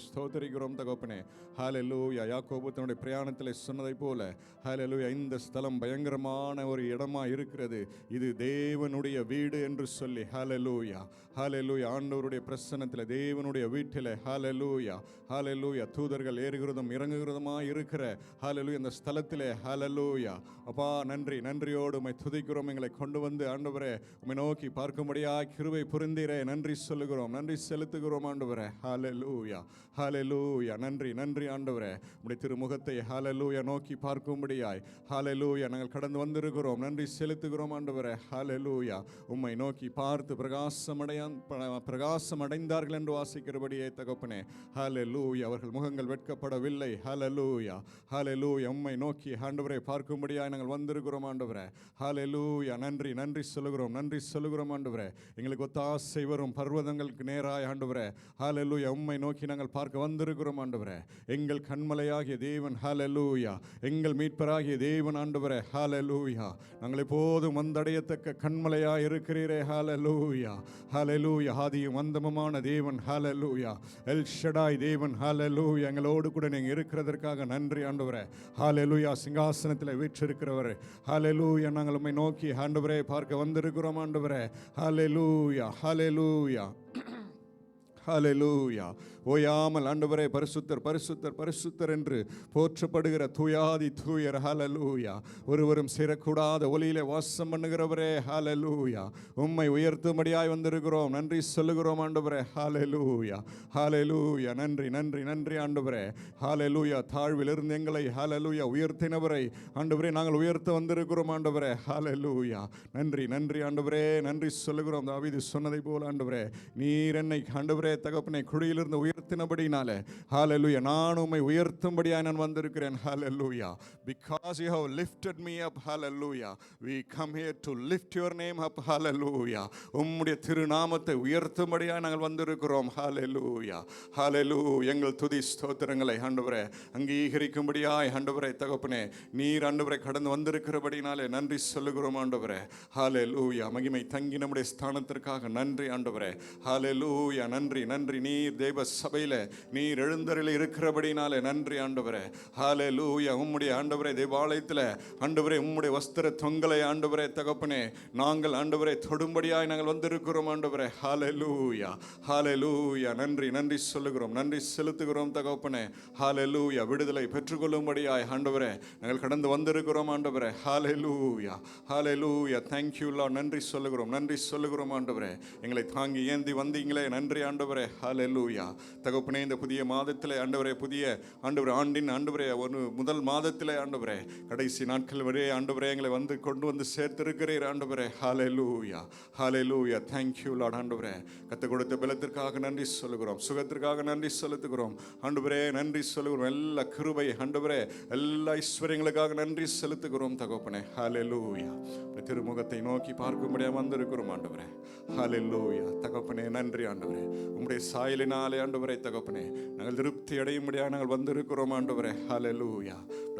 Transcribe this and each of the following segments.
ஸ்தோத்திரிக்கிறோம் தகப்பனே. ஹல்லேலூயா. யாக்கோபு தன்னுடைய பிரயாணத்தில் சொன்னதை போல ஹல்லேலூயா, இந்த ஸ்தலம் பயங்கரமான ஒரு இடமா இருக்கிறது, இது தேவனுடைய வீடு என்று சொல்லி ஹல்லேலூயா ஹல்லேலூயா, ஆண்டவருடைய பிரசன்னத்தில் தேவனுடைய வீட்டில் ஹல்லேலூயா ஹல்லேலூயா, தூதர்கள் ஏறுகிறதும் இறங்குகிறதுமாக இருக்கிற ஹல்லேலூயா இந்த ஸ்தலத்திலே ஹல்லேலூயா. அப்பா நன்றி, நன்றியோடு உம்மை துதிக்கிறோம். எங்களை கொண்டு வந்து ஆண்டவரே உம்மை நோக்கி பார்க்கும்படியாய் கிருபை புரிந்தீரே, நன்றி சொல்லுகிறோம், நன்றி செலுத்துகிறோம் ஆண்டவரே. ஹல்லேலூயா ஹல்லேலூயா. நன்றி நன்றி ஆண்டவரே, உம்முடைய திருமுகத்தை ஹல்லேலூயா நோக்கி பார்க்கும்படியாய் ஹல்லேலூயா நாங்கள் கடந்து வந்திருக்கிறோம், நன்றி செலுத்துகிறோம் ஆண்டவரே. ஹல்லேலூயா, உம்மை நோக்கி பார்த்து பிரகாசம் அடைந்தார்கள் என்று வாசிக்கிறபடியே தகப்பனே. ஹல்லேலூயா, அவர்கள் முகங்கள் வெட்கப்படவில்லை. ஹல்லேலூயா ஹல்லேலூயா, உம்மை நோக்கி ஆண்டவரை பார்க்கும்படியாய் நாங்கள் வந்திருக்கிறோம் ஆண்டவரே. ஹல்லேலூயா, நன்றி நன்றி சொல்லுகிறோம், நன்றி சொல்லுகிறோம் ஆண்டவரே. எங்களுக்கு ஒத்தாசை வரும் பர்வதங்களுக்கு நேராய் ஆண்டவரே ஹல்லேலூயா உம்மை நோக்கி நாங்கள் பார்க்க வந்திருக்கிறோம் ஆண்டவரே. எங்கள் கண்மலையாகிய தேவன் ஹல்லேலூயா, எங்கள் மீட்பராகிய தேவன் ஆண்டவரே ஹல்லேலூயா, நாங்கள் எப்போதும் வந்தடையத்தக்க கண்மலையாய் இருக்கிறீரே. ஹல்லேலூயா ஹல்லேலூயா, ஆதியும் அந்தமுமான தேவன் ஹல்லேலூயா, எல் ஷடாய் தேவன் ஹல்லேலூயா, எங்களோடு கூட நீங்கள் இருக்கிறதற்காக நன்றி ஆண்டவரே. ஹல்லேலூயா, சிங்காசனத்தில் வீற்றிருக்கிறவர் ஹல்லேலூயா, நாங்கள் உம்மை நோக்கி ஆண்டவரே பார்க்க வந்திருக்கிறோம் ஆண்டவரே. ஹல்லேலூயா ஹல்லேலூயா ஹல்லேலூயா. ஓயாமல் ஆண்டவரே பரிசுத்தர் பரிசுத்தர் பரிசுத்தர் என்று போற்றப்படுகிற தூயாதி தூயர் ஹல்லேலூயா, ஒருவரும் சேரக்கூடாத ஒளியிலே வாசம் பண்ணுகிறவரே ஹல்லேலூயா, உம்மை உயர்த்தும்படியாய் வந்திருக்கிறோம், நன்றி சொல்லுகிறோம் ஆண்டவரே. ஹல்லேலூயா ஹல்லேலூயா, நன்றி நன்றி நன்றி ஆண்டவரே. ஹல்லேலூயா, தாழ்விலிருந்து எங்களை ஹல்லேலூயா உயர்த்தினவரை ஆண்டவரே நாங்கள் உயர்த்த வந்திருக்கிறோம் ஆண்டவரே. ஹல்லேலூயா, நன்றி நன்றி ஆண்டவரே, நன்றி சொல்லுகிறோம். தாவீது சொன்னதை போல ஆண்டவரே, நீர் என்னை ஆண்டவரே தகப்பனை குழியிலிருந்து உயர்த்தினபடினாலே ஹல்லேலூயா நான் உம்மை உயர்த்தும்படியாய் நான் வந்திருக்கிறேன். ஹல்லேலூயா, because you have lifted me up, hallelujah, we come here to lift your name up. hallelujah, உம்முடைய திருநாமத்தை உயர்த்தும்படியாய் நாங்கள் வந்திருக்கிறோம். ஹல்லேலூயா ஹல்லேலூயா, எங்கள் துதி ஸ்தோத்திரங்களை ஆண்டவரே அங்கீகரிக்கும்படியாய் ஆண்டவரே தகப்பனே நீர் ஆண்டவரை கடந்து வந்திருக்கிறபடினாலே நன்றி சொல்லுகிறோம் ஆண்டவரே. ஹல்லேலூயா, மகிமை தங்கி நம்முடைய ஸ்தானத்திற்காக நன்றி ஆண்டவரே. ஹல்லேலூயா, நன்றி நன்றி, நீர் தேவ சபையில நீர் எழுந்தருளி இருக்கிறபடினாலே நன்றி ஆண்டவரே. ஹல்லேலூயா, உம்முடைய ஆண்டவரே தேவாலயத்தில் ஆண்டவரே உம்முடைய வஸ்திர தொங்கலை ஆண்டவரே தகப்பனே நாங்கள் ஆண்டவரை தொடும்படியாய் நாங்கள் வந்திருக்கிறோம் ஆண்டவரே. ஹல்லேலூயா ஹல்லேலூயா, நன்றி நன்றி சொல்லுகிறோம், நன்றி செலுத்துகிறோம் தகப்பனே. ஹல்லேலூயா, விடுதலை பெற்றுக்கொள்ளும்படியாய் ஆண்டவரே நாங்கள் கடந்து வந்திருக்கிறோம் ஆண்டவரே. ஹல்லேலூயா ஹல்லேலூயா, தேங்க்யூ லார்ட், நன்றி சொல்லுகிறோம், நன்றி சொல்லுகிறோம் ஆண்டவரே. எங்களை தாங்கி ஏந்தி வந்தீங்களே நன்றி ஆண்டவரே. ஹல்லேலூயா தகப்பனே, இந்த புதிய மாதத்திலே ஆண்டவரே புதிய ஆண்டவரே ஆண்டின் ஆண்டவரே ஒரு முதல் மாதத்திலே ஆண்டவரே கடைசி நாட்கள் வரை ஆண்டவரே எங்களை வந்து கொண்டு வந்து சேர்த்திருக்கிறீர் ஆண்டவரே. ஹல்லேலூயா ஹல்லேலூயா, தேங்க்யூ லார்ட் ஆண்டவரே. கற்றுக் கொடுத்த பலத்திற்காக நன்றி சொல்லுகிறோம், சுகத்திற்காக நன்றி செலுத்துகிறோம் ஆண்டவரே, நன்றி சொல்லுகிறோம். எல்லா கிருபை ஆண்டவரே எல்லா ஐஸ்வர்யங்களுக்காக நன்றி செலுத்துகிறோம் தகப்பனே. ஹல்லேலூயா, திருமுகத்தை நோக்கி பார்க்கும்படியாக வந்திருக்கிறோம் ஆண்டவரே. ஹல்லேலூயா தகப்பனே, நன்றி ஆண்டவரே. உம்முடைய சாயலினாலே ஆண்டவரே தகப்பனே நாங்கள் திருப்தி அடையும்படியாக நாங்கள் வந்திருக்கிறோம் ஆண்டவரே. ஹல்லேலூயா,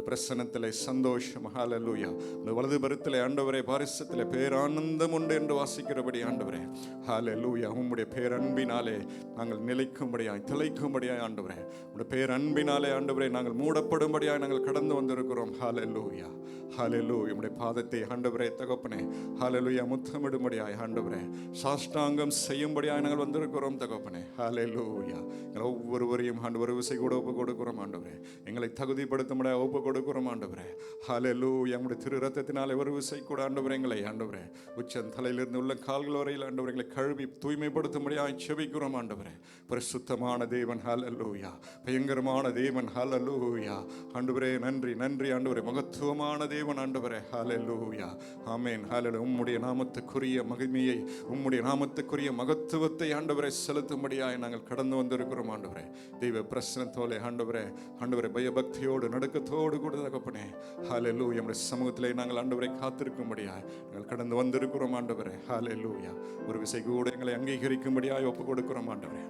பிரசன்னத்திலே சந்தோஷம். ஹல்லேலூயா, இந்த வலது பருத்திலே ஆண்டவரே பாரிசத்திலே பேரானந்தம் உண்டு என்று வாசிக்கிறபடி ஆண்டவரே. ஹல்லேலூயா, உம்முடைய பேரன்பினாலே நாங்கள் நிலைக்கும்படியாய் திளைக்கும்படியாய் ஆண்டவரே, உம்முடைய பேரன்பினாலே ஆண்டவரே நாங்கள் மூடப்படும்படியாய் நாங்கள் கடந்து வந்திருக்கிறோம். ஹல்லேலூயா ஹல்லேலூயா, உம்முடைய பாதத்தை ஆண்டவரே தகப்பனே ஹல்லேலூயா முத்தமிடும்படியாய் ஆண்டவரே சாஷ்டாங்கம் செய்யும்படியாய் நாங்கள் வந்திருக்கிறோம் தகப்பனே. ஹல்லேலூயா, எங்கள் ஒவ்வொருவரையும் ஆண்டவர் விசை கூட ஒப்பு கொடுக்கிறோம் ஆண்டவரே, எங்களை தகுதிப்படுத்தும்படியாக ஒப்பு கொடுக்கிறோம் ஆண்டவரே. ஹல்லேலூயா, நம்முடைய திரு ரத்தத்தினாலே ஒரு விசை கூட ஆண்டவரே எங்களை ஆண்டவரே உச்சன் தலையிலிருந்து உள்ள கால்கள் வரையில் ஆண்டவரை எங்களை கழுவி தூய்மைப்படுத்தும்படியாக செபிக்கிறோம் ஆண்டவரே. பரிசுத்தமான தேவன் ஹல்லேலூயா, பயங்கரமான தேவன் ஹல்லேலூயா ஆண்டவரே, நன்றி நன்றி ஆண்டவரே, மகத்துவமான தேவன் ஆண்டவரே. ஹல்லேலூயா ஆமென். ஹல்லேலூயா, உம்முடைய நாமத்துக்குரிய மகிமையை உம்முடைய நாமத்துக்குரிய மகத்துவத்தை ஆண்டவரை செலுத்தும் கொள்ளும்படியாய் நாங்கள் கடந்து வந்திருக்கிறோம் ஆண்டவரே. தெய்வ பிரசனத்தோலே ஆண்டவரே, ஆண்டவரே பயபக்தியோடு நடுக்கத்தோடு கூட தகப்பனே ஹல்லேலூயா நம்முடைய சமூகத்திலே நாங்கள் ஆண்டவரை காத்திருக்கும்படியாய் நாங்கள் கடந்து வந்திருக்கிறோம் ஆண்டவரே. ஹல்லேலூயா ஒரு விசை கூட எங்களை அங்கீகரிக்கும்படியாய் ஒப்பு கொடுக்கிறோம் ஆண்டவரே.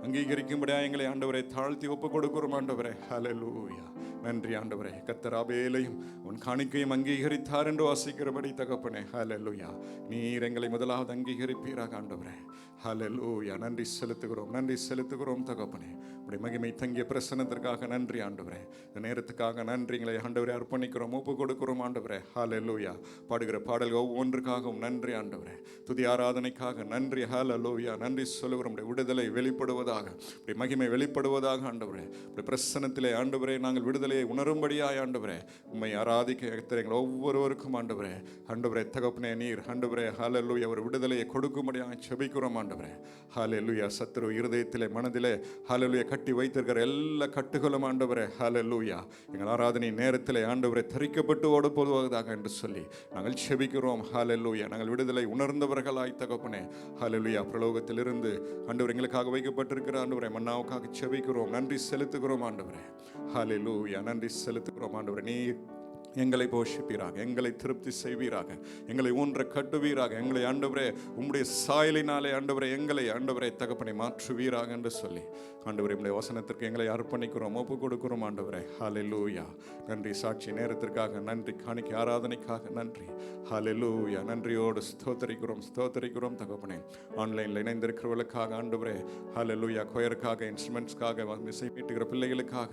அங்கீகரிக்கும்படியாய் எங்களை ஆண்டவரை தாழ்த்தி ஒப்பு கொடுக்கிறோம் ஆண்டவரே. ஹல்லேலூயா நன்றி ஆண்டவரே. கர்த்தர் ஆபேலையும் உன் காணிக்கையும் அங்கீகரித்தார் என்று வாசிக்கிறபடி தகப்பனே ஹல்லேலூயா நீர் எங்களை முதலாவது அங்கீகரிப்பீராக ஆண்டவரே. ஹல்லேலூயா நன்றி செலுத்துகிறோம், நன்றி செலுத்துகிறோம் தகப்பனே. உடைய மகிமை தங்கிய பிரசன்னத்திற்காக நன்றி ஆண்டவரே. இந்த நேரத்துக்காக நன்றி எங்களை ஆண்டவரை அர்ப்பணிக்கிறோம், ஒப்பு கொடுக்கிறோம் ஆண்டவரே. ஹல்லேலூயா பாடுகிற பாடல்கள் ஒவ்வொன்றுக்காகவும் நன்றி ஆண்டவரே. துதி ஆராதனைக்காக நன்றி. ஹல்லேலூயா நன்றி சொல்லுகிறோம். உடைய விடுதலை வெளிப்படுவதாக, உடைய மகிமை வெளிப்படுவதாக ஆண்டவரே. உடைய பிரசன்னத்திலே ஆண்டவரே நாங்கள் விடுதலையை உணரும்படியாய் ஆண்டவரே உம்மை ஆராதிக்க எங்கள் ஒவ்வொருவருக்கும் ஆண்டவரே ஆண்டவரே தகப்பனே நீர் ஆண்டவரே ஹல்லேலூயா ஒரு விடுதலையை கொடுக்கும்படியாய் செபிக்கிறோம் ஆண்டவரே. ஹல்லேலூயா சத்துரு இருதயத்திலே மனதிலே ஹல்லேலூயா கட்டி வைத்திருக்கிற எல்லா கட்டுகளும் ஆண்டவரே ஹல்லேலூயா எங்கள் ஆராதனை நேரத்திலே ஆண்டவரை தரிக்கப்பட்டு ஓட போவதாக என்று சொல்லி நாங்கள் செபிக்கிறோம். ஹல்லேலூயா நாங்கள் விடுதலை உணர்ந்தவர்களாய் தகப்பனே ஹல்லேலூயா பிரலோகத்திலிருந்து ஆண்டவர் எங்களுக்காக வைக்கப்பட்டிருக்கிற ஆண்டவரை மன்னாவுக்காக செபிக்கிறோம், நன்றி செலுத்துகிறோம் ஆண்டவரே. ஹல்லேலூயா நன்றி செலுத்துகிறோம் ஆண்டவரே. நீர் எங்களை போஷிப்பீராக, எங்களை திருப்தி செய்வீராக, எங்களை ஊன்ற கட்டுவீராக, எங்களை ஆண்டவரே உம்முடைய சாயலினாலே ஆண்டவரே எங்களை ஆண்டவரே தகப்பனை மாற்றுவீராக என்று சொல்லி ஆண்டவரே உம்முடைய வசனத்திற்கு எங்களை அர்ப்பணிக்கிறோம், ஒப்பு கொடுக்கிறோம் ஆண்டவரே. ஹல்லேலூயா நன்றி. சாட்சி நேரத்திற்காக நன்றி, காணிக்கை ஆராதனைக்காக நன்றி. ஹல்லேலூயா நன்றியோடு ஸ்தோத்தரிக்கிறோம், ஸ்தோத்தரிக்கிறோம் தகப்பனே. ஆன்லைனில் இணைந்திருக்கிறவர்களுக்காக ஆண்டவரே ஹல்லேலூயா கொயருக்காக, இன்ஸ்ட்ருமெண்ட்ஸ்க்காக, இசை மீட்டுகிற பிள்ளைகளுக்காக,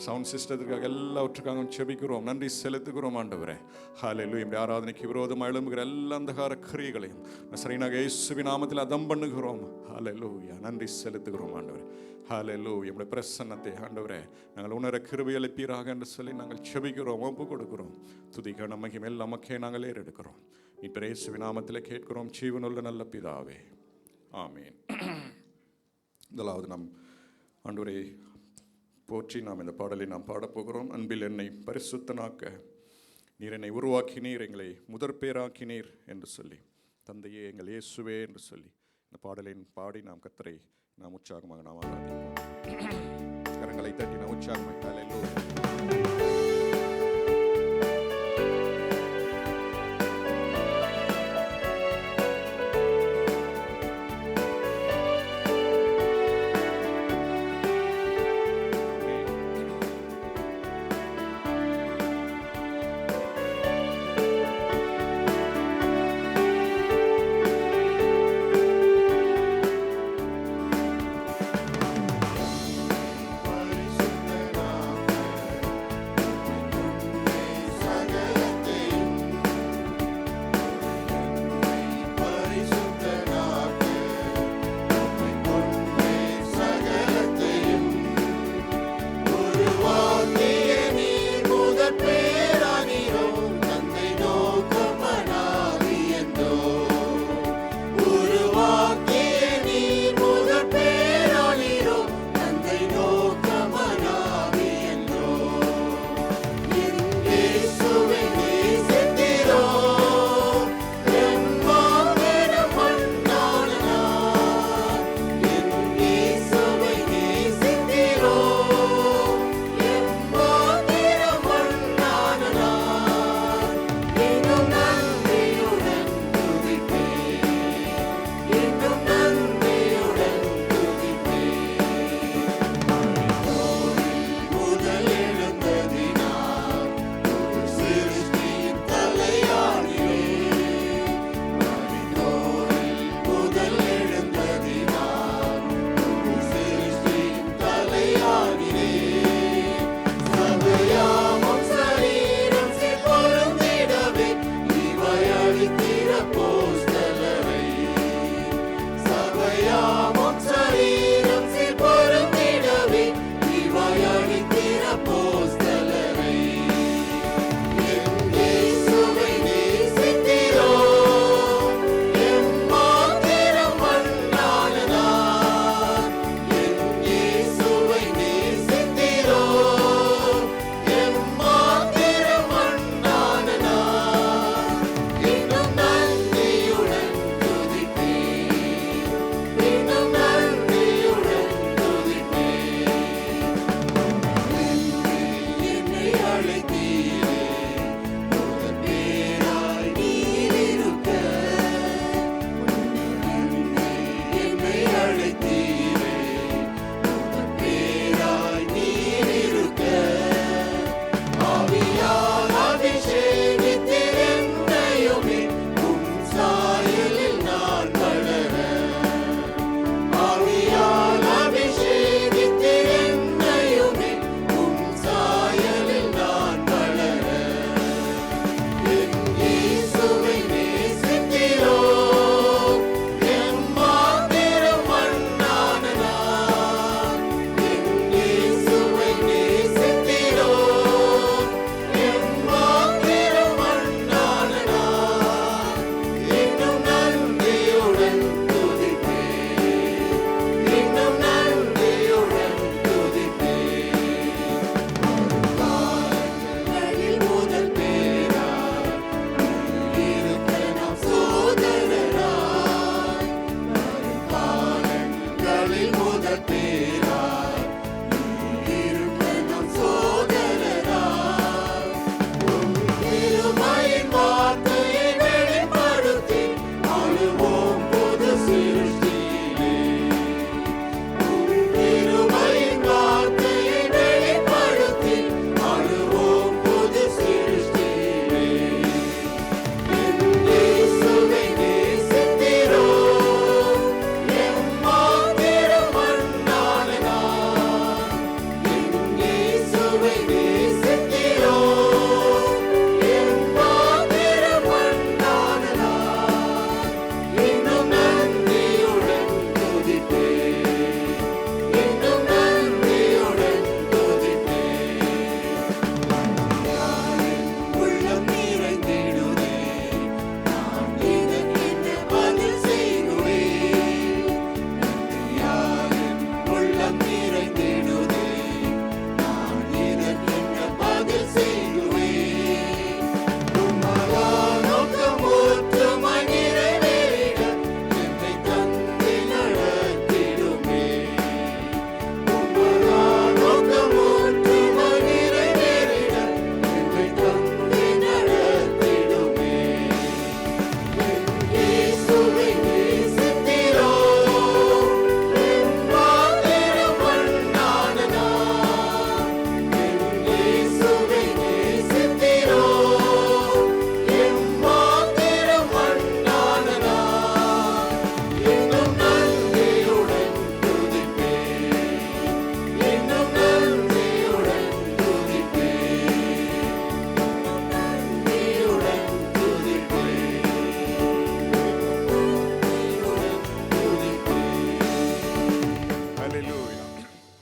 சவுண்ட் சிஸ்டத்துக்காக எல்லாவற்றுக்காக செபிக்கிறோம், நன்றி செலுத்துகிறோம் ஆண்டவரே. ஹல்லேலூயா இப்படி ஆராதனைக்கு விரோதமாக எழும்புகிற எல்லா அந்தகார கிரியைகளையும் நசரேயனாகிய இயேசுவின் நாமத்தில் அதம் பண்ணுகிறோம். ஹல்லேலூயா நன்றி செலுத்துகிறோம் ஆண்டவரே. ஹல்லேலூயா நம்முடைய பிரசன்னத்தை ஆண்டவரே நாங்கள் உணர கிருபை அளிப்பீராக என்று சொல்லி நாங்கள் செபிக்கிறோம், ஒப்பு கொடுக்கிறோம். துதிக்க நமக்கு மேல் நமக்கே நாங்கள் ஏறெடுக்கிறோம். இப்ப இயேசுவின் நாமத்தில் கேட்கிறோம் ஜீவனுள்ள நல்ல பிதாவே, ஆமீன். முதலாவது நாம் ஆண்டவரை போற்றி நாம் இந்த பாடலை நாம் பாடப்போகிறோம். அன்பில் என்னை பரிசுத்தனாக்க நீர் என்னை உருவாக்கினீர், எங்களை முதற் பேராக்கினீர் என்று சொல்லி, தந்தையே எங்கள் இயேசுவே என்று சொல்லி இந்த பாடலை பாடி நாம் கர்த்தரை நாம் உற்சாகமாக நாம் ஆராதிப்போம். கரங்களை தட்டி நாம் உற்சாகமாக ஹல்லேலூயா.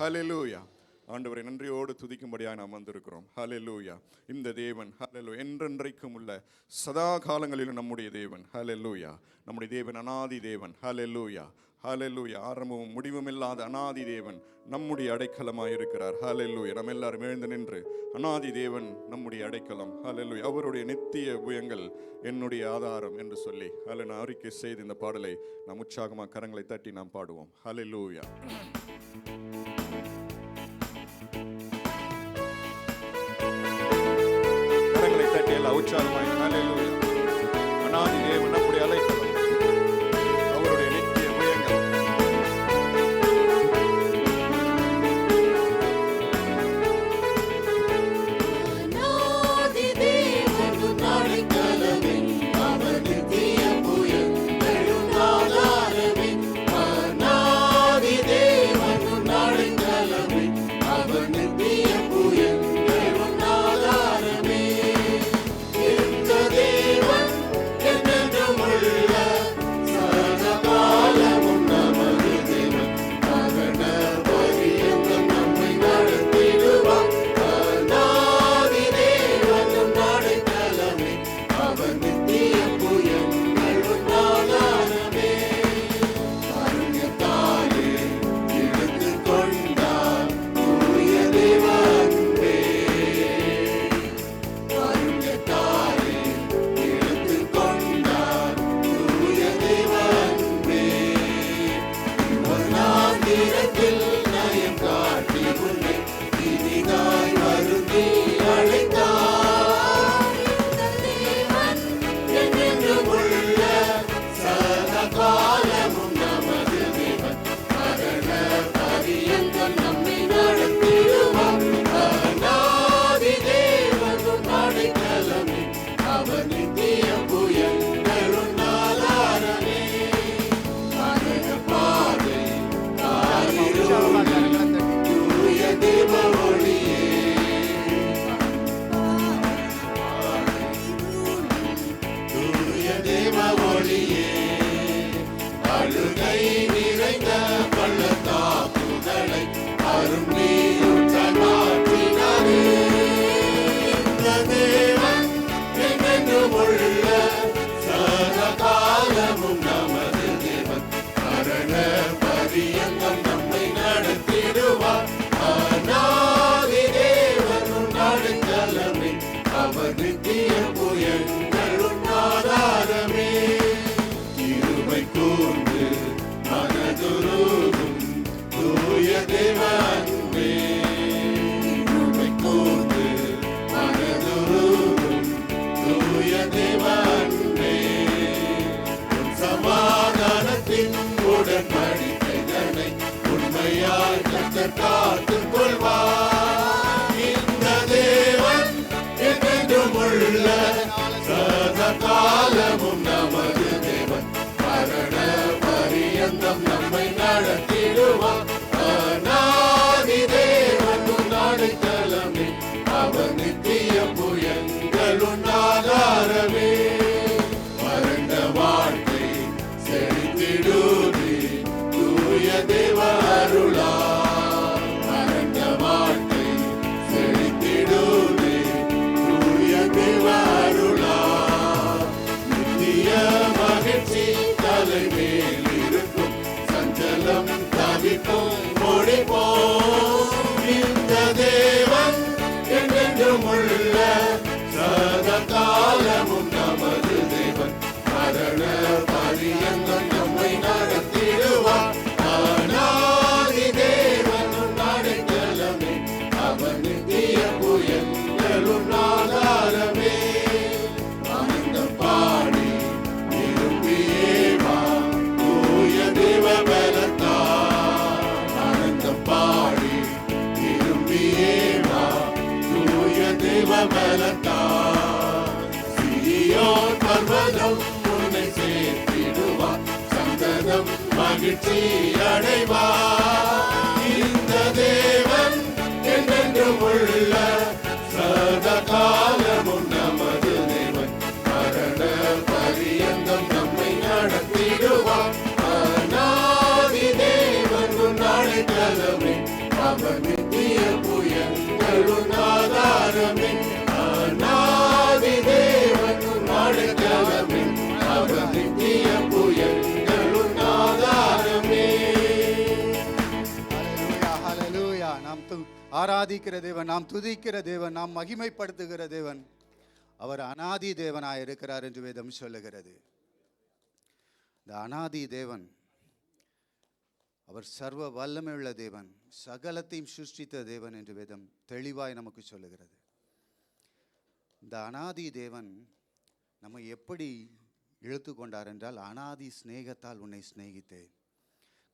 ஹல்லேலூயா. ஆண்டவரை நன்றியோடு துதிக்கும்படியாக நாம் வந்திருக்கிறோம். ஹல்லேலூயா. இந்த தேவன் ஹல்லேலூயா என்றென்றைக்கும் உள்ள சதா காலங்களிலும் நம்முடைய தேவன். ஹல்லேலூயா. நம்முடைய தேவன் அநாதி தேவன். ஹல்லேலூயா. ஹல்லேலூயா. ஆரம்பமும் முடிவும் இல்லாத அநாதி தேவன் நம்முடைய அடைக்கலமாக இருக்கிறார். ஹல்லேலூயா. நம்ம எல்லாரும் எழுந்து நின்று அநாதி தேவன் நம்முடைய அடைக்கலம். ஹல்லேலூயா. அவருடைய நித்திய உயங்கள் என்னுடைய ஆதாரம் என்று சொல்லி நான் அறிக்கை செய்து இந்த பாடலை நாம் உற்சாகமாக கரங்களை தட்டி நாம் பாடுவோம். ஹல்லேலூயா. கரங்களை தட்டி எல்லாம் உற்சாகமாய் ஹல்லேலூயா. அநாதி தேவன் நம்முடைய அடைக்கலம், அவருடைய நித்திய உயங்கள். ஆராதிக்கிற தேவன், நாம் துதிக்கிற தேவன், நாம் மகிமைப்படுத்துகிற தேவன். அவர் அனாதி தேவனாய் இருக்கிறார் என்று வேதம் சொல்லுகிறது. இந்த அனாதி தேவன், அவர் சர்வ வல்லமை உள்ள தேவன், சகலத்தையும் சிருஷ்டித்த தேவன் என்று வேதம் தெளிவாய் நமக்கு சொல்லுகிறது. இந்த அனாதி தேவன் நம்ம எப்படி இழுத்து கொண்டார் என்றால், அனாதி சிநேகத்தால் உன்னை சிநேகித்தேன்,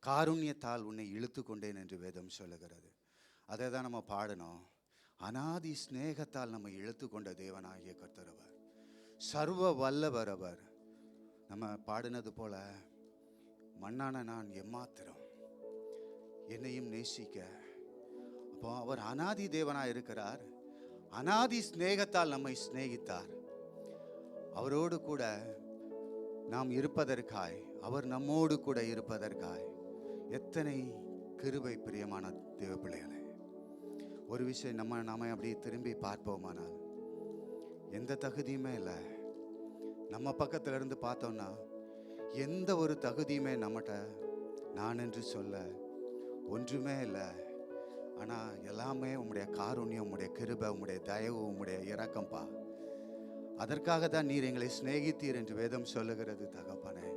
காருண்யத்தால் உன்னை இழுத்து கொண்டேன் என்று வேதம் சொல்லுகிறது. அதை தான் நம்ம பாடணும். அனாதி சிநேகத்தால் நம்ம இழுத்து கொண்ட தேவனாகிய கர்த்தர் அவர், சர்வ வல்லவர் அவர். நம்ம பாடினது போல, மண்ணான நான் எம்மாத்திரம், என்னையும் நேசிக்க. அப்போ அவர் அனாதி தேவனாக இருக்கிறார். அனாதி சிநேகத்தால் நம்மை சிநேகித்தார். அவரோடு கூட நாம் இருப்பதற்காய், அவர் நம்மோடு கூட இருப்பதற்காய் எத்தனை கிருபை. பிரியமான தேவ பிள்ளைகளே, ஒரு விஷயம் நாம அப்படி திரும்பி பார்ப்போமானால், எந்த தகுதியுமே இல்லை. நம்ம பக்கத்துல இருந்து பார்த்தோம்னா எந்த ஒரு தகுதியுமே நம்மகிட்ட நான் என்று சொல்ல ஒன்றுமே இல்லை. ஆனால் எல்லாமே உம்முடைய காருண்யம், உம்முடைய கிருபை, உம்முடைய தயவு, உம்முடைய இரக்கம்பா. அதற்காக தான் நீர் எங்களை சிநேகித்தீர் என்று வேதம் சொல்லுகிறது. தகப்பனே,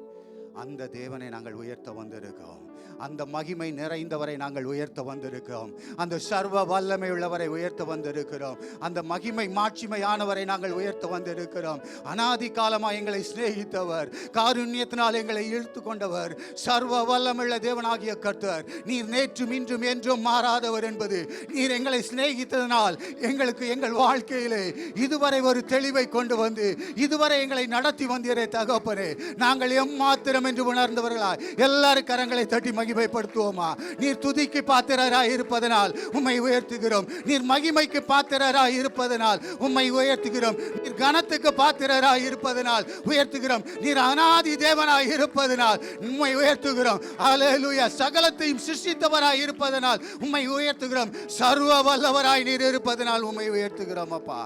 அந்த தேவனை நாங்கள் உயர்த்த வந்திருக்கோம். அந்த மகிமை நிறைந்தவரை நாங்கள் உயர்த்த வந்திருக்கிறோம். அந்த சர்வ வல்லமை உள்ளவரை உயர்த்த வந்திருக்கிறோம். அந்த மகிமை மாட்சிமையானவரை நாங்கள் உயர்த்த வந்திருக்கிறோம். அனாதி காலமாக எங்களை சிநேகித்தவர், காருண்யத்தினால் எங்களை இழுத்து கொண்டவர், சர்வ வல்லமையுள்ள தேவனாகிய கர்த்தர். நீர் நேற்றும் இன்றும் என்றும் மாறாதவர் என்பது நீர் எங்களை சிநேகித்ததனால் எங்களுக்கு எங்கள் வாழ்க்கையிலே இதுவரை ஒரு தெளிவை கொண்டு வந்து இதுவரை எங்களை நடத்தி வந்தீரே தகப்பனே. நாங்கள் எம்மாத்திரம் என்று உணர்ந்தவர்களா எல்லாரும் கரங்களை தட்டி மகிமைப்படுத்துவோமா? நீர் துதிக்கு பாத்திரராய் இருப்பதனால் உம்மை உயர்த்துகிறோம். நீர் மகிமைக்கு பாத்திரராய் இருப்பதனால் உம்மை உயர்த்துகிறோம். நீர் கனத்துக்கு பாத்திரராய் இருப்பதனால் உயர்த்துகிறோம். நீர் அனாதி தேவனாய் இருப்பதனால் உம்மை உயர்த்துகிறோம். அல்லேலூயா. சகலத்தையும் சிருஷ்டித்தவராய் இருப்பதனால் உம்மை உயர்த்துகிறோம். சர்வ வல்லவராய் நீர் இருப்பதனால் உம்மை உயர்த்துகிறோம். அப்பா,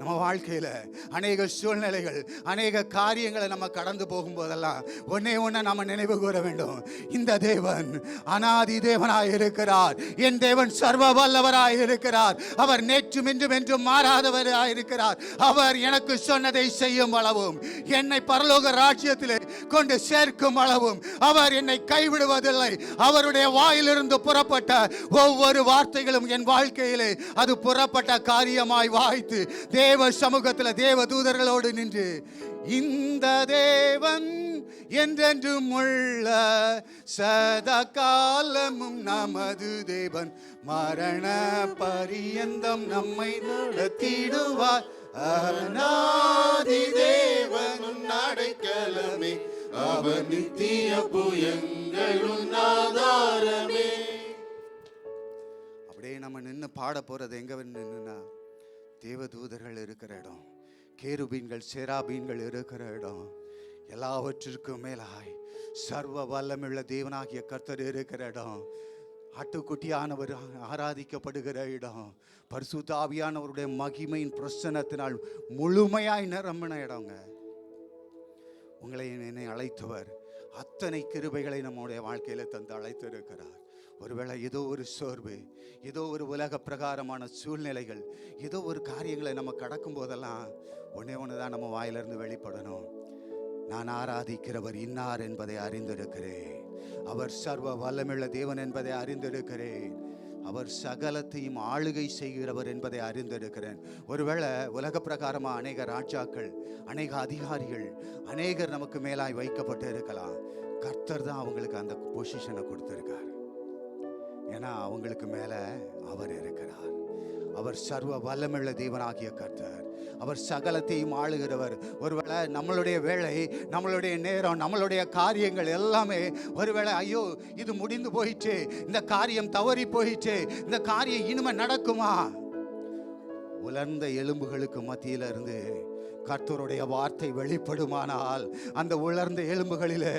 நம்ம வாழ்க்கையில் அநேக சூழ்நிலைகள், அநேக காரியங்களை நம்ம கடந்து போகும்போதெல்லாம் ஒன்னே ஒன்று நம்ம நினைவு கூற வேண்டும். இந்த தேவன் அனாதி தேவனாய் இருக்கிறார். என் தேவன் சர்வ வல்லவராய் இருக்கிறார். அவர் நேற்றும் இன்றும் என்றும் மாறாதவராய் இருக்கிறார். அவர் எனக்கு சொன்னதை செய்யும் அளவும், என்னை பரலோக ராஜ்யத்திலே கொண்டு சேர்க்கும் அளவும் அவர் என்னை கைவிடுவதில்லை. அவருடைய வாயிலிருந்து புறப்பட்ட ஒவ்வொரு வார்த்தைகளும் என் வாழ்க்கையிலே அது புறப்பட்ட காரியமாய் வாய்த்து தேவ சமூகத்தில் தேவ தூதர்களோடு நின்று, இந்த தேவன் என்றென்றும் உள்ள சதா காலமும் நமது தேவன், மரண பரியந்தம் நம்மை நடத்திடுவார். அநாதி தேவன் அடைக்கலமே, அவர் நித்திய புயங்களும் ஆதாரமே. அப்படியே நம்ம நின்று பாட போறது எங்க நின்னுனா, தேவதூதர்கள் இருக்கிற இடம், கேருபீன்கள் சேராபீன்கள் இருக்கிற இடம், எல்லாவற்றிற்கும் மேலாய் சர்வ வல்லமையுள்ள தேவனாகிய கர்த்தர் இருக்கிற இடம், ஆட்டுக்குட்டியானவர் ஆராதிக்கப்படுகிற இடம், பரிசுத்த ஆவியானவருடைய மகிமையின் பிரசன்னத்தினால் முழுமையாய் நிரம்பின இடங்க. உங்களை என்னை அழைத்தவர் அத்தனை கிருபைகளை நம்முடைய வாழ்க்கையில தந்து அழைத்திருக்கிறார். ஒருவேளை ஏதோ ஒரு சோர்வு, ஏதோ ஒரு உலக பிரகாரமான சூழ்நிலைகள், ஏதோ ஒரு காரியங்களை நம்ம கடக்கும் போதெல்லாம் ஒன்னே ஒன்றுதான் நம்ம வாயிலிருந்து வெளிப்படணும். நான் ஆராதிக்கிறவர் இன்னார் என்பதை அறிந்திருக்கிறேன். அவர் சர்வ வல்லமையுள்ள தேவன் என்பதை அறிந்திருக்கிறேன். அவர் சகலத்தையும் ஆளுகை செய்கிறவர் என்பதை அறிந்திருக்கிறேன். ஒருவேளை உலக பிரகாரமாக அநேக ராஜாக்கள், அநேக அதிகாரிகள், அநேகர் நமக்கு மேலாய் வைக்கப்பட்டு இருக்கலாம். கர்த்தர் தான் அவங்களுக்கு அந்த பொசிஷனை கொடுத்திருக்கார். ஏன்னா அவங்களுக்கு மேல அவர் இருக்கிறார். அவர் சர்வ வல்லமையுள்ள தேவனாகிய கர்த்தர். அவர் சகலத்தையும் ஆளுகிறவர். ஒருவேளை நம்மளுடைய வேலை, நம்மளுடைய நேரம், நம்மளுடைய காரியங்கள் எல்லாமே ஒருவேளை ஐயோ இது முடிந்து போயிடுச்சு, இந்த காரியம் தவறி போயிடுச்சு, இந்த காரியம் இனிமே நடக்குமா? உலர்ந்த எலும்புகளுக்கு மத்தியில இருந்து கர்த்தருடைய வார்த்தை வெளிப்படுமானால் அந்த உலர்ந்த எலும்புகளிலே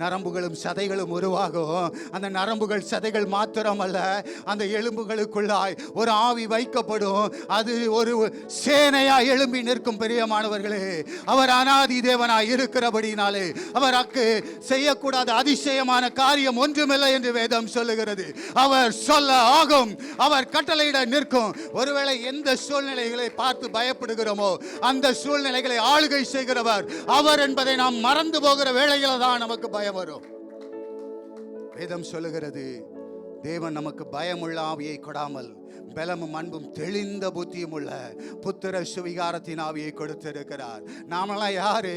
நரம்புகளும் சதைகளும் உருவாகும். அந்த நரம்புகள் சதைகள் மாத்திரமல்ல, அந்த எலும்புகளுக்குள்ளாய் ஒரு ஆவி வைக்கப்படும். அது ஒரு சேனையா எழும்பி நிற்கும். பிரியமானவர்களே, அவர் அநாதி தேவனாய் இருக்கிறபடினாலே அவருக்கு செய்யக்கூடாத அதிசயமான காரியம் ஒன்றுமில்லை என்று வேதம் சொல்லுகிறது. அவர் சொல்ல ஆகும், அவர் கட்டளையிட நிற்கும். ஒருவேளை எந்த சூழ்நிலைகளை பார்த்து பயப்படுகிறோமோ அந்த சூழ்நிலைகளை ஆளுகை செய்கிறவர் அவர் என்பதை நாம் மறந்து போகிற வேளையில தான் நமக்கு பயம் வரும். வேதம் சொல்லுகிறது, தேவன் நமக்கு பயமுள்ள ஆவியை கொடாமல் பலமும் அன்பும் தெளிந்த புத்தியும் உள்ள புத்திர சுவிகாரத்தின் ஆவியை கொடுத்திருக்கிறார். நாமெல்லாம் யாரு?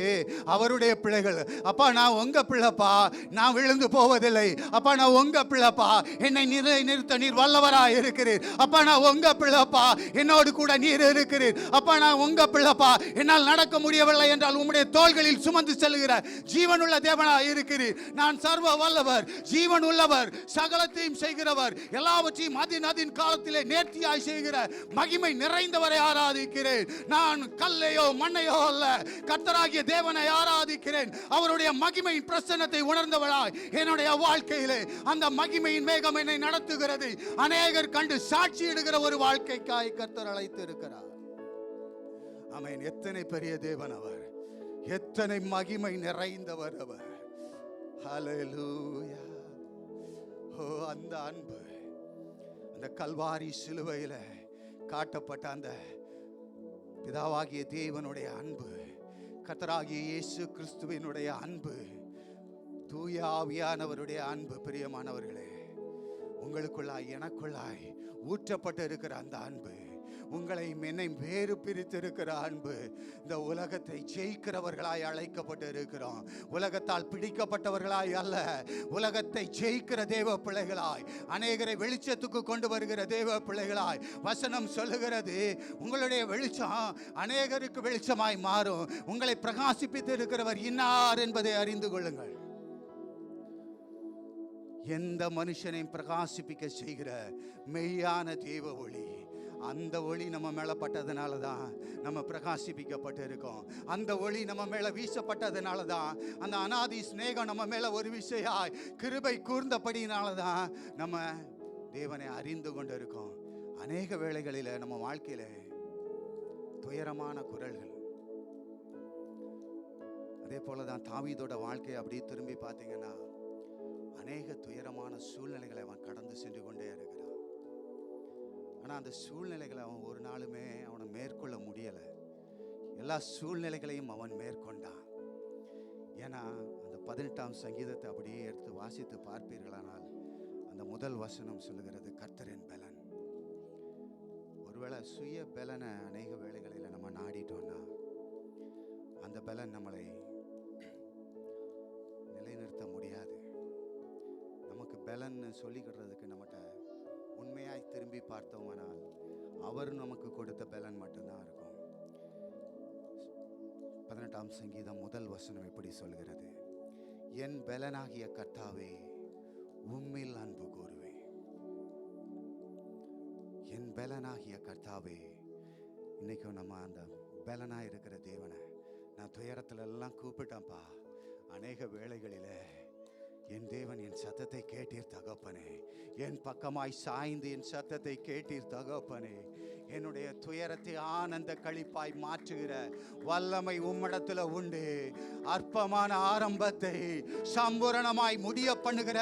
அவருடைய பிள்ளைகள். அப்பா, நான் உங்க பிள்ளைப்பா, நான் விழுந்து போவதில்லை. அப்பா, நான் உங்க பிள்ளைப்பா, என்னை நிறுத்த நீர் வல்லவரா இருக்கிறீர். அப்பா, நான் உங்க பிள்ளைப்பா, என்னோடு கூட நீர் இருக்கிறீர். அப்பா, நான் உங்க பிள்ளைப்பா, என்னால் நடக்க முடியவில்லை என்றால் உம்முடைய தோள்களில் சுமந்து செல்லுகிற ஜீவனுள்ள தேவனா இருக்கிறீர். நான் சர்வ வல்லவர், ஜீவன் உள்ளவர், சகலத்தையும் செய்கிறவர், எல்லாவற்றையும் அதின் காலத்திலே நேர்த்தியாய் செய்கிற மகிமை நிறைந்தவரை ஆராதிக்கிறேன். நான் கல்லையோ மண்ணையோ அல்ல, கர்த்தராகிய தேவனை ஆராதிக்கிறேன். அவருடைய மகிமையின் பிரசன்னத்தை உணர்ந்தவளாய் என்னுடைய வாழ்க்கையிலே அந்த மகிமையின் மேகம் என்னை நடத்துகிறது. அநேகர் கண்டு சாட்சியிடுகிற ஒரு வாழ்க்கைக்காய் கர்த்தர் அழைத்து இருக்கிறார். ஆமென். எத்தனை பெரிய தேவன் அவர், எத்தனை மகிமை நிறைந்தவர் அவர். ஹல்லேலூயா. ஓ, அந்த அன்பு, அந்த கல்வாரி சிலுவையில காட்டப்பட்ட அந்த பிதாவாகிய தேவனுடைய அன்பு, கர்த்தராகிய இயேசு கிறிஸ்துவினுடைய அன்பு, தூய ஆவியானவருடைய அன்பு, பிரியமானவர்களே, உங்களுக்குள்ளாய் எனக்குள்ளாய் ஊற்றப்பட்டு இருக்கிற அந்த அன்பு, உங்களை என்னை வேறு பிரித்திருக்கிற அன்பு, இந்த உலகத்தை ஜெயிக்கிறவர்களாய் அழைக்கப்பட்டு இருக்கிறோம். உலகத்தால் பிடிக்கப்பட்டவர்களாய் அல்ல, உலகத்தை ஜெயிக்கிற தேவ பிள்ளைகளாய், அநேகரை வெளிச்சத்துக்கு கொண்டு வருகிற தேவ பிள்ளைகளாய். வசனம் சொல்லுகிறது, உங்களுடைய வெளிச்சம் அநேகருக்கு வெளிச்சமாய் மாறும். உங்களை பிரகாசிப்பித்து இருக்கிறவர் இன்னார் என்பதை அறிந்து கொள்ளுங்கள். எந்த மனுஷனையும் பிரகாசிப்பிக்க செய்கிற மெய்யான தேவ ஒளி, அந்த ஒளி நம்ம மேல பட்டதுனால தான் நம்ம பிரகாசிப்பிக்கப்பட்டு இருக்கோம். அந்த ஒளி நம்ம மேல வீசப்பட்டதுனால தான், அந்த அநாதி ஸ்நேகம் நம்ம மேல ஒரு விஷயாய் கிருபை கூர்ந்தபடினால தான் நம்ம தேவனை அறிந்து கொண்டு இருக்கோம். அநேக வேளைகளில் நம்ம வாழ்க்கையில துயரமான குரல்கள், அதே போலதான் தாவீதோட வாழ்க்கையை அப்படியே திரும்பி பார்த்தீங்கன்னா அநேக துயரமான சூழ்நிலைகளை அவன் கடந்து சென்று கொண்டே இருக்கிறான். ஆனால் அந்த சூழ்நிலைகளை அவன் ஒரு நாளுமே அவனை மேற்கொள்ள முடியலை. எல்லா சூழ்நிலைகளையும் அவன் மேற்கொண்டான். ஏன்னா அந்த 18ஆம் சங்கீதத்தை அப்படியே எடுத்து வாசித்து பார்ப்பீர்களானால் அந்த முதல் வசனம் சொல்லுகிறது, கர்த்தரின் பலன். ஒருவேளை சுய பலனை அநேக வேளைகளில் நம்ம நாடிட்டோம்னா அந்த பலன் நம்மளை நிலைநிறுத்த முடியாது. நமக்கு பலன் சொல்லிக்கிறதுக்கு நம்மகிட்ட உண்மையாய் திரும்பி பார்த்தோம்னால் அவர் நமக்கு கொடுத்த பலன் மட்டும்தான் இருக்கும். 18ஆம் சங்கீதம் முதல் வசனம் எப்படி சொல்கிறது, என் பலனாகிய கர்த்தாவே உம்மில் அன்பு கூறுவேன். என் பலனாகிய கர்த்தாவே. இன்னைக்கும் நம்ம அந்த பலனா இருக்கிற தேவனை நான் துயரத்துல எல்லாம் கூப்பிட்டேன்ப்பா. அநேக வேளைகளில என் தேவன் என் சத்தத்தை கேட்டீர் தகப்பனே, என் பக்கமாய் சாய்ந்து என் சத்தத்தை கேட்டீர் தகப்பனே. என்னுடைய துயரத்தை ஆனந்த களிப்பாய் மாற்றுகிற வல்லமை உம்மிடத்துல உண்டு. அற்பமான ஆரம்பத்தை சம்பூரணமாய் முடிய பண்ணுகிற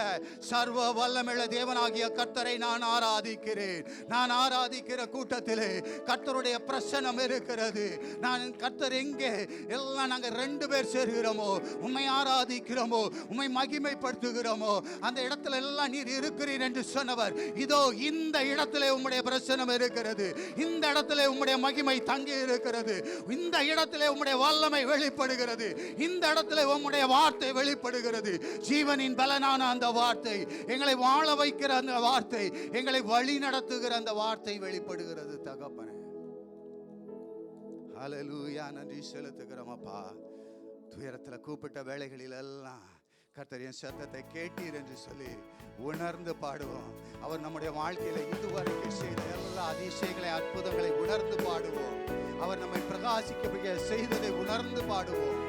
சர்வ வல்லமையுள்ள தேவனாகிய கர்த்தரை நான் ஆராதிக்கிறேன். நான் ஆராதிக்கிற கூட்டத்திலே கர்த்தருடைய பிரசன்னம் இருக்கிறது. நான் கர்த்தர் எங்கே எல்லாம் நாங்கள் 2 பேர் சேர்கிறோமோ, உம்மை ஆராதிக்கிறோமோ, உம்மை மகிமைப்படுத்துகிறோமோ, அந்த இடத்துல எல்லாம் நீர் இருக்கிறீர் என்று சொன்னவர், இதோ இந்த இடத்திலே உம்முடைய பிரசன்னம் இருக்கிறது. இந்த இடத்திலே உம்முடைய மகிமை தங்கி இருக்கிறது. இந்த இடத்திலே உம்முடைய வல்லமை வெளிப்படுகிறது. இந்த இடத்திலே உம்முடைய வார்த்தை வெளிப்படுகிறது. ஜீவனின் பலனான அந்த வார்த்தை, எங்களை வாழ வைக்கிற அந்த வார்த்தை, எங்களை வழி நடத்துகிற அந்த வார்த்தை வெளிப்படுகிறது தகப்பனே. ஹல்லேலூயா. நன்றி செலுத்துகிறோம் அப்பா. துயரத்துல கூப்பிட்ட வேளைகளில் எல்லாம் கர்த்தர் என் சத்தத்தை கேட்டீர் என்று சொல்லி உணர்ந்து பாடுவோம். அவர் நம்முடைய வாழ்க்கையில இதுவரைக்கும் செய்த எல்லா அதிசயங்களை அற்புதங்களை உணர்ந்து பாடுவோம். அவர் நம்மை பிரகாசிக்க செய்ததை தொடர்ந்து பாடுவோம்.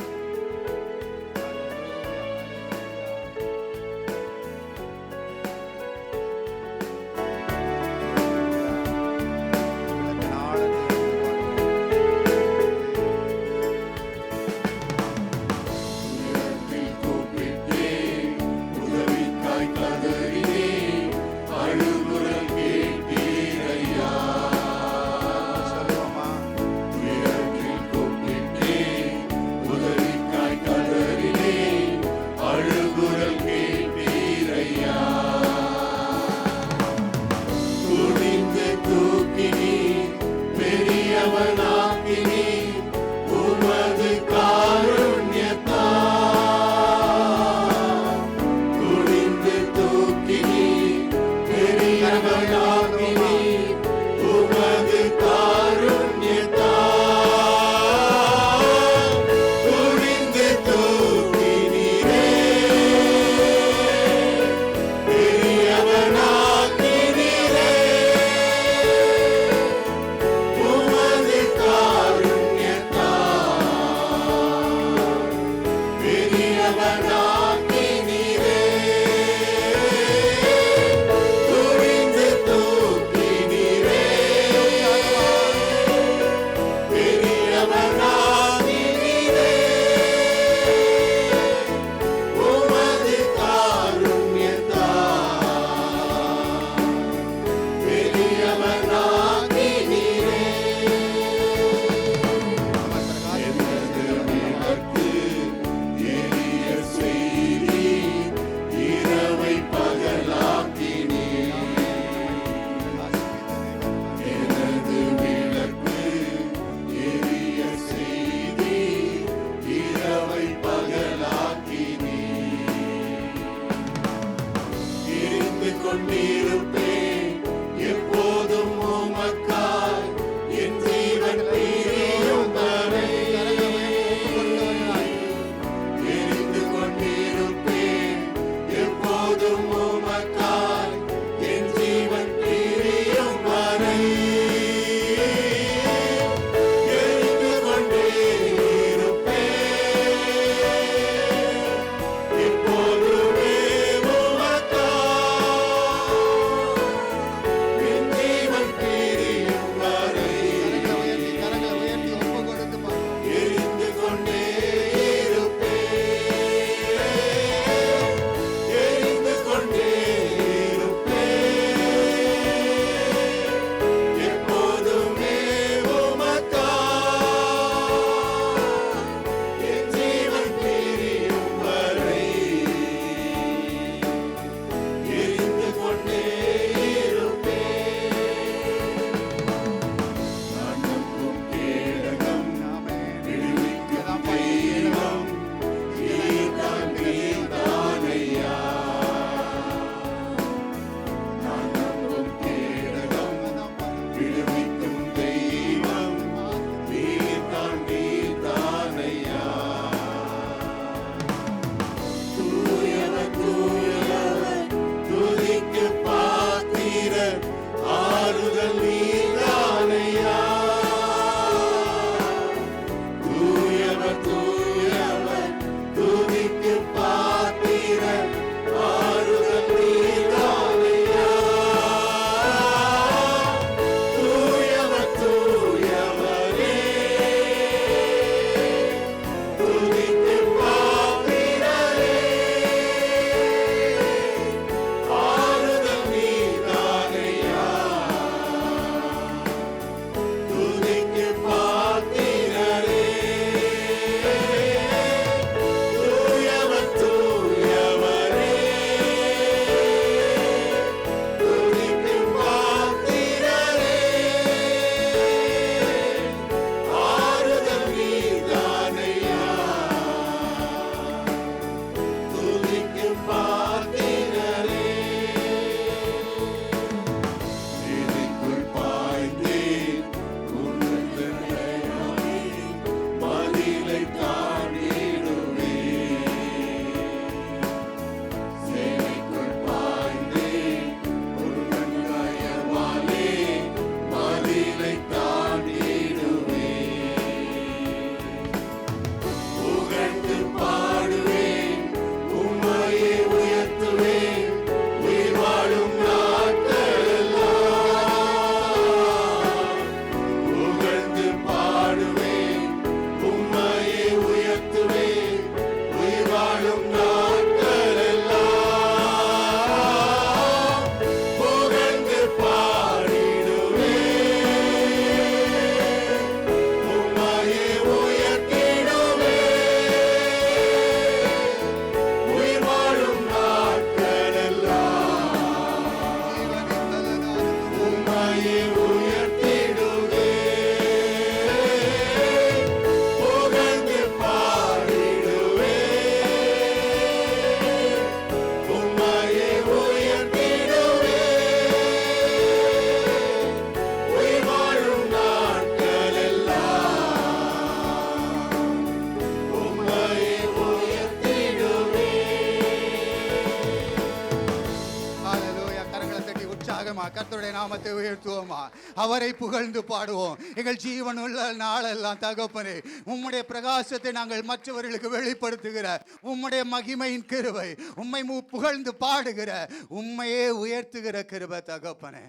அவருடைய நாமத்தை உயர்த்துவோமா? அவரை புகழ்ந்து பாடுவோம். எங்கள் ஜீவன் உள்ள நாளெல்லாம் தகப்பனே, உம்முடைய பிரகாசத்தை நாங்கள் மற்றவர்களுக்கு வெளிப்படுத்துகிற உம்முடைய மகிமையின் கிருபை, உம்மை புகழ்ந்து பாடுகிற, உம்மையே உயர்த்துகிற கிருபை தகப்பனே.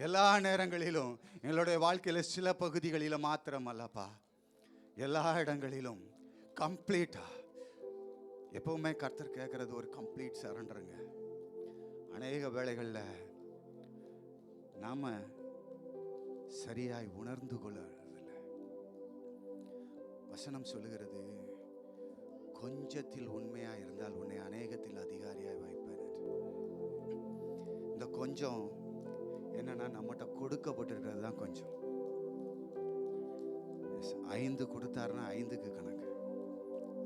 எல்லா நேரங்களிலும் எங்களுடைய வாழ்க்கையில் சில பகுதிகளில் மாத்திரம் அல்லப்பா, எல்லா இடங்களிலும் கம்ப்ளீட்டா. எப்பவுமே கர்த்தர் கேட்கறது ஒரு கம்ப்ளீட் சரண்டருங்க. அநேக வேளைகளில் நாம சரியாய் உணர்ந்து கொள்ளவில்லை. வசனம் சொல்லுகிறது, கொஞ்சத்தில் உண்மையா இருந்தால் உன்னை அநேகத்தில் அதிகாரியாய் வைப்பேன். இந்த கொஞ்சம் என்னன்னா, நம்மகிட்ட கொடுக்கப்பட்டிருக்கிறது தான் கொஞ்சம். 5 கொடுத்தாருன்னா 5க்கு கணக்கு,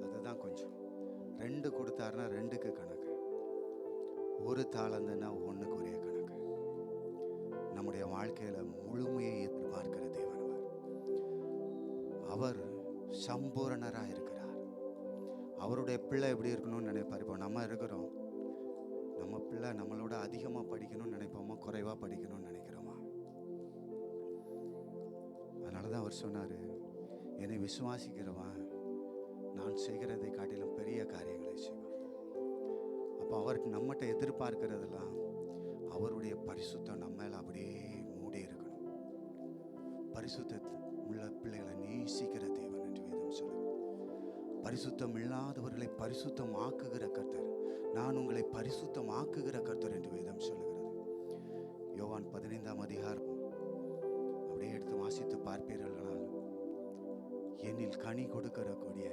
அதுதான் கொஞ்சம். 2 கொடுத்தாருன்னா 2க்கு கணக்கு. 1 தாளந்துன்னா 1க்கு ஒரே கணக்கு. நம்முடைய வாழ்க்கையில முழுமையை எதிர்பார்க்கிற தேவன் அவர் சம்பூரணராக இருக்கிறார். அவருடைய பிள்ளை எப்படி இருக்கணும்னு நினைப்பார். இப்போ நம்ம இருக்கிறோம், நம்ம பிள்ளை நம்மளோட அதிகமாக படிக்கணும்னு நினைப்போமா, குறைவாக படிக்கணும்னு நினைக்கிறோமா? அதனால தான் அவர் சொன்னார், என்னை விசுவாசிக்கிறவன் நான் செய்கிறதை காட்டிலும் பெரிய காரியங்களை செய்வான். அப்போ அவர் நம்மகிட்ட எதிர்பார்க்கிறதெல்லாம் அவருடைய பரிசுத்தம் நம்ம மேல அப்படியே மூடி இருக்கணும். பரிசுத்த உள்ள பிள்ளைகளை நேசிக்கிற தேவன் என்று வேதம் சொல்லுது. பரிசுத்தம் இல்லாதவர்களை பரிசுத்தம் ஆக்குகிற கர்த்தர், நான் உங்களை பரிசுத்தம் ஆக்குகிற கர்த்தர் என்று வேதம் சொல்லுகிறது. யோவான் 15ஆம் அதிகாரம் அப்படியே எடுத்து வாசித்து பார்ப்பீர்களானால், என்னில் கனி கொடுக்கிற கூடிய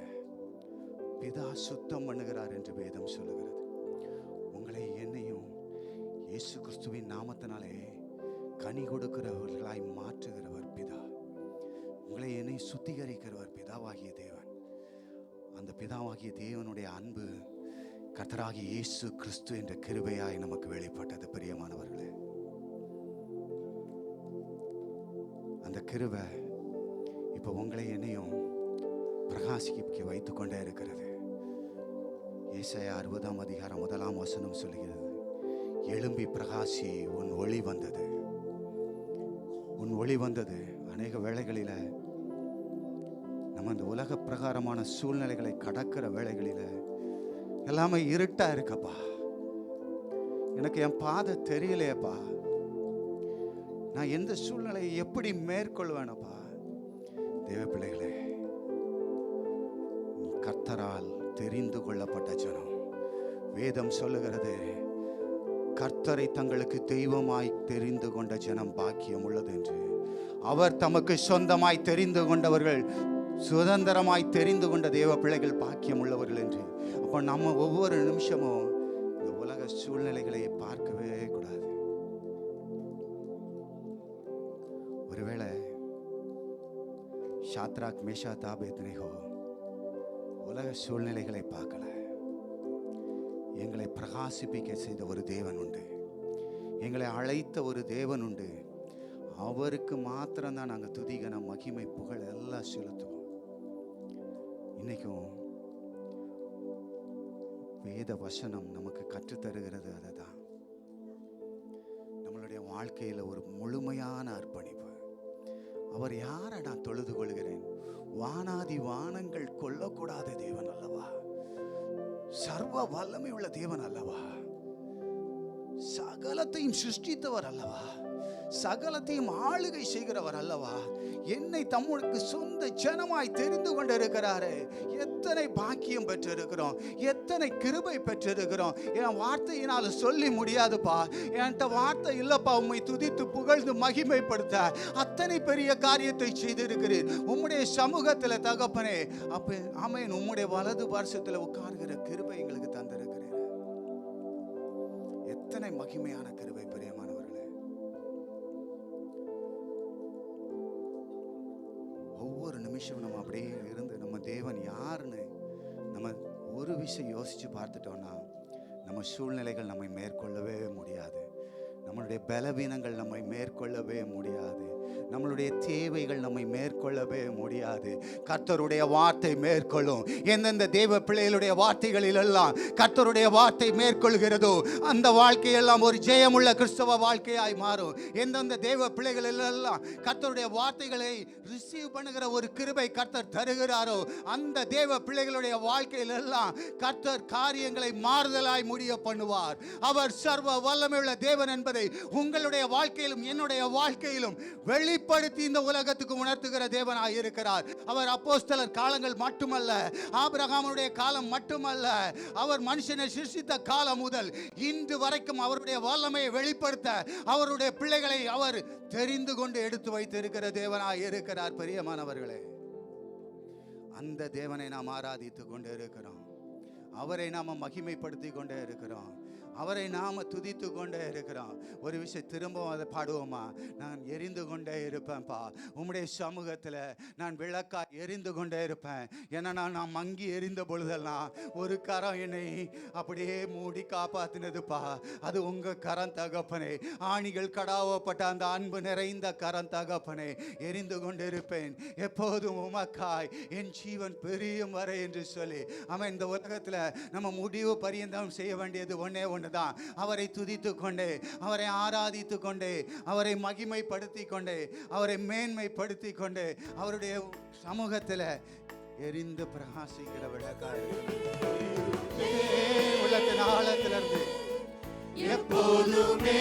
பிதா சுத்தம் பண்ணுகிறார் என்று வேதம் சொல்லுகிறது. உங்களை என்னையும் இயேசு கிறிஸ்துவின் நாமத்தினாலே கனி கொடுக்கிறவர்களாய் மாற்றுகிறவர் பிதா. உங்களை என்னை சுத்திகரிக்கிறவர் பிதாவாகிய தேவன். அந்த பிதாவாகிய தேவனுடைய அன்பு கர்த்தராகிய இயேசு கிறிஸ்து என்ற கிருபையாய் நமக்கு வெளிப்பட்டது. பிரியமானவர்களே, அந்த கிருபை இப்போ உங்களை என்னையும் பிரகாசிக்க வைத்து கொண்டே இருக்கிறது. ஏசாயா 60ஆம் அதிகாரம் 1ஆம் வசனம் சொல்கிறது, எழும்பி பிரகாசி, உன் ஒளி வந்தது. உன் ஒளி வந்தது. அநேக வேளைகளில் நம்ம இந்த உலக பிரகாரமான சூழ்நிலைகளை கடக்கிற வேளைகளில் எல்லாமே இருட்டா இருக்கப்பா, எனக்கு என் பாதை தெரியலையப்பா, நான் எந்த சூழ்நிலையை எப்படி மேற்கொள்வேனப்பா. தேவ பிள்ளைகளே, கர்த்தரால் தெரிந்து கொள்ளப்பட்ட ஜனம், வேதம் சொல்லுகிறது, கர்த்தரை தங்களுக்கு தெய்வமாய் தெரிந்து கொண்ட ஜனம் பாக்கியம் உள்ளது என்று. அவர் தமக்கு சொந்தமாய் தெரிந்து கொண்டவர்கள், சுதந்திரமாய் தெரிந்து கொண்ட தேவ பிள்ளைகள் பாக்கியம் உள்ளவர்கள் என்று. அப்போ நம்ம ஒவ்வொரு நிமிஷமும் இந்த உலக சூழ்நிலைகளை பார்க்கவே கூடாது. ஒருவேளை ஷாத்ராக், மேஷாக், ஆபேத்நேகோ உலக சூழ்நிலைகளை பார்க்கல, எங்களை பிரகாசிப்பிக்க செய்த ஒரு தேவன் உண்டு, எங்களை அழைத்த ஒரு தேவன் உண்டு. அவருக்கு மாத்திரம்தான் நாங்கள் துதிகன மகிமை புகழ் எல்லாம் செலுத்துவோம். இன்னைக்கும் வேத வசனம் நமக்கு கற்றுத்தருகிறது அதுதான். நம்மளுடைய வாழ்க்கையில் ஒரு முழுமையான அர்ப்பணிப்பு. அவர் யாரை நான் தொழுது கொள்கிறேன்? வானாதி வானங்கள் கொள்ளக்கூடாத தேவன் அல்லவா, சர்வ வல்லமை உள்ள தேவன் அல்லவா, சகலத்தையும் சிருஷ்டித்தவர் அல்லவா, சகலத்தையும் ஆளுகை செய்கிறவர் அல்லவா, என்னை தம்முக்கு சொந்த ஜனமாய் தெரிந்து கொண்டிருக்கிறாரு. எத்தனை பாக்கியம் பெற்றிருக்கிறோம், எத்தனை கிருபை பெற்றிருக்கிறோம். என் வார்த்தையினால் சொல்லி முடியாதுப்பா, என்கிட்ட வார்த்தை இல்லப்பா உம்மை துதித்து புகழ்ந்து மகிமைப்படுத்த. அத்தனை பெரிய காரியத்தை செய்திருக்கிறீர் உம்முடைய சமூகத்தில் தகப்பனே. அப்ப ஆமென், உம்முடைய வலது பார்சத்தில் உட்கார்கிற கிருபை எங்களுக்கு தந்திருக்கிறீர். எத்தனை மகிமையான கிருபை பிரியமானவர்களே. ஒவ்வொரு நிமிஷம் நம்ம அப்படியே இருந்து நம்ம தேவன் யாருன்னு நம்ம ஒரு விஷயம் யோசிச்சு பார்த்துட்டோம்னா, நம்ம சூழ்நிலைகள் நம்மை மேற்கொள்ளவே முடியாது, நம்மளுடைய பலவீனங்கள் நம்மை மேற்கொள்ளவே முடியாது. நம்மளுடைய தேவைகள் நம்மை மேற்கொள்ளவே முடியாது. கர்த்தருடைய வார்த்தை மேற்கொள்ளும். எந்தெந்த தேவ பிள்ளைகளுடைய வார்த்தைகளில் எல்லாம் கர்த்தருடைய வார்த்தை மேற்கொள்கிறதோ அந்த வாழ்க்கையெல்லாம் ஒரு ஜெயமுள்ள கிறிஸ்தவ வாழ்க்கையாய் மாறும். எந்தெந்த தேவ பிள்ளைகளில் எல்லாம் கர்த்தருடைய வார்த்தைகளை ரிசீவ் பண்ணுகிற ஒரு கிருபை கர்த்தர் தருகிறாரோ அந்த தேவ பிள்ளைகளுடைய வாழ்க்கையில் எல்லாம் கர்த்தர் காரியங்களை மாறுதலாய் முடிய பண்ணுவார். அவர் சர்வ வல்லமையுள்ள தேவன் என்பதை உங்களுடைய வாழ்க்கையிலும் என்னுடைய வாழ்க்கையிலும் வெளிப்படுத்தி இந்த உலகத்துக்கு உணர்த்துகிற தேவனாய் இருக்கிறார். அவர் அப்போஸ்தலர் காலங்கள் மட்டுமல்ல, ஆபிரகாமுடைய காலம் மட்டுமல்ல, அவர் மனுஷனை சிருஷ்டித்த காலம் முதல் இன்று வரைக்கும் அவருடைய வல்லமையை வெளிப்படுத்த அவருடைய பிள்ளைகளை அவர் தெரிந்து கொண்டு எடுத்து வைத்திருக்கிற தேவனாய் இருக்கிறார். பிரியமானவர்களே, அந்த தேவனை நாம் ஆராதித்துக் கொண்டே இருக்கிறோம். அவரை நாம மகிமைப்படுத்தி கொண்டே இருக்கிறோம். அவரை நாம துதித்து கொண்டே இருக்கிறோம். ஒரு விஷயம் திரும்பவும் அதை பாடுவோமா? நான் எரிந்து கொண்டே இருப்பேன்ப்பா உம்முடைய சமூகத்தில். நான் விளக்கா எரிந்து கொண்டே இருப்பேன். ஏன்னா நான் மங்கி எரிந்த பொழுதெல்லாம் ஒரு கரம் என்னை அப்படியே மூடி காப்பாத்தினதுப்பா. அது உங்க கரம் தகப்பனே. ஆணிகள் கடாவப்பட்ட அந்த அன்பு நிறைந்த கரம் தகப்பனே. எரிந்து கொண்டு இருப்பேன் எப்போதும் உமக்காய், என் ஜீவன் பெரியும் வரை என்று சொல்லி. ஆமாம், இந்த உலகத்தில் நம்ம முடிவு பரியந்தம் செய்ய வேண்டியது ஒன்னே ஒன்று தான். அவரை துதித்து கொண்டே, அவரை ஆராதித்து கொண்டே, அவரை மகிமைப்படுத்தி கொண்டே, அவரை மேன்மைப்படுத்தி கொண்டே அவருடைய சமூகத்தில் எரிந்து பிரகாசிக்கிற விளக்காய் உள்ளத்தின் ஆழத்திலிருந்து எப்போதுமே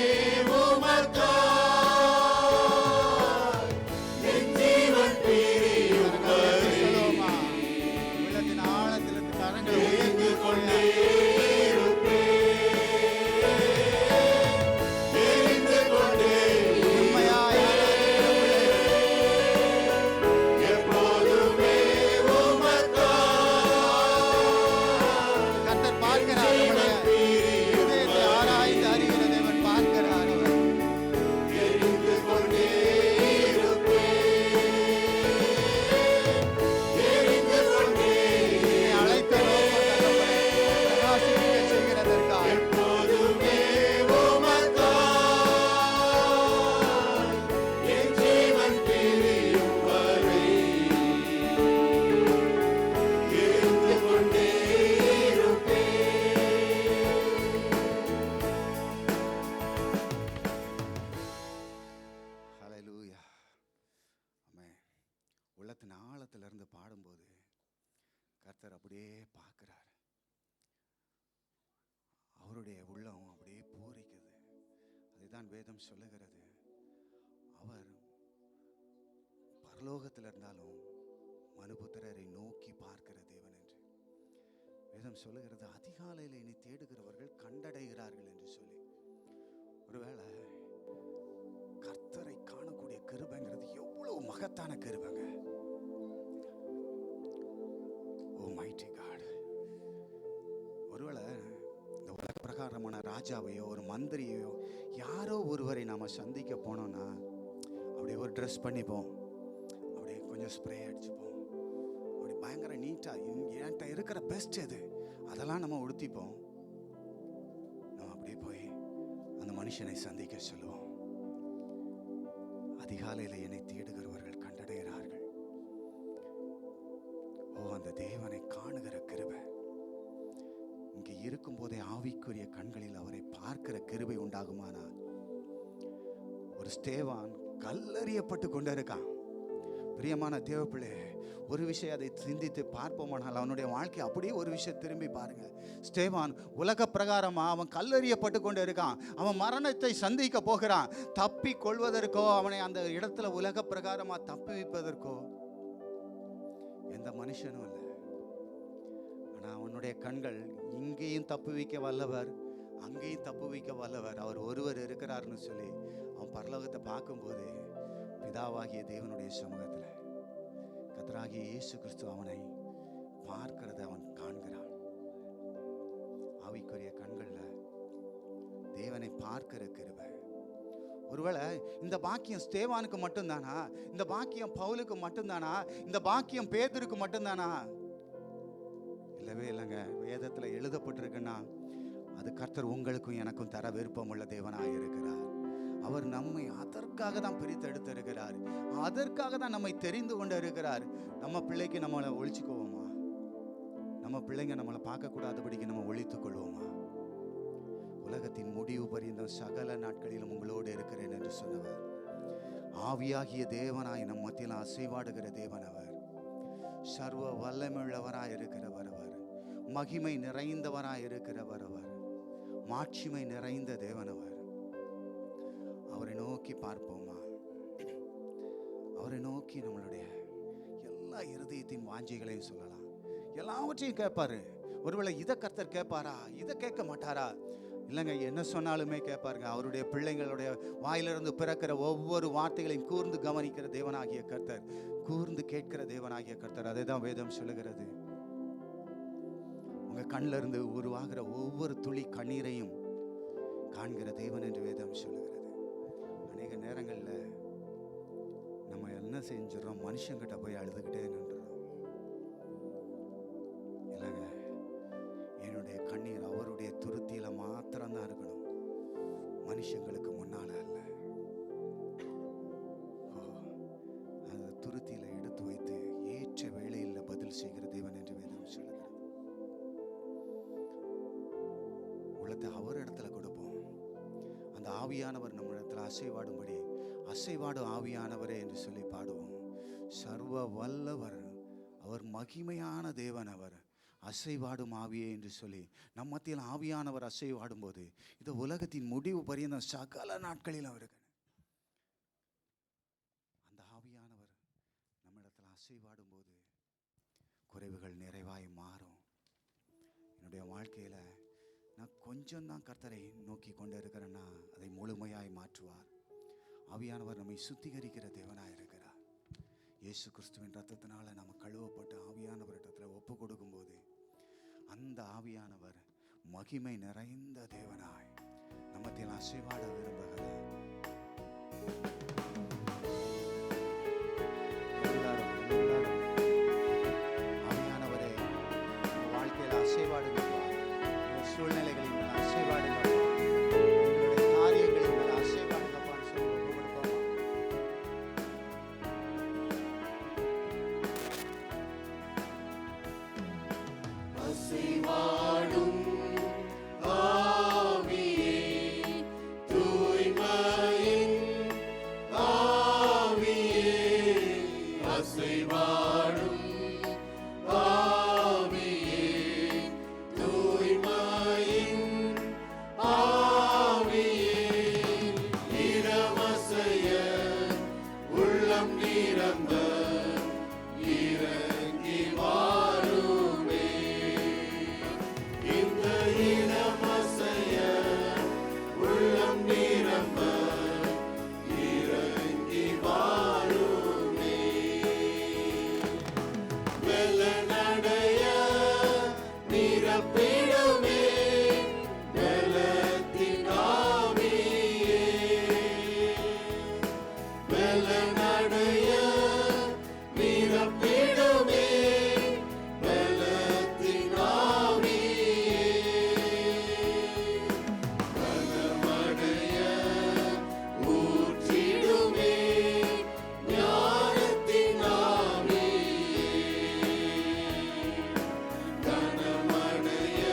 உள்ளத்தின் ஆழத்திலிருந்து கரங்களை உயர்த்தி கொண்டே உள்ளத்தின் ஆழத்திலிருந்து பாடும்போது கர்த்தர் அப்படியே பார்க்கிறார். அவருடைய உள்ளம் அப்படியே பூரிக்குது. அதுதான் வேதம் சொல்லுகிறது. அவர் பரலோகத்தில் இருந்தாலும் மனுபுத்திரரை நோக்கி பார்க்கிற தேவன் என்று வேதம் சொல்லுகிறது. அதிகாலையில் என்னை தேடுகிறவர்கள் கண்டடைகிறார்கள் என்று சொல்லி. ஒருவேளை கர்த்தரை காணக்கூடிய கிருபைங்கிறது எவ்வளவு மகத்தான கிருபைங்க. ஓ மைட்டி காட். ஒருவேளை இந்த உலக பிரகாரமான ராஜாவையோ ஒரு மந்திரியோ யாரோ ஒருவரை நாம் சந்திக்க போனோம்னா அப்படியே ஒரு ட்ரெஸ் பண்ணிப்போம், அப்படியே கொஞ்சம் ஸ்ப்ரே அடிச்சுப்போம், அப்படி பயங்கர நீட்டாக என்கிட்ட இருக்கிற பெஸ்ட் எது அதெல்லாம் நம்ம உடுத்திப்போம். நம்ம அப்படியே போய் அந்த மனுஷனை சந்திக்க சொல்லுவோம். அதிகாலையில் என்னை தேடுகிறவர்கள் கண்டடைகிறார்கள். ஓ, அந்த தேவனை காணுகிற கிருபை இங்கே இருக்கும் போதே ஆவிக்குரிய கண்களில் அவரை பார்க்கிற கிருபை உண்டாகுமானால், ஒரு ஸ்தேவான் கல்லறியப்பட்டு கொண்டு இருக்கான். பிரியமான தேவப்பிள்ளை, ஒரு விஷயம் அதை சிந்தித்து பார்ப்போமானால் அவனுடைய வாழ்க்கை அப்படியே ஒரு விஷயம் திரும்பி பாருங்க. ஸ்தேவான் உலக பிரகாரமா அவன் கல்லறியப்பட்டு கொண்டு இருக்கான். அவன் மரணத்தை சந்திக்க போகிறான். தப்பி கொள்வதற்கோ அவனை அந்த இடத்துல உலக பிரகாரமா தப்பி வைப்பதற்கோ எந்த மனுஷனும் இல்லை. ஆனா அவனுடைய கண்கள் இங்கேயும் தப்பு வைக்க வல்லவர், அங்கேயும் தப்பு வைக்க வல்லவர் அவர் ஒருவர் இருக்கிறார்னு சொல்லி அவன் பரலோகத்தை பார்க்கும்போது பிதாவாகிய தேவனுடைய சமூகத்தில் கர்த்தராகிய இயேசு கிறிஸ்து அவனை பார்க்கிறத அவன் காண்கிறான். ஆவிக்குரிய கண்கள்ல தேவனை பார்க்கிற கிருபை. ஒருவேளை இந்த பாக்கியம் ஸ்தேவானுக்கு மட்டும்தானா? இந்த பாக்கியம் பவுலுக்கு மட்டும்தானா? இந்த பாக்கியம் பேதுருக்கு மட்டும்தானா? இல்லவே இல்லைங்க. வேதத்தில் எழுதப்பட்டிருக்குன்னா அது கர்த்தர் உங்களுக்கும் எனக்கும் தர விருப்பம் உள்ள தேவனாக இருக்கிறார். அவர் நம்மை அதற்காக தான் பிரித்தெடுத்து இருக்கிறார். அதற்காக தான் நம்மை தெரிந்து கொண்டு இருக்கிறார். நம்ம பிள்ளைக்கு நம்மளை ஒழிச்சுக்குவோமா? நம்ம பிள்ளைங்க நம்மளை பார்க்கக்கூடாதபடிக்கு நம்ம ஒழித்துக் கொள்வோமா? உலகத்தின் முடிவு பரியந்தம் சகல நாட்களிலும் உங்களோடு இருக்கிறேன் என்று சொன்னவர், ஆவியாகிய தேவனாய் நம் மத்தியில் அசைவாடுகிற தேவன் அவர். சர்வ வல்லமையுள்ளவராய் இருக்கிறவர் அவர். மகிமை நிறைந்தவராய் இருக்கிறவர் அவர். மாட்சிமை நிறைந்த தேவன் அவர். அவரை நோக்கி பார்ப்போமா? அவரை நோக்கி நம்மளுடைய எல்லா இருதயத்தின் வாஞ்சைகளையும் சொல்லலாம். எல்லாவற்றையும் கேட்பாரு. ஒருவேளை இதை கர்த்தர் கேட்பாரா? இதை கேட்க மாட்டாரா? இல்லைங்க, என்ன சொன்னாலுமே கேட்பாருங்க. அவருடைய பிள்ளைங்களுடைய வாயிலிருந்து பிறக்கிற ஒவ்வொரு வார்த்தைகளையும் கூர்ந்து கவனிக்கிற தேவனாகிய கர்த்தர், கூர்ந்து கேட்கிற தேவனாகிய கர்த்தர். அதை தான் வேதம் சொல்லுகிறது. உங்க கண்ணில் இருந்து உருவாகிற ஒவ்வொரு துளி கண்ணீரையும் காண்கிற தேவன் என்று வேதம் சொல்லுகிறது. அநேக நேரங்களில் நம்ம என்ன செஞ்சிடறோம்? மனுஷங்கிட்ட போய் அழுதுகிட்டே நின்றோம். இல்லைங்க, என்னுடைய கண்ணீர் அவருடைய துருத்தியில மாத்திரம்தான் இருக்கணும், மனுஷங்களுக்கு முன்னால அல்ல. அந்த துருத்தியில எடுத்து வைத்து ஏற்ற வேளையில் பதில் செய்கிற தேவன் என்று வேதம் சொல்லுகிறது. உள்ளத்தை அவர் இடத்துல கொடுப்போம். அந்த ஆவியானவர் நம்ம இடத்துல அசைவாடும்படி, அசைவாடும் ஆவியானவரே என்று சொல்லி பாடுவோம். சர்வ வல்லவர் அவர், மகிமையான தேவன் அவர், அசைவாடும் ஆவியே என்று சொல்லி நம் மத்தியில் ஆவியானவர் அசைவாடும் போது இந்த உலகத்தின் முடிவு பரியந்தம் சகல நாட்களில் அவருக்கு அந்த ஆவியானவர் நம்ம இடத்துல அசைவாடும் போது குறைவுகள் நிறைவாய் மாறும். என்னுடைய வாழ்க்கையில நான் கொஞ்சம் தான் கர்த்தரை நோக்கி கொண்டு இருக்கிறேன்னா அதை முழுமையாய் மாற்றுவார். ஆவியானவர் நம்மை சுத்திகரிக்கிற தேவனாய் இருக்கிறார். இயேசு கிறிஸ்துவின் ரத்தத்தினால நம்ம கழுவப்பட்டு ஆவியானவர் இடத்துல ஒப்பு கொடுக்கும் போது அந்த ஆவியானவர் மகிமை நிறைந்த தேவனாய் நம்மத்தில் அசைவாட விரும்புகிறார். ஆவியானவரே, வாழ்க்கையில் அசைவாடுங்க, சூழ்நிலைகளில் அசைவாடுங்க, காரியங்களில் அசைவாடுங்கப்பான்னு சொல்லி ஒப்பு கொடுப்போம். அசைவாடும் ஆவியே, தூய்மையின் ஆவியே, அசைவாடும் ஆவியே, தூய்மையின் ஆவியே, இரவசைய உள்ளம் நிரம்ப இறங்கி வாருமே. இந்த இனமசைய உள்ளம் நிரம்ப இறங்கி வாருமே. வெள்ளநடைய நிரப்பிடுமே வெள்ளத்தின் ஆவியே. வெள்ளநடைய நிரப்பிடுமே வெள்ளத்தின் ஆவியே. கனமடைய ஊற்றிடுமே ஞானத்தின் ஆவியே. கனமடைய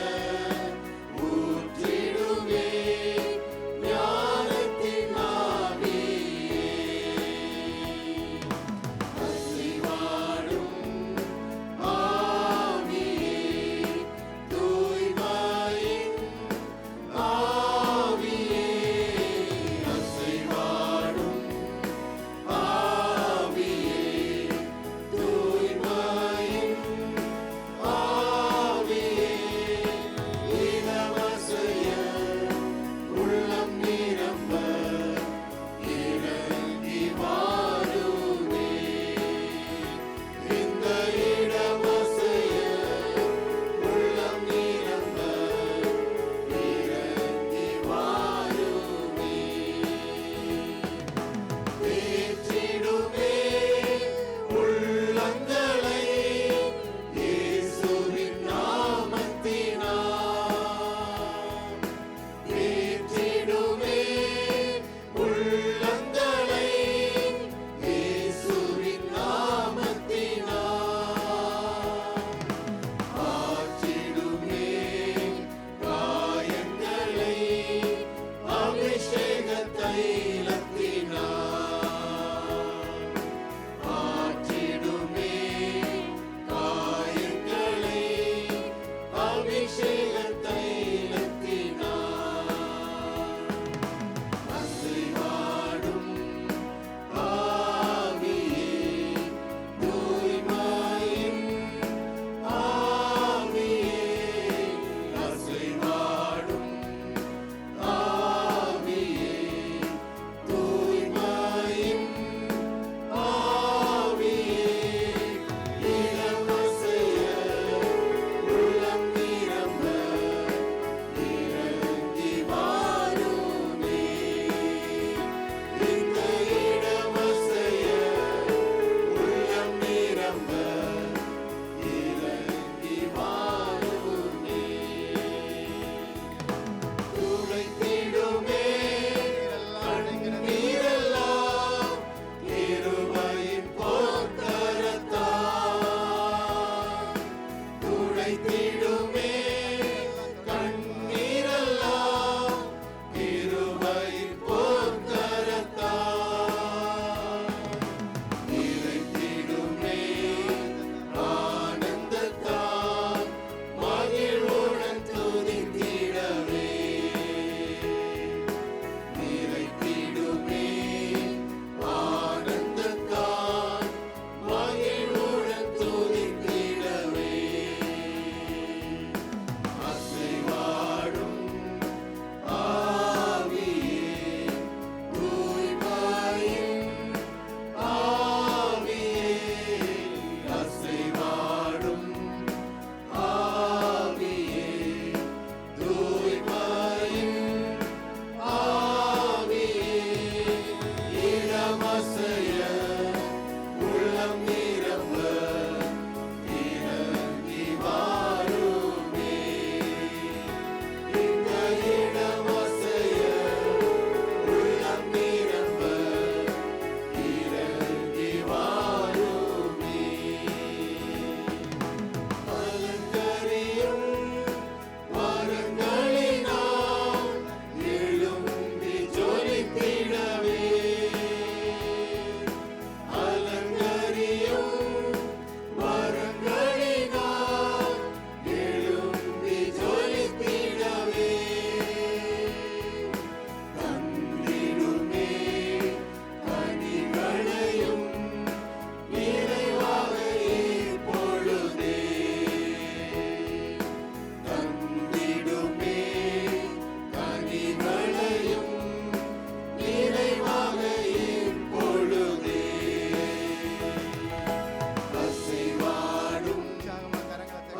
துடைத்திடுமே கண்ணீரெல்லாம் கிருபையின் பொற்கரத்தால் நிறைத்திடுமே ஆனந்தத்தால் மகிழ்வுடன் துதித்திடவே நிறைத்திடுமே ஆனந்தத்தால் மகிழ்வுடன் துதித்திடவே அசைவாடும் ஆவியே தூய்மையின் ஆவியே அசைவாடும் ஆவியே தூய்மையின் ஆவியே இளமசைய உள்ளம் நிரம்ப இறங்கி வாருமே இந்த இளமசைய உள்ளம் நிரம்ப இறங்கி வாருமே அலங்கரியும் வரங்களினால் எழும்பி ஜொலித்திடவே அலங்கரியும் வரங்களினால் எழும்பி ஜொலித்திடவே தந்திடுமே கனிகளையும் நிறைவாக இப்பொழுதே தந்திடுமே கனிகளையும் நிறைவாக இப்பொழுதே அசைவாடும்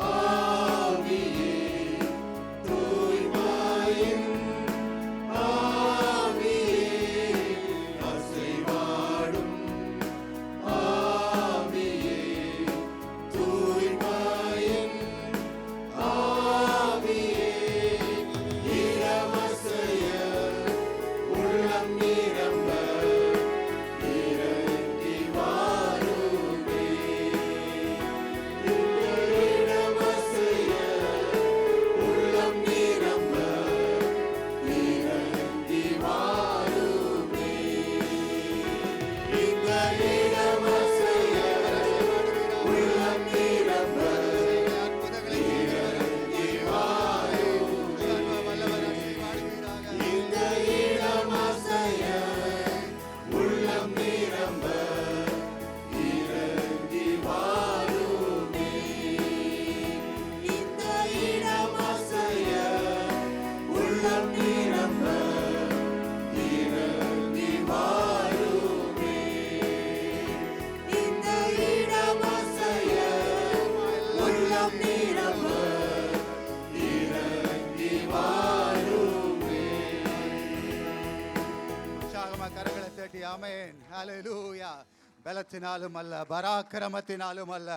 ஆவியே தூய்மையின் ஆவியே அசைவாடும் ஆவியே தூய்மையின் ஆவியே இளமசைய உள்ளம் நிரம்ப இறங்கி வாருமே இந்த இளமசைய உள்ளம் நிரம்ப இறங்கி வாருமே இந்த இளமசைய உள்ளம் நிரம்ப இறங்கி வாருமே இந்த இளமசைய உள்ளம் நிரம்ப இறங்கி வாருமே இந்த இளமசைய உள்ளம் நிரம்ப இறங்கி வாருமே இந்த இளமசைய உள்ளம் நிரம்ப இறங்கி வாருமே உற்சாகமா கரங்களை தட்டி ஆமென் ஹalleluya பலத்தினாலும் அல்ல பராக்கிரமத்தினாலும் அல்ல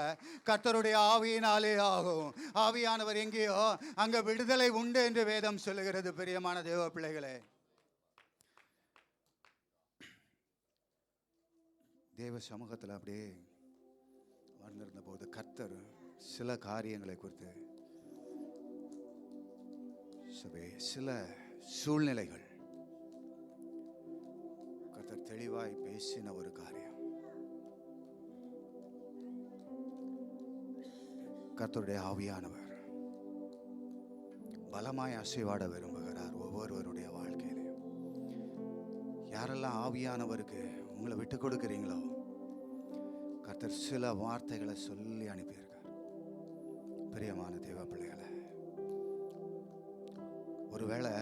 கர்த்தருடைய ஆவியினாலே ஆகும் ஆவியானவர் எங்கேயோ அங்க விடுதலை உண்டு என்று வேதம் சொல்லுகிறது பிரியமான தேவ பிள்ளைகளே தேவ சமூகத்தில் அப்படியே வந்திருந்த போது கர்த்தர் சில காரியங்களை குறித்து சில சூழ்நிலைகள் கர்த்தர் தெளிவாய் பேசின ஒரு காரியம் கர்த்தருடைய ஆவியானவர் பலமாய் அசைவாட விரும்புகிறார் ஒவ்வொருவருடைய வாழ்க்கையிலே. யாரெல்லாம் ஆவியானவருக்கு உங்களை விட்டு கொடுக்குறீங்களோ கர்த்தர் சில வார்த்தைகளை சொல்லி அனுப்பியிருக்கார். பிரியமான தேவ பிள்ளைகளை, ஒருவேளை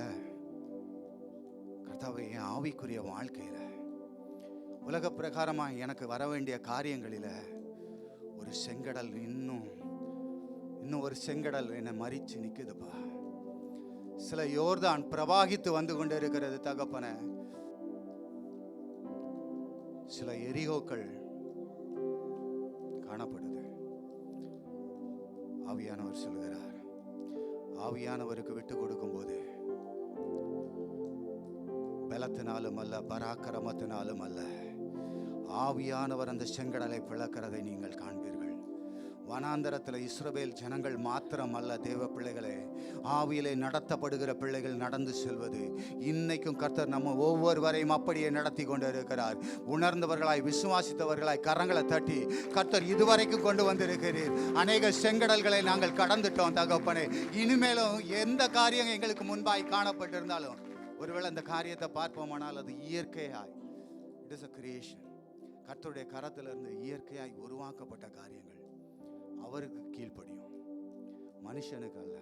கர்த்தாவை என் ஆவிக்குரிய வாழ்க்கையில உலக பிரகாரமாக எனக்கு வர வேண்டிய காரியங்களில் ஒரு செங்கடல் இன்னும் ஒரு செங்கடல் என்னை மறிச்சு நிற்குதுப்பா. சில யோர்தான் பிரவாகித்து வந்து கொண்டு இருக்கிறது தகப்பன. சில எரிகோக்கள் காணப்படுது. ஆவியானவர் சொல்கிறார், ஆவியானவருக்கு விட்டு கொடுக்கும் போது பலத்தினாலும் அல்ல பராக்கிரமத்தினாலும் அல்ல, ஆவியானவர் அந்த செங்கடலை பிளக்கிறதை நீங்கள் காண்பீர்கள். வனாந்தரத்தில் இஸ்ரவேல் ஜனங்கள் மாத்திரம் அல்ல தேவ பிள்ளைகளே, ஆவியிலே நடத்தப்படுகிற பிள்ளைகள் நடந்து செல்வது இன்னைக்கும் கர்த்தர் நம்ம ஒவ்வொருவரையும் அப்படியே நடத்தி கொண்டு இருக்கிறார். உணர்ந்தவர்களாய் விசுவாசித்தவர்களாய் கரங்களை தட்டி கர்த்தர் இதுவரைக்கும் கொண்டு வந்திருக்கிறீர். அநேக செங்கடல்களை நாங்கள் கடந்துட்டோம் தகப்பனே. இனிமேலும் எந்த காரியம் எங்களுக்கு முன்பாய் காணப்பட்டிருந்தாலும் ஒருவேளை அந்த காரியத்தை பார்ப்போமானால் அது இயற்கையாய், இட் இஸ் அ கிரியேஷன், கர்த்தருடைய கரத்திலிருந்து இயற்கையாய் உருவாக்கப்பட்ட காரியங்கள் அவருக்கு கீழ்ப்படியும், மனுஷனுக்கு அல்ல.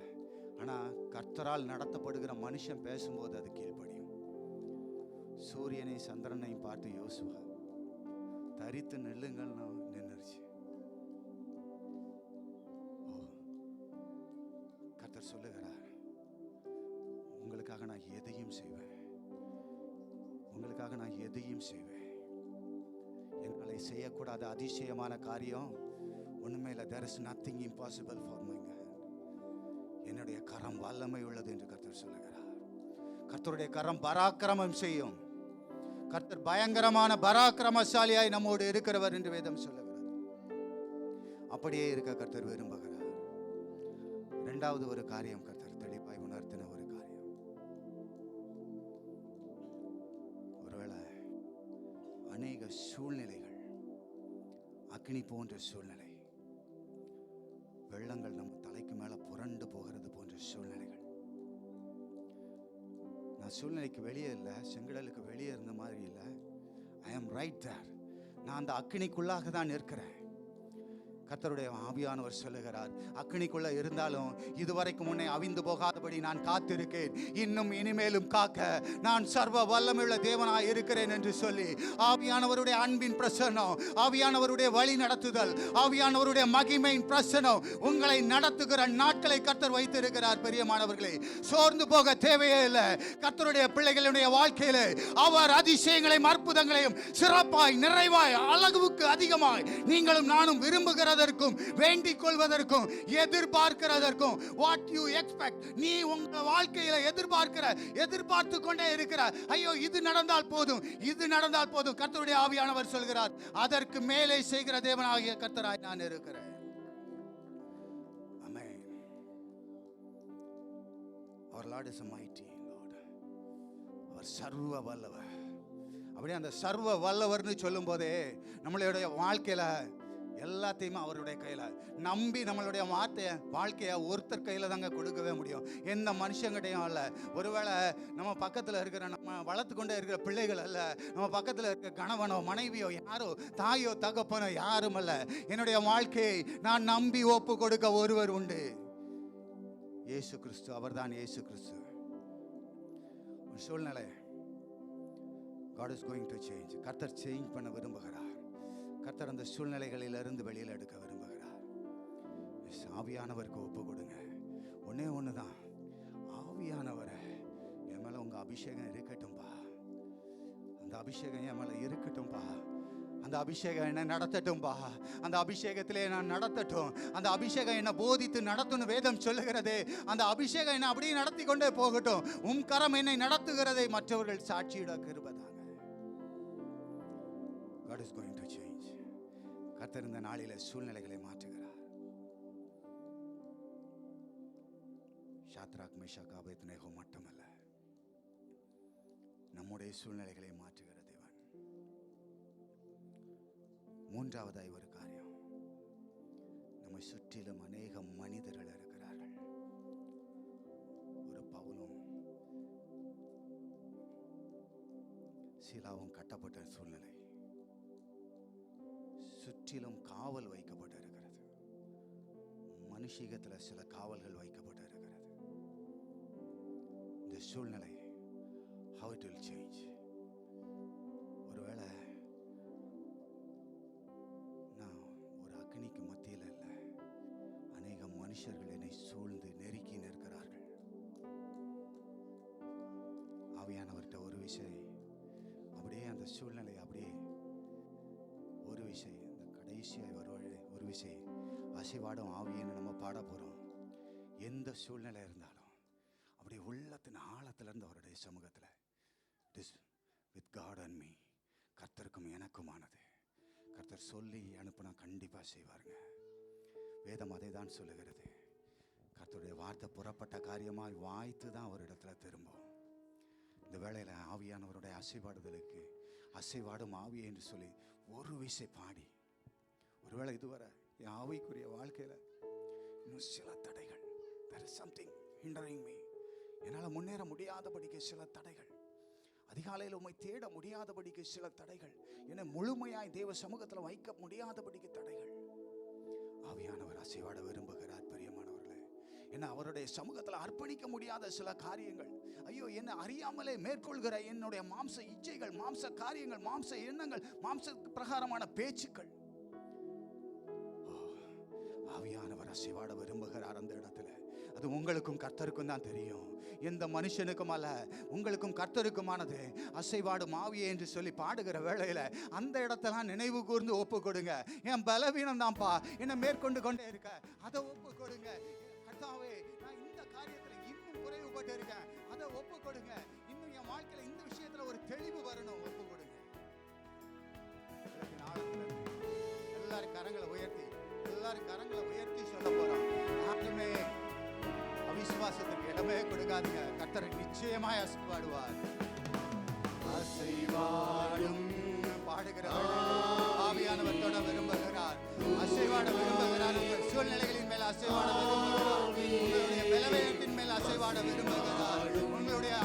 ஆனால் கர்த்தரால் நடத்தப்படுகிற மனுஷன் பேசும்போது அது கீழ்ப்படியும். சூரியனை சந்திரனையும் பார்த்து யோசுவா தரித்து நெல்லுங்கள்னு நின்றுச்சு. கர்த்தர் சொல்லுகிறார், உங்களுக்காக நான் எதையும் செய்வேன், உங்களுக்காக நான் எதையும் செய்வேன். என்னாலே செய்யக்கூடாத அதிசயமான காரியம் ஒண்ணுமே இல்லை. there is nothing impossible for my hand. என்னுடைய கரம் வல்லமை உள்ளது என்று கர்த்தர் சொல்லுகிறார். கர்த்தருடைய கரம் பராக்கிரமம் செய்யும். கர்த்தர் பயங்கரமான பராக்கிரமசாலியாய் நம்மோடு இருக்கிறவர் என்று வேதம் சொல்லுகிறது. அப்படியே இருக்க கர்த்தர் விரும்புகிறார். இரண்டாவது ஒரு காரியம் கர்த்தர் தெளிவாய் உணர்த்தின ஒரு காரியம், ஒருவேளை அநேக சூழ்நிலைகள், அக்னி போன்ற சூழ்நிலை, வெள்ளங்கள் நம்ம தலைக்கு மேல புரண்டு போகிறது போன்ற சூழ்நிலைகள். நான் சூழ்நிலைக்கு வெளியே இல்லை, செங்கடலுக்கு வெளியே இருந்த மாதிரி இல்லை. ஐ ஆம் ரைட் தேர். நான் அந்த அக்னிக்குள்ளாக தான் இருக்கிறேன். கர்த்தருடைய ஆவியானவர் சொல்லுகிறார், அக்னிக்குள்ள இருந்தாலும் இதுவரைக்கும் முன்னே அவிந்து போகாதபடி நான் காத்திருக்கேன், இன்னும் இனிமேலும் காக்க நான் சர்வ வல்லமையுள்ள தேவனாய் இருக்கிறேன் என்று சொல்லி ஆவியானவருடைய அன்பின் பிரசன்னம், ஆவியானவருடைய வழி நடத்துதல், ஆவியானவருடைய மகிமையின் பிரசன்னம் உங்களை நடத்துகிற நாட்களை கர்த்தர் வைத்திருக்கிறார். பெரியமானவர்களே, சோர்ந்து போக தேவையே இல்லை. கர்த்தருடைய பிள்ளைகளுடைய வாழ்க்கையிலே அவர் அதிசயங்களையும் அற்புதங்களையும் சிறப்பாய், நிறைவாய், அளவுக்கு அதிகமாய் நீங்களும் நானும் விரும்புகிற வேண்டிக் கொள்வதற்கும் எதிர்பார்க்கிறதற்கும், வாட் யூ எக்ஸ்பெக்ட், நீ உங்க வாழ்க்கையில எதிர்பார்த்து கொண்டே இருக்கிற, ஐயோ இது நடந்தால் போதும், இது நடந்தால் போதும், கர்த்தருடைய ஆவியானவர் சொல்கிறார், அதற்கு மேலே செய்கிற தேவனாகிய கர்த்தராய் நான் இருக்கிறேன். ஆமென். Our Lord is a mighty Lord. அவர் சர்வ வல்லவர். அப்படியே அந்த சர்வ வல்லவர்னு சொல்லும் போதே நம்மளுடைய வாழ்க்கையில எல்லாத்தையுமே அவருடைய கையில் நம்பி நம்மளுடைய வாழ்க்கையை ஒருத்தர் கையில் தாங்க கொடுக்கவே முடியும், எந்த மனுஷங்கிட்டையும் அல்ல. ஒருவேளை நம்ம பக்கத்தில் இருக்கிற, நம்ம வளர்த்து கொண்டே இருக்கிற பிள்ளைகள் அல்ல, நம்ம பக்கத்தில் இருக்கிற கணவனோ மனைவியோ யாரோ தாயோ தகப்பனோ யாரும் அல்ல. என்னுடைய வாழ்க்கையை நான் நம்பி ஒப்பு கொடுக்க ஒருவர் உண்டு, இயேசு கிறிஸ்து. அவர்தான் இயேசு கிறிஸ்து. ஒரு சூழ்நிலை God is going to change. கர்த்தர் சேஞ்ச் பண்ண விரும்புகிறார். கர்த்தர் அந்த சூழ்நிலைகளிலிருந்து வெளியில் எடுக்க விரும்புகிறார். ஆவியானவருக்கு ஒப்பு கொடுங்க. ஒன்னே ஒண்ணுதான், ஆவியானவரை என் மேல உங்க அபிஷேகம் இருக்கட்டும்பா, அந்த அபிஷேகம் என் மேல இருக்கட்டும்பா, அந்த அபிஷேகம் என்ன நடத்தட்டும்பா, அந்த அபிஷேகத்திலே நான் நடத்தட்டும், அந்த அபிஷேகம் என்ன போதித்து நடத்தும் வேதம் சொல்லுகிறதே, அந்த அபிஷேகம் என்ன அப்படியே நடத்தி கொண்டே போகட்டும். உம் கரம் என்னை நடத்துகிறதை மற்றவர்கள் சாட்சியிட கிருபைதாங்க. God is going to change. கர்த்தர் இந்த நாளிலே சூழ்நிலைகளை மாற்றுகிறார். ஷாத்ராக், மேஷாக், ஆபேத்நேகோ மட்டுமல்ல, நம்முடைய சூழ்நிலைகளை மாற்றுகிற தேவன். மூன்றாவதாய் ஒரு காரியம், நம்மை சுற்றிலும் அநேக மனிதர்கள் இருக்கிறார்கள். ஒரு பவுலும் சீலாவும் கட்டப்பட்ட சூழ்நிலை, சுற்றிலும் காவல் வைக்கப்பட்டிருக்கிறது. மனுஷீகத்தில் சில காவல்கள் வைக்கப்பட்டிருக்கிறது. இந்த சூழ்நிலை how it will change. ஒருவேளை நான் ஒரு அக்னிக்கு மத்தியில் இல்லை, அநேக மனுஷர்கள் என்னை சூழ்ந்து நெருக்கி நிற்கிறார்கள். ஆவியானவர்கிட்ட ஒரு விஷயம், அப்படியே அந்த சூழ்நிலை அப்படியே ஒரு விஷயம், இந்த கடைசியாக ஒரு விஷயம், ஆசீர்வாதம் ஆவியன்னு நம்ம பாட போகிறோம். எந்த சூழ்நிலை இருந்தாலும் அப்படியே உள்ளத்தின் ஆழத்திலிருந்து அவருடைய சமூகத்தில், it is with God and me, கர்த்தருக்கும் எனக்குமானது. கர்த்தர் சொல்லி அனுப்புனா கண்டிப்பாக செய்வாருங்க. வேதம் அதை தான் சொல்லுகிறது. கர்த்தருடைய வார்த்தை புறப்பட்ட காரியமாய் வாய்த்து தான் ஒரு இடத்துல திரும்பும். இந்த வேளையில் ஆவியானவருடைய அசைவாடுதலுக்கு அசைவாடும் ஆவி என்று சொல்லி ஒரு விசை பாடி, ஒருவேளை இதுவரை என் ஆவிக்குரிய வாழ்க்கையில் இன்னும் சில தடைகள், there is something hindering me, என்னால் முன்னேற முடியாதபடிக்கு சில தடைகள், அதிகாலையில் உம்மை தேட முடியாதபடிக்கு சில தடைகள், என்னை முழுமையாய் தேவ சமூகத்தில் வைக்க முடியாதபடிக்கு தடைகள், ஆவியானவர் அசைவாட விரும்புகிறார். பிரியமானவர்களே, என்னை அவருடைய சமூகத்தில் அர்ப்பணிக்க முடியாத சில காரியங்கள், ஐயோ என்னை அறியாமலே மேற்கொள்கிற என்னுடைய மாம்ச இச்சைகள், மாம்ச காரியங்கள், மாம்ச எண்ணங்கள், மாம்ச பிரகாரமான பேச்சுக்கள், ஆவியானவர் அசைவாட விரும்புகிறார் அந்த இடத்துல. அது உங்களுக்கும் கர்த்தருக்கும் தான் தெரியும், எந்த மனுஷனுக்கும் அல்ல, உங்களுக்கும் கர்த்தருக்குமானது. அசைவாடும் ஆவியே என்று சொல்லி பாடுகிற வேளையில அந்த இடத்தெல்லாம் நினைவு கூர்ந்து ஒப்பு கொடுங்க. என் பலவீனம் தான்ப்பா என்னை மேற்கொண்டு கொண்டே இருக்க, அதை ஒப்பு கொடுங்க. கர்த்தாவே, நான் இந்த காரியத்தில் இன்னும் குறைவுபட்டு இருக்கேன், அதை ஒப்பு கொடுங்க. இன்னும் என் வாழ்க்கையில் இந்த விஷயத்துல ஒரு தெளிவு வரணும், ஒப்பு கொடுங்க. எல்லாரும் கரங்களை உயர்த்தி, எல்லாரும் கரங்களை உயர்த்தி சொல்ல போறோம். யாருமே அவிசுவாசத்துக்கு இடமே கொடுக்காதீங்க. கர்த்தர் நிச்சயமாய் அசைவாடுவார். அசைவாடும் பாடுகிற ஆவியானவர் தொட விரும்புகிறார், அசைவாட விரும்புகிறார். உங்கள் சூழ்நிலைகளின் மேல் அசைவாட விரும்புகிறார், உங்களுடைய பலவீனத்தின் மேல் அசைவாட விரும்புகிறார். உங்களுடைய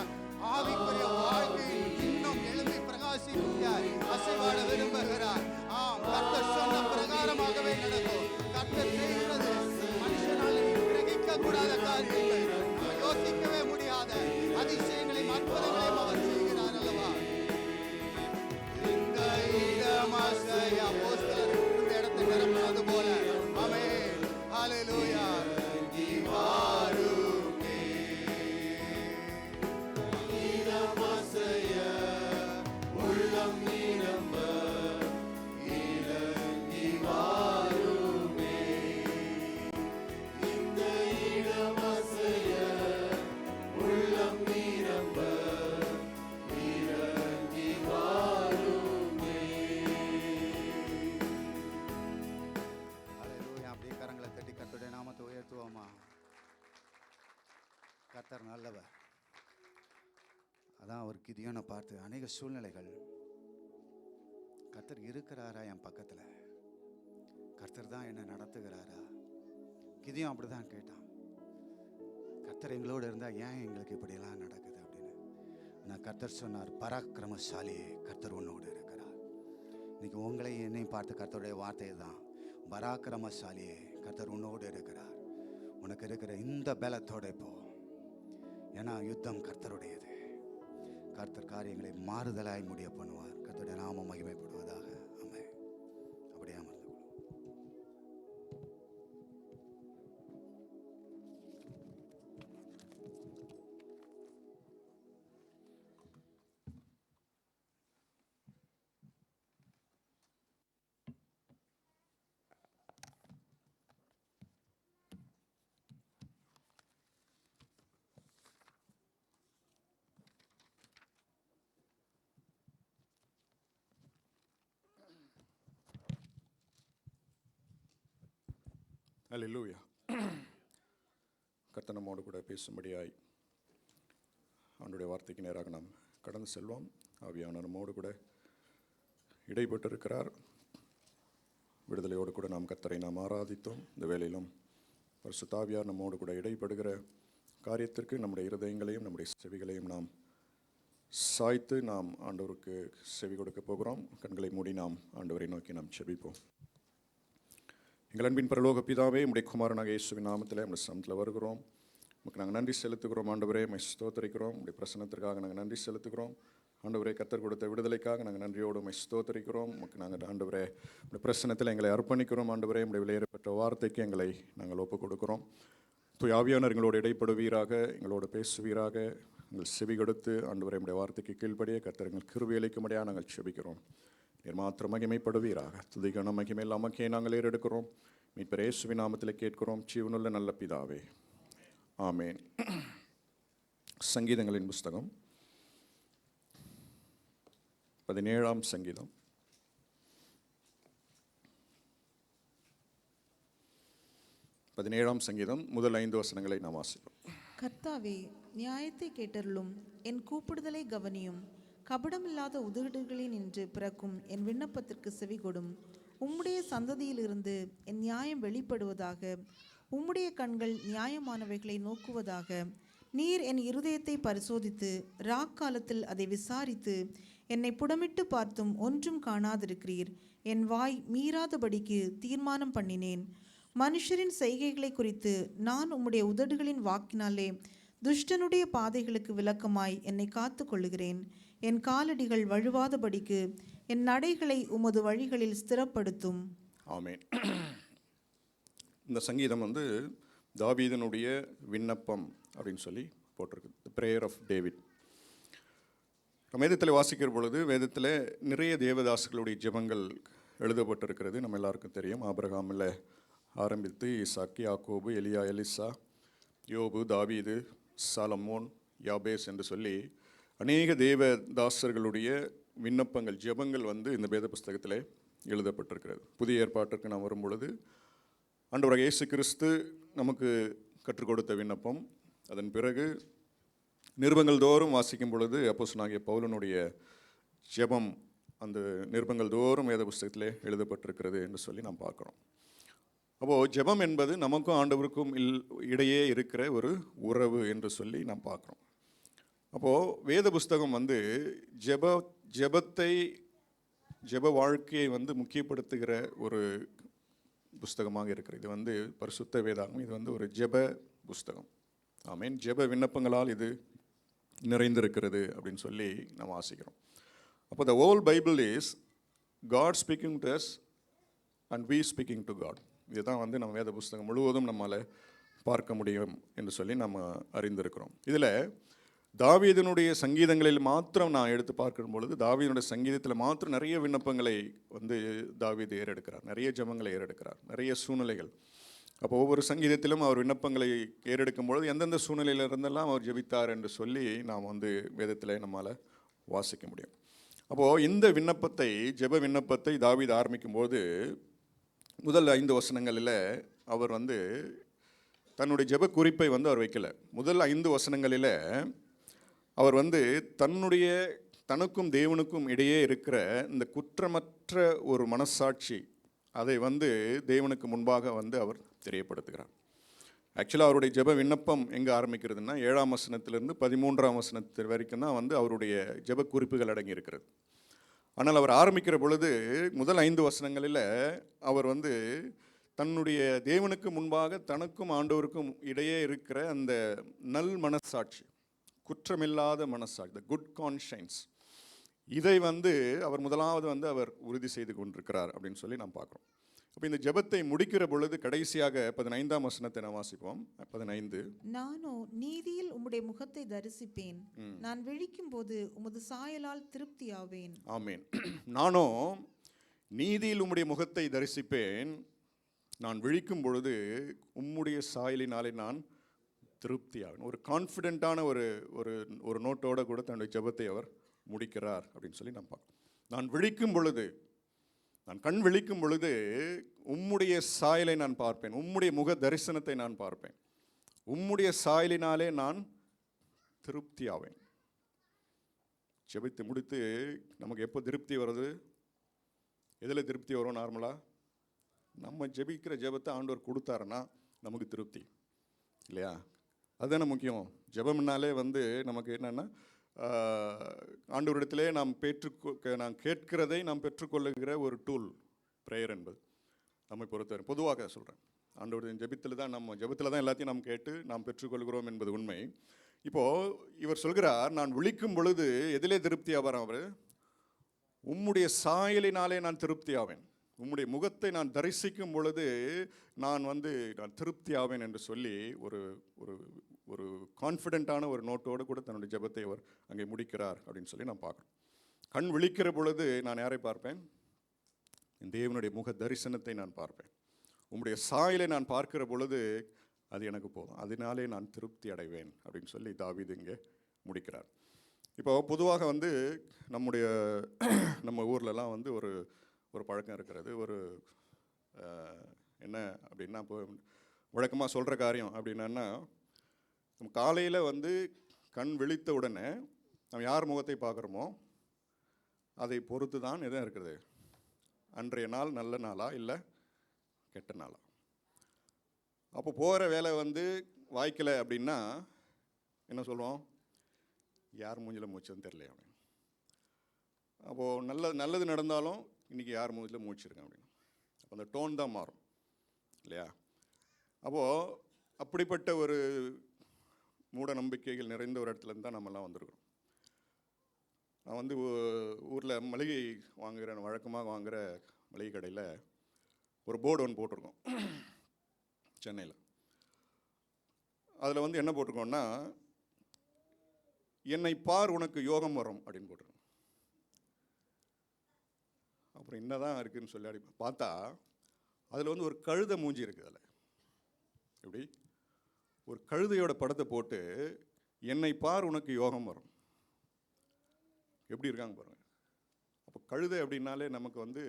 ஆவிக்குரிய வாழ்க்கையில் இன்னும் எழும்பி பிரகாசிக்க அசைவாட விரும்புகிறார். ஆம், கர்த்தர் சொன்ன பிரகாரமாகவே நடக்கும். கர்த்தர் செய்கிறது மனுஷனால் கிரகிக்க கூடாத காரியங்கள், யோசிக்கவே முடியாத அதிசயங்களையும் அற்புதங்களையும் அவர் செய்கிறார் அல்லவா? இந்த இடத்தை நிரப்புவது போல. ஆமென், ஹல்லேலூயா. உள்ளம் நிரம்ப இறங்கி வாருமே, இந்த இடம் அசைய உள்ளம் நிரம்ப இறங்கி வாருமே. ஹல்லேலூயா. அப்படியே கரங்களை தட்டி கர்த்தருடைய நாமத்தை உயர்த்துவோமா? கர்த்தர் நல்லவர். அதான் அவர் கிதியோனை பார்த்து, அநேக சூழ்நிலைகள் கர்த்தர் இருக்கிறாரா என் பக்கத்தில், கர்த்தர் தான் என்னை நடத்துகிறாரா? கிதியோன் அப்படி தான் கேட்டான், கர்த்தர் எங்களோடு இருந்தால் ஏன் எங்களுக்கு இப்படியெல்லாம் நடக்குது அப்படின்னு. ஆனால் கர்த்தர் சொன்னார், பராக்கிரமசாலியே கர்த்தர் உன்னோடு இருக்கிறார். இன்னைக்கு உங்களையும் என்னையும் பார்த்து கர்த்தருடைய வார்த்தை தான், பராக்கிரமசாலியே கர்த்தர் உன்னோடு இருக்கிறார். உனக்கு இருக்கிற இந்த பலத்தோட போ, ஏன்னா யுத்தம் கர்த்தருடையது. கர்த்தர் காரியங்களை மாறுதலாய் முடிய பண்ணுவார். கர்த்தருடைய நாமம் மகிமைப்படுவதாக. ஆமென். அப்படியே அமர்ந்து கொள்ளும். அல்லேலூயா. கர்த்தர் நம்மோடு கூட பேசும்படியாய் அவனுடைய வார்த்தைக்கு நேராக நாம் கடந்து செல்வோம். ஆவியானவர் நம்மோடு கூட இடைப்பட்டிருக்கிறார். விடுதலையோடு கூட நாம் கர்த்தரை நாம் ஆராதித்தோம். இந்த வேளையிலும் பரிசுத்த ஆவியார் நம்மோடு கூட இடைப்படுகிற காரியத்திற்கு நம்முடைய இருதயங்களையும் நம்முடைய செவிகளையும் நாம் சாய்த்து நாம் ஆண்டவருக்கு செவி கொடுக்க போகிறோம். கண்களை மூடி நாம் ஆண்டவரை நோக்கி நாம் செபிப்போம். எங்கள் அன்பின் பரலோக பிதாவே, உம்முடைய குமாரனாக இயேசுவின் நாமத்தில் நம்முடைய சமத்தில் வருகிறோம். நமக்கு நாங்கள் நன்றி செலுத்துகிறோம். ஆண்டவரே, மை ஸ்தோத்தரிக்கிறோம். உடைய பிரசனத்திற்காக நாங்கள் நன்றி செலுத்துகிறோம். ஆண்டவரே, கர்த்தர் கொடுத்த விடுதலைக்காக நாங்கள் நன்றியோடு மை ஸ்தோத்தரிக்கிறோம். நமக்கு நாங்கள் ஆண்டவரே உடைய பிரசனத்தில் எங்களை அர்ப்பணிக்கிறோம். ஆண்டவரே, உடைய விலையேறப்பட்ட வார்த்தைக்கு எங்களை நாங்கள் ஒப்புக் கொடுக்கிறோம். தூய ஆவியானவர் எங்களோடு இடைப்படுவீராக, எங்களோடு பேசுவீராக. எங்கள் செவி கொடுத்து ஆண்டவரே உடைய வார்த்தைக்கு கீழ்ப்படியே கர்த்தர் எங்கள் கிருபை அளிக்கும்படியாக நாங்கள் செபிக்கிறோம். நீர் மாத்திரம் மகிமைப்படுவீராக. துதிகன மகிமை நமக்கே நாங்கள் ஏறெடுக்கிறோம். மீட்பர் இயேசுவின் நாமத்தில் கேட்கிறோம், ஜீவனுள்ள நல்ல பிதாவே, ஆமேன். சங்கீதங்களின் புஸ்தகம் 17ஆம் சங்கீதம் 17ஆம் சங்கீதம் முதல் 5 வசனங்களை நாம் வாசிப்போம். கர்த்தாவே, நியாயத்தை கேட்டருளும், என் கூப்பிடுதலை கவனியும். கபடமில்லாத உதடுகளில் நின்று பிறக்கும் என் விண்ணப்பத்திற்கு செவிகொடும். உம்முடைய சந்ததியிலிருந்து என் நியாயம் வெளிப்படுவதாக. உம்முடைய கண்கள் நியாயமானவைகளை நோக்குவதாக. நீர் என் இருதயத்தை பரிசோதித்து ராக்காலத்தில் அதை விசாரித்து என்னை புடமிட்டு பார்த்தும் ஒன்றும் காணாதிருக்கிறீர். என் வாய் மீறாதபடிக்கு தீர்மானம் பண்ணினேன். மனுஷரின் செய்கைகளை குறித்து நான் உம்முடைய உதடுகளின் வாக்கினாலே துஷ்டனுடைய பாதைகளுக்கு விலக்கமாய் என்னை காத்து கொள்ளுகிறேன். என் காலடிகள் வழுவாதபடிக்கு என் நடைகளை உமது வழிகளில் ஸ்திரப்படுத்தும். ஆமென். இந்த சங்கீதம் வந்து தாவீதனுடைய விண்ணப்பம் அப்படின்னு சொல்லி போட்டிருக்கு. தி பிரேயர் ஆஃப் டேவிட். நம்ம வேதத்தில் வாசிக்கிற பொழுது வேதத்தில் நிறைய தேவதாசர்களுடைய ஜெபங்கள் எழுதப்பட்டிருக்கிறது. நம்ம எல்லாருக்கும் தெரியும். ஆபிரகாமில் ஆரம்பித்து ஈசாக்கு, யாக்கோபு, எலியா, எலிசா, யோபு, தாவீது, சாலமோன், யாபேஸ் என்று சொல்லி அநேக தேவதாசர்களுடைய விண்ணப்பங்கள், ஜெபங்கள் வந்து இந்த வேத புஸ்தகத்தில் எழுதப்பட்டிருக்கிறது. புதிய ஏற்பாட்டிற்கு நாம் வரும்பொழுது ஆண்டவராகிய இயேசு கிறிஸ்து நமக்கு கற்றுக் கொடுத்த விண்ணப்பம், அதன் பிறகு நிருபங்கள் தோறும் வாசிக்கும் பொழுது அப்போஸ்தலனாகிய பவுலனுடைய ஜெபம் அந்த நிருபங்கள் தோறும் வேத புஸ்தகத்திலே எழுதப்பட்டிருக்கிறது என்று சொல்லி நாம் பார்க்குறோம். அப்போது ஜெபம் என்பது நமக்கும் ஆண்டவருக்கும் இடையே இருக்கிற ஒரு உறவு என்று சொல்லி நாம் பார்க்குறோம். அப்போது வேத புஸ்தகம் வந்து ஜெப வாழ்க்கையை வந்து முக்கியப்படுத்துகிற ஒரு புஸ்தகமாக இருக்கிறது. இது வந்து பரிசுத்த வேதாகம். இது வந்து ஒரு ஜெப புஸ்தகம். ஆமென். ஜெப விண்ணப்பங்களால் இது நிறைந்திருக்கிறது அப்படின்னு சொல்லி நாம் வாசிக்கிறோம். அப்போ the whole Bible is God speaking to us and we speaking to God. இதுதான் வந்து நம்ம வேத புஸ்தகம் முழுவதும் நம்மால் பார்க்க முடியும் என்று சொல்லி நம்ம அறிந்திருக்கிறோம். இதில் தாவீதினுடைய சங்கீதங்களில் மாத்திரம் நான் எடுத்து பார்க்கும் பொழுது தாவீதினுடைய சங்கீதத்தில் மாத்திரம் நிறைய விண்ணப்பங்களை வந்து தாவீது ஏறெடுக்கிறார், நிறைய ஜெபங்களை ஏறெடுக்கிறார், நிறைய சூழ்நிலைகள். அப்போ ஒவ்வொரு சங்கீதத்திலும் அவர் விண்ணப்பங்களை ஏறெடுக்கும் பொழுது எந்தெந்த சூழ்நிலையில் இருந்தெல்லாம் அவர் ஜெபித்தார் என்று சொல்லி நாம் வந்து வேதத்தில் நம்மால் வாசிக்க முடியும். அப்போது இந்த விண்ணப்பத்தை, ஜெப விண்ணப்பத்தை தாவீது ஆரம்பிக்கும்போது முதல் 5 வசனங்களில் அவர் வந்து தன்னுடைய ஜெப குறிப்பை வந்து அவர் வைக்கல. முதல் 5 வசனங்களில் அவர் வந்து தனக்கும் தேவனுக்கும் இடையே இருக்கிற இந்த குற்றமற்ற ஒரு மனசாட்சி, அதை வந்து தேவனுக்கு முன்பாக வந்து அவர் தெரியப்படுத்துகிறார். ஆக்சுவலாக அவருடைய ஜெப விண்ணப்பம் எங்கே ஆரம்பிக்கிறதுனா 7ஆம் வசனத்திலிருந்து 13ஆம் வசனத்து வரைக்கும் தான் வந்து அவருடைய ஜெப குறிப்புகள் அடங்கி இருக்கிறது. ஆனால் அவர் ஆரம்பிக்கிற பொழுது முதல் 5 வசனங்களில் அவர் வந்து தன்னுடைய தேவனுக்கு முன்பாக தனக்கும் ஆண்டவருக்கும் இடையே இருக்கிற அந்த நல் மனசாட்சி, குற்றமில்லாத மனசாட்சி, த குட் கான்ஷியன்ஸ், இதை வந்து அவர் முதலாவது வந்து அவர் உறுதி செய்து கொண்டிருக்கிறார் அப்படின்னு சொல்லி நாம் பார்க்குறோம். அப்போ இந்த ஜெபத்தை முடிக்கிற பொழுது கடைசியாக 15ஆம் வசனத்தை நாம் வாசிப்போம். 15. நானோ நீதியில் உம்முடைய முகத்தை தரிசிப்பேன். நான் விழிக்கும் போது உமது சாயலால் திருப்தியாவேன். ஆமேன். நானோ நீதியில் உம்முடைய முகத்தை தரிசிப்பேன். நான் விழிக்கும் பொழுது உம்முடைய சாயலினாலே நான் திருப்தியாவேன். ஒரு கான்ஃபிடென்ட்டான ஒரு நோட்டோட கூட தன்னுடைய ஜெபத்தை அவர் முடிக்கிறார் அப்படின்னு சொல்லி நாம் பார்க்கணும். நான் விழிக்கும் பொழுது, நான் கண் விழிக்கும் பொழுது உம்முடைய சாயலை நான் பார்ப்பேன், உம்முடைய முக தரிசனத்தை நான் பார்ப்பேன், உம்முடைய சாயலினாலே நான் திருப்தி ஆவேன். ஜெபித்து முடித்து நமக்கு எப்போ திருப்தி வருது? எதில் திருப்தி வரும்? நார்மலாக நம்ம ஜெபிக்கிற ஜெபத்தை ஆண்டவர் கொடுத்தாருன்னா நமக்கு திருப்தி இல்லையா? அதுதானே முக்கியம். ஜெபம்னாலே வந்து நமக்கு என்னென்னா ஆண்டவரிடத்திலே நாம் கேட்கிறதை நாம் பெற்றுக்கொள்ளுகிற ஒரு டூல் ப்ரேயர் என்பது நம்மை பொறுத்தவரை. பொதுவாக சொல்கிறேன், ஆண்டவரின் ஜெபத்தில் தான், நம்ம ஜெபத்தில் தான் எல்லாத்தையும் நாம் கேட்டு நாம் பெற்றுக்கொள்கிறோம் என்பது உண்மை. இப்போது இவர் சொல்கிறார், நான் விழிக்கும் பொழுது எதிலே திருப்தி ஆவார்? அவர் உம்முடைய சாயலினாலே நான் திருப்தி ஆவேன், உம்முடைய முகத்தை நான் தரிசிக்கும் பொழுது நான் திருப்தி ஆவேன் என்று சொல்லி ஒரு கான்ஃபிடென்ட்டான ஒரு நோட்டோடு கூட தன்னுடைய ஜெபத்தை அவர் அங்கே முடிக்கிறார் அப்படின்னு சொல்லி நான் பார்க்குறோம். கண் விழிக்கிற பொழுது நான் யாரை பார்ப்பேன்? தேவனுடைய முக தரிசனத்தை நான் பார்ப்பேன். உம்முடைய சாயலை நான் பார்க்கிற பொழுது அது எனக்கு போதும், அதனாலே நான் திருப்தி அடைவேன் அப்படின்னு சொல்லி தாவீது இங்கே முடிக்கிறார். இப்போ பொதுவாக நம்ம ஊர்லலாம் ஒரு பழக்கம் இருக்கிறது. என்ன அப்படின்னா, இப்போ வழக்கமாக சொல்கிற காரியம் அப்படின்னா, நம்ம காலையில் வந்து கண் விழித்த உடனே நம்ம யார் முகத்தை பார்க்குறோமோ அதை பொறுத்து தான் எதுவும் இருக்குது, அன்றைய நாள் நல்ல நாளா இல்லை கெட்ட நாளா. அப்போ போகிற வேலை வந்து வாய்க்கலை அப்படின்னா என்ன சொல்லுவோம், யார் மூஞ்சில் மூச்சுன்னு தெரியல அப்படின்னு. அப்போது நல்லது நடந்தாலும் இன்றைக்கி யார் மூஞ்சில் மூச்சிருக்கேன் அப்படின்னு. அப்போ அந்த டோன் தான் மாறும் இல்லையா. அப்போது அப்படிப்பட்ட ஒரு மூட நம்பிக்கைகள் நிறைந்த ஒரு இடத்துலேருந்து தான் நம்மெல்லாம் வந்திருக்கிறோம். நான் வந்து ஊரில் மளிகை வழக்கமாக வாங்குகிற மளிகை கடையில் ஒரு போர்டு ஒன்று போட்டிருக்கோம் சென்னையில். அதில் வந்து என்ன போட்டிருக்கோன்னா, என்னை பார் உனக்கு யோகம் வரும் அப்படின்னு போட்டிருக்கோம். அப்புறம் என்னதான் இருக்குதுன்னு சொல்லி பார்த்தா அதில் வந்து ஒரு கழுதை மூஞ்சி இருக்குது. அதில் எப்படி ஒரு கழுதையோட படத்தை போட்டு என்னை பார் உனக்கு யோகம் வரும், எப்படி இருக்காங்க பாருங்கள். அப்போ கழுதை அப்படின்னாலே நமக்கு வந்து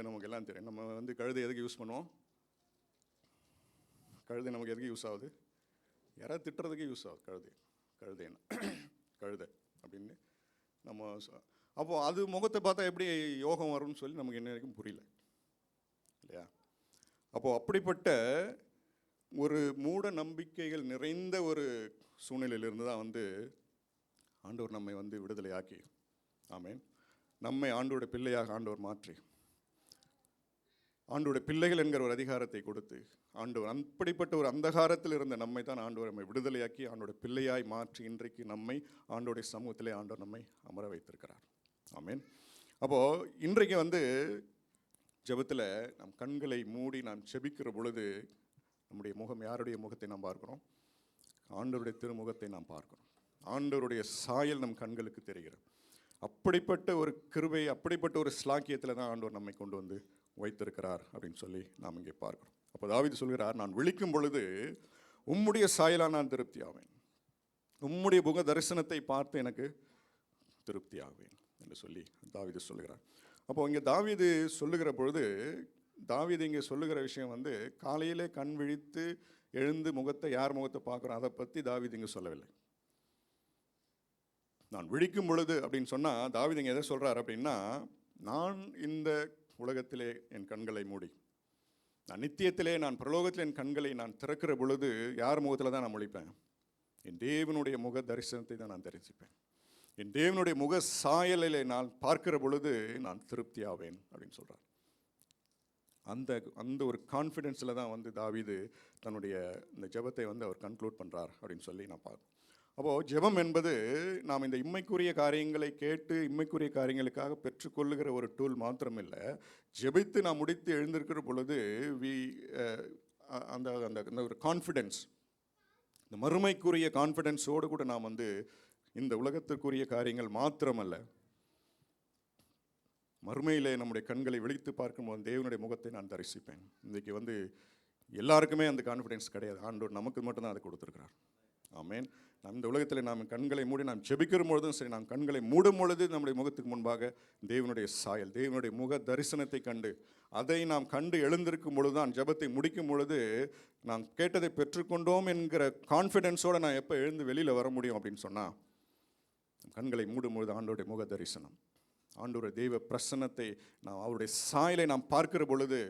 நமக்கு எல்லாம் தெரியும். நம்ம வந்து கழுதை எதுக்கு யூஸ் பண்ணுவோம், கழுதை நமக்கு எதுக்கு யூஸ் ஆகுது, யாராவது திட்டுறதுக்கு யூஸ் ஆகுது கழுதைன்னா கழுதை அப்படின்னு நம்ம. அப்போது அது முகத்தை பார்த்தா எப்படி யோகம் வரும்னு சொல்லி நமக்கு என்ன வரைக்கும் புரியல இல்லையா. அப்போது அப்படிப்பட்ட ஒரு மூட நம்பிக்கைகள் நிறைந்த ஒரு சூழ்நிலையிலிருந்து தான் வந்து ஆண்டவர் நம்மை வந்து விடுதலையாக்கி, ஆமேன், நம்மை ஆண்டோட பிள்ளையாக ஆண்டவர் மாற்றி ஆண்டோட பிள்ளைகள் என்கிற ஒரு அதிகாரத்தை கொடுத்து ஆண்டவர் அப்படிப்பட்ட ஒரு அந்தகாரத்தில் இருந்த நம்மை தான் ஆண்டவர் நம்மை விடுதலையாக்கி ஆண்டோட பிள்ளையாய் மாற்றி இன்றைக்கு நம்மை ஆண்டோடைய சமூகத்திலே ஆண்டவர் நம்மை அமர வைத்திருக்கிறார். ஆமேன். அப்போது இன்றைக்கு வந்து ஜெபத்தில் நம் கண்களை மூடி நாம் செபிக்கிற பொழுது நம்முடைய முகம், யாருடைய முகத்தை நாம் பார்க்கிறோம், ஆண்டவருடைய திருமுகத்தை நாம் பார்க்கிறோம். ஆண்டவருடைய சாயல் நம் கண்களுக்கு தெரிகிறது. அப்படிப்பட்ட ஒரு கிருபை, அப்படிப்பட்ட ஒரு ஸ்லாக்கியத்தில் தான் ஆண்டவர் நம்மை கொண்டு வந்து வைத்திருக்கிறார் அப்படின்னு சொல்லி நாம் இங்கே பார்க்கிறோம். அப்போ தாவீது சொல்கிறார், நான் விழிக்கும் பொழுது உம்முடைய சாயலால் நான் திருப்தி ஆவேன், உம்முடைய முக தரிசனத்தை பார்த்து எனக்கு திருப்தி ஆவேன் என்று சொல்லி தாவீது சொல்லுகிறார். அப்போ இங்கே தாவீது சொல்லுகிற பொழுது, தாவீது இங்கே சொல்லுகிற விஷயம் வந்து காலையிலே கண் விழித்து எழுந்து முகத்தை, யார் முகத்தை பார்க்குறோம் அதை பற்றி தாவீது இங்கே சொல்லவில்லை. நான் விழிக்கும் பொழுது அப்படின்னு சொன்னால் தாவீது இங்கே எதை சொல்கிறார் அப்படின்னா, நான் இந்த உலகத்திலே என் கண்களை மூடி, நான் நித்தியத்திலே, நான் பிரலோகத்தில் என் கண்களை நான் திறக்கிற பொழுது யார் முகத்தில் தான் நான் முழிப்பேன், என் தேவனுடைய முக தரிசனத்தை தான் நான் தரிசிப்பேன், என் தேவனுடைய முக சாயலிலே நான் பார்க்கிற பொழுது நான் திருப்தி ஆவேன் அப்படின்னு சொல்கிறார். அந்த ஒரு கான்ஃபிடென்ஸில் தான் வந்து தாவீது தன்னுடைய இந்த ஜெபத்தை வந்து அவர் கன்க்ளூட் பண்ணுறார் அப்படின்னு சொல்லி நான் பார்ப்பேன். அப்போது ஜெபம் என்பது நாம் இந்த இம்மைக்குரிய காரியங்களை கேட்டு இம்மைக்குரிய காரியங்களுக்காக பெற்றுக்கொள்ளுகிற ஒரு டூல் மாத்திரமில்லை. ஜெபித்து நாம் முடித்து எழுந்திருக்கிற பொழுது அந்த அந்த ஒரு கான்ஃபிடென்ஸ், இந்த மறுமைக்குரிய கான்ஃபிடென்ஸோடு கூட நாம் வந்து இந்த உலகத்திற்குரிய காரியங்கள் மாத்திரமல்ல, மறுமையிலே நம்முடைய கண்களை விழித்து பார்க்கும்போது தேவனுடைய முகத்தை நான் தரிசிப்பேன். இன்றைக்கி வந்து எல்லாருக்குமே அந்த கான்ஃபிடென்ஸ் கிடையாது. ஆண்டவர் நமக்கு மட்டும்தான் அதை கொடுத்துருக்கிறார். ஆமேன். இந்த உலகத்தில் நாம் கண்களை மூடி நாம் ஜெபிக்கிற பொழுதும் சரி, நாம் கண்களை மூடும் பொழுது நம்முடைய முகத்துக்கு முன்பாக தேவனுடைய சாயல், தேவனுடைய முக தரிசனத்தை கண்டு அதை நாம் கண்டு எழுந்திருக்கும் பொழுது தான், ஜெபத்தை முடிக்கும் பொழுது நாம் கேட்டதை பெற்றுக்கொண்டோம் என்கிற கான்ஃபிடென்ஸோடு நான் எப்போ எழுந்து வெளியில் வர முடியும் அப்படின்னு சொன்னால், கண்களை மூடும் பொழுது ஆண்டோடைய முக தரிசனம், ஆண்டோடைய தெய்வ பிரசன்னத்தை, நாம் அவருடைய சாயலை நாம் பார்க்கிற பொழுது,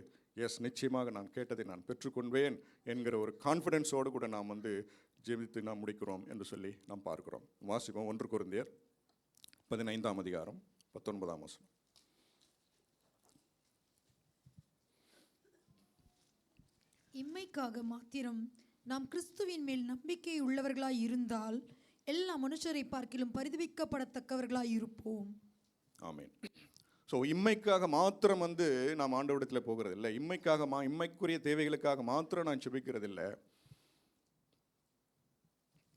எஸ், நிச்சயமாக நான் கேட்டதை நான் பெற்றுக்கொள்வேன் என்கிற ஒரு கான்ஃபிடென்ஸோடு கூட நாம் வந்து ஜெபித்து நாம் முடிக்கிறோம் என்று சொல்லி நாம் பார்க்கிறோம். வாசிப்போம் 1 கொரிந்தியர் 15ஆம் அதிகாரம் 19ஆம் வசனம். இம்மைக்காக மாத்திரம் நாம் கிறிஸ்துவின் மேல் நம்பிக்கை உள்ளவர்களாய் இருந்தால் எல்லா மனுஷரை பார்க்கிலும் பரிதபிக்கப்படத்தக்கவர்களாய் இருப்போம். ஆமென். ஸோ இம்மைக்காக மாத்திரம் வந்து நாம் ஆண்டவரிடத்தில் போகிறது இல்லை, இம்மைக்குரிய தேவைகளுக்காக மாத்திரம் நான் ஜெபிக்கிறதில்லை,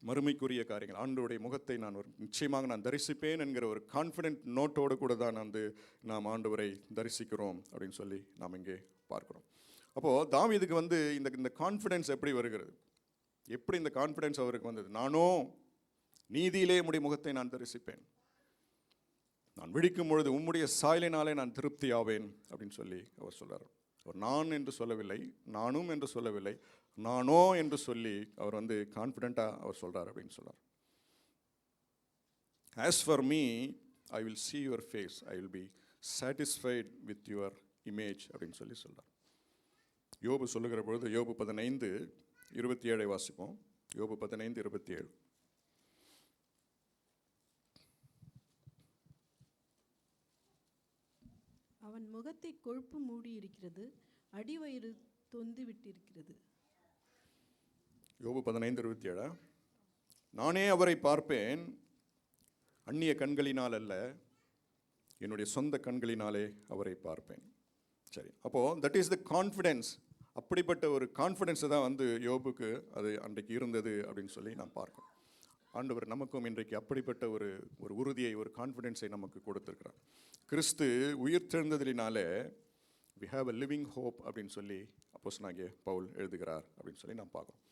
மறுமைக்குரிய காரியங்கள், ஆண்டவருடைய முகத்தை நான் நிச்சயமாக நான் தரிசிப்பேன் என்கிற ஒரு கான்ஃபிடென்ட் நோட்டோடு கூட தான் வந்து நாம் ஆண்டவரை தரிசிக்கிறோம் அப்படின்னு சொல்லி நாம் இங்கே பார்க்குறோம். அப்போது தாவீதுக்கு வந்து இந்த கான்ஃபிடென்ஸ் எப்படி வருகிறது, எப்படி இந்த கான்ஃபிடென்ஸ் அவருக்கு வந்தது? நானோ நீதியிலே உம்முடைய முகத்தை நான் தரிசிப்பேன், நான் விழிக்கும் பொழுது உம்முடைய சாயலினாலே நான் திருப்தி ஆவேன் அப்படின்னு சொல்லி அவர் சொல்கிறார். அவர் நான் என்று சொல்லவில்லை, நானும் என்று சொல்லவில்லை, நானோ என்று சொல்லி அவர் வந்து கான்ஃபிடென்ட்டாக அவர் சொல்கிறார் அப்படின்னு சொல்கிறார். As for me I will see your face, I will be satisfied with your image அப்படின்னு சொல்லி சொல்கிறார். யோபு சொல்லுகிற பொழுது யோபு 15:27 வாசிப்போம். யோபு 15:27. அவன் முகத்தை கொழுப்பு மூடி இருக்கிறது, அடிவயிறு தொந்தி விட்டிருக்கிறது. யோபு 15:27. நானே அவரை பார்ப்பேன், அந்நிய கண்களினால் அல்ல, என்னுடைய சொந்த கண்களினாலே அவரை பார்ப்பேன். சரி, அப்போது தட் இஸ் த கான்ஃபிடென்ஸ். அப்படிப்பட்ட ஒரு கான்ஃபிடென்ஸை தான் வந்து யோபுக்கு அது அன்றைக்கு இருந்தது அப்படின்னு சொல்லி நான் பார்க்கணும். ஆண்டவர் நமக்கும் இன்றைக்கு அப்படிப்பட்ட ஒரு உறுதியை, ஒரு கான்ஃபிடென்ஸை நமக்கு கொடுத்துருக்கிறார். கிறிஸ்து உயிர்த்தெழுந்ததினாலே we have a living hope அப்படின்னு சொல்லி அப்போஸ்தலனாகிய பவுல் எழுதுகிறார் அப்படின்னு சொல்லி நான் பார்க்குறோம்.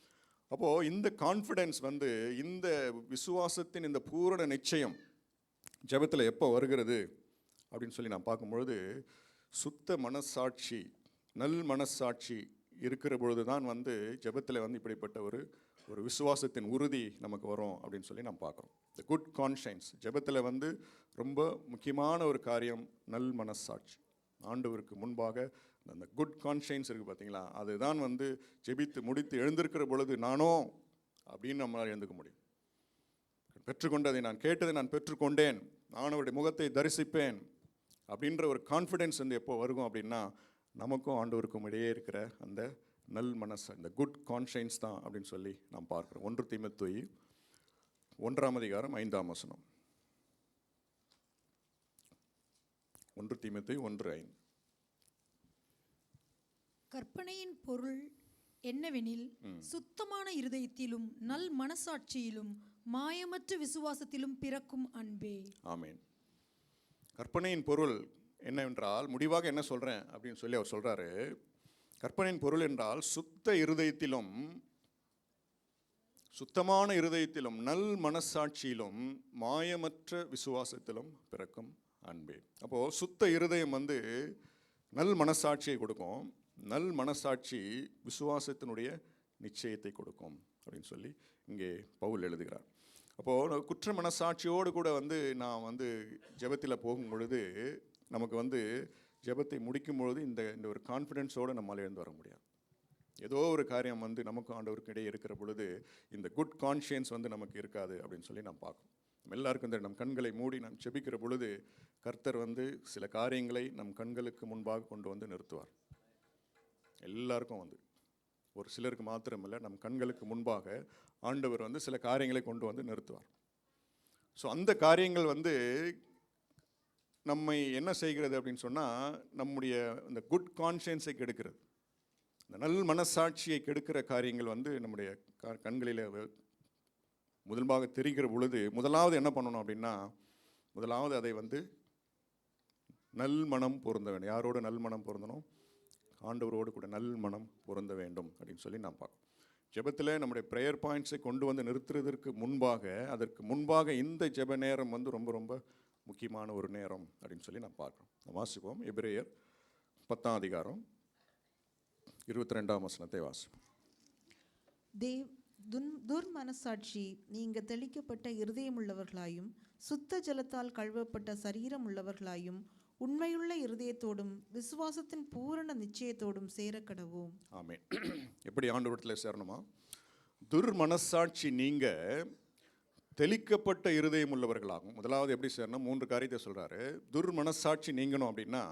அப்போது இந்த கான்ஃபிடென்ஸ் வந்து, இந்த விசுவாசத்தின் இந்த பூரண நிச்சயம் ஜெபத்தில் எப்போ வருகிறது அப்படின்னு சொல்லி நான் பார்க்கும்பொழுது, சுத்த மனசாட்சி, நல் மனசாட்சி இருக்கிற பொழுது தான் வந்து ஜெபத்தில் வந்து இப்படிப்பட்ட ஒரு விசுவாசத்தின் உறுதி நமக்கு வரும் அப்படின்னு சொல்லி நான் பார்க்குறோம். த குட் கான்ஷியன்ஸ் ஜெபத்தில் வந்து ரொம்ப முக்கியமான ஒரு காரியம் நல் மனசாட்சி. ஆண்டவருக்கு முன்பாக அந்த குட் கான்ஷியன்ஸ் இருக்குது பார்த்தீங்களா, அதுதான் வந்து ஜெபித்து முடித்து எழுந்திருக்கிற பொழுது நானோ அப்படின்னு நம்மளால் எழுந்துக்க முடியும். பெற்றுக்கொண்டதை நான் கேட்டதை நான் பெற்றுக்கொண்டேன், நான் அவருடைய முகத்தை தரிசிப்பேன் அப்படின்ற ஒரு கான்ஃபிடென்ஸ் வந்து எப்போ வருகும் அப்படின்னா, நமக்கும் ஆண்டவருக்கும் இடையே இருக்கிற அந்த நல் மனசு, இந்த குட் கான்ஷியன்ஸ் தான் அப்படின்னு சொல்லி நாம் பார்க்குறோம். 1 தீமோத்தேயு 1:5. 1 தீமோத்தேயு 1:5. கற்பனையின் பொருள் என்னவெனில், சுத்தமான இருதயத்திலும் நல் மனசாட்சியிலும் மாயமற்ற விசுவாசத்திலும் பிறக்கும் அன்பே. ஆமென். கற்பனையின் பொருள் என்னவென்றால், முடிவாக என்ன சொல்கிறேன் அப்படின்னு சொல்லி அவர் சொல்கிறாரு. கற்பனையின் பொருள் என்றால் சுத்த இருதயத்திலும், சுத்தமான இருதயத்திலும் நல் மனசாட்சியிலும் மாயமற்ற விசுவாசத்திலும் பிறக்கும் அன்பே. அப்போது சுத்த இருதயம் வந்து நல் மனசாட்சியை கொடுக்கும், நல் மனசாட்சி விசுவாசத்தினுடைய நிச்சயத்தை கொடுக்கும் அப்படின்னு சொல்லி இங்கே பவுல் எழுதுகிறார். அப்போது குற்ற மனசாட்சியோடு கூட வந்து நான் வந்து ஜெபத்தில் போகும் பொழுது, நமக்கு வந்து ஜெபத்தை முடிக்கும் பொழுது இந்த ஒரு கான்ஃபிடென்ஸோடு நம்மால் எழுந்து வர முடியாது. ஏதோ ஒரு காரியம் வந்து நமக்கு ஆண்டவருக்கு இடையே இருக்கிற பொழுது இந்த குட் கான்ஷியன்ஸ் வந்து நமக்கு இருக்காது அப்படின்னு சொல்லி நாம் பார்க்கணும். நம்ம எல்லாருக்கும் இந்த நம் கண்களை மூடி நாம் ஜெபிக்கிற பொழுது கர்த்தர் வந்து சில காரியங்களை நம் கண்களுக்கு முன்பாக கொண்டு வந்து நிறுத்துவார். எல்லாருக்கும் வந்து, ஒரு சிலருக்கு மாத்திரமில்லை, நம் கண்களுக்கு முன்பாக ஆண்டவர் வந்து சில காரியங்களை கொண்டு வந்து நிறுத்துவார். ஸோ அந்த காரியங்கள் வந்து நம்மை என்ன செய்கிறது அப்படின்னு சொன்னால், நம்முடைய இந்த குட் கான்ஷியன்ஸை கெடுக்கிறது, இந்த நல் மனசாட்சியை கெடுக்கிற காரியங்கள் வந்து நம்முடைய கண்களில் முதல்பாக தெரிகிற பொழுது, முதலாவது என்ன பண்ணணும் அப்படின்னா, முதலாவது அதை வந்து நல் மனம் பொருந்த வேண்டும். யாரோடு நல் மனம் பொருந்தணும்? ஆண்டவரோடு கூட நல் மனம் பொருந்த வேண்டும் அப்படின்னு சொல்லி நான் பார்க்கணும். ஜெபத்தில் நம்முடைய ப்ரேயர் பாயிண்ட்ஸை கொண்டு வந்து நிறுத்துறதற்கு முன்பாக, அதற்கு முன்பாக இந்த ஜெப நேரம் வந்து ரொம்ப ரொம்ப முக்கியமான ஒரு நேரம் அப்படின்னு சொல்லி நான் பார்க்குறோம். நம்ம வாசிப்போம். எபிரேயர் 10 22 வாசிப்போம். துர்மனசாட்சி நீங்க தெளிக்கப்பட்ட இருதயமுள்ளவர்களாயும் சுத்த ஜலத்தால் கழுவப்பட்ட சரீரம் உள்ளவர்களாயும் உண்மையுள்ள இருதயத்தோடும் விசுவாசத்தின் பூரண நிச்சயத்தோடும் சேரக்கடவோம். ஆமென். எப்படி ஆண்டவரத்தில் சேரணுமா? துர்மனசாட்சி நீங்க தெளிக்கப்பட்ட இருதயம் உள்ளவர்களாகும். முதலாவது எப்படி சேரணும்? 3 காரியத்தை சொல்கிறாரு. துர்மனசாட்சி நீங்கணும் அப்படின்னா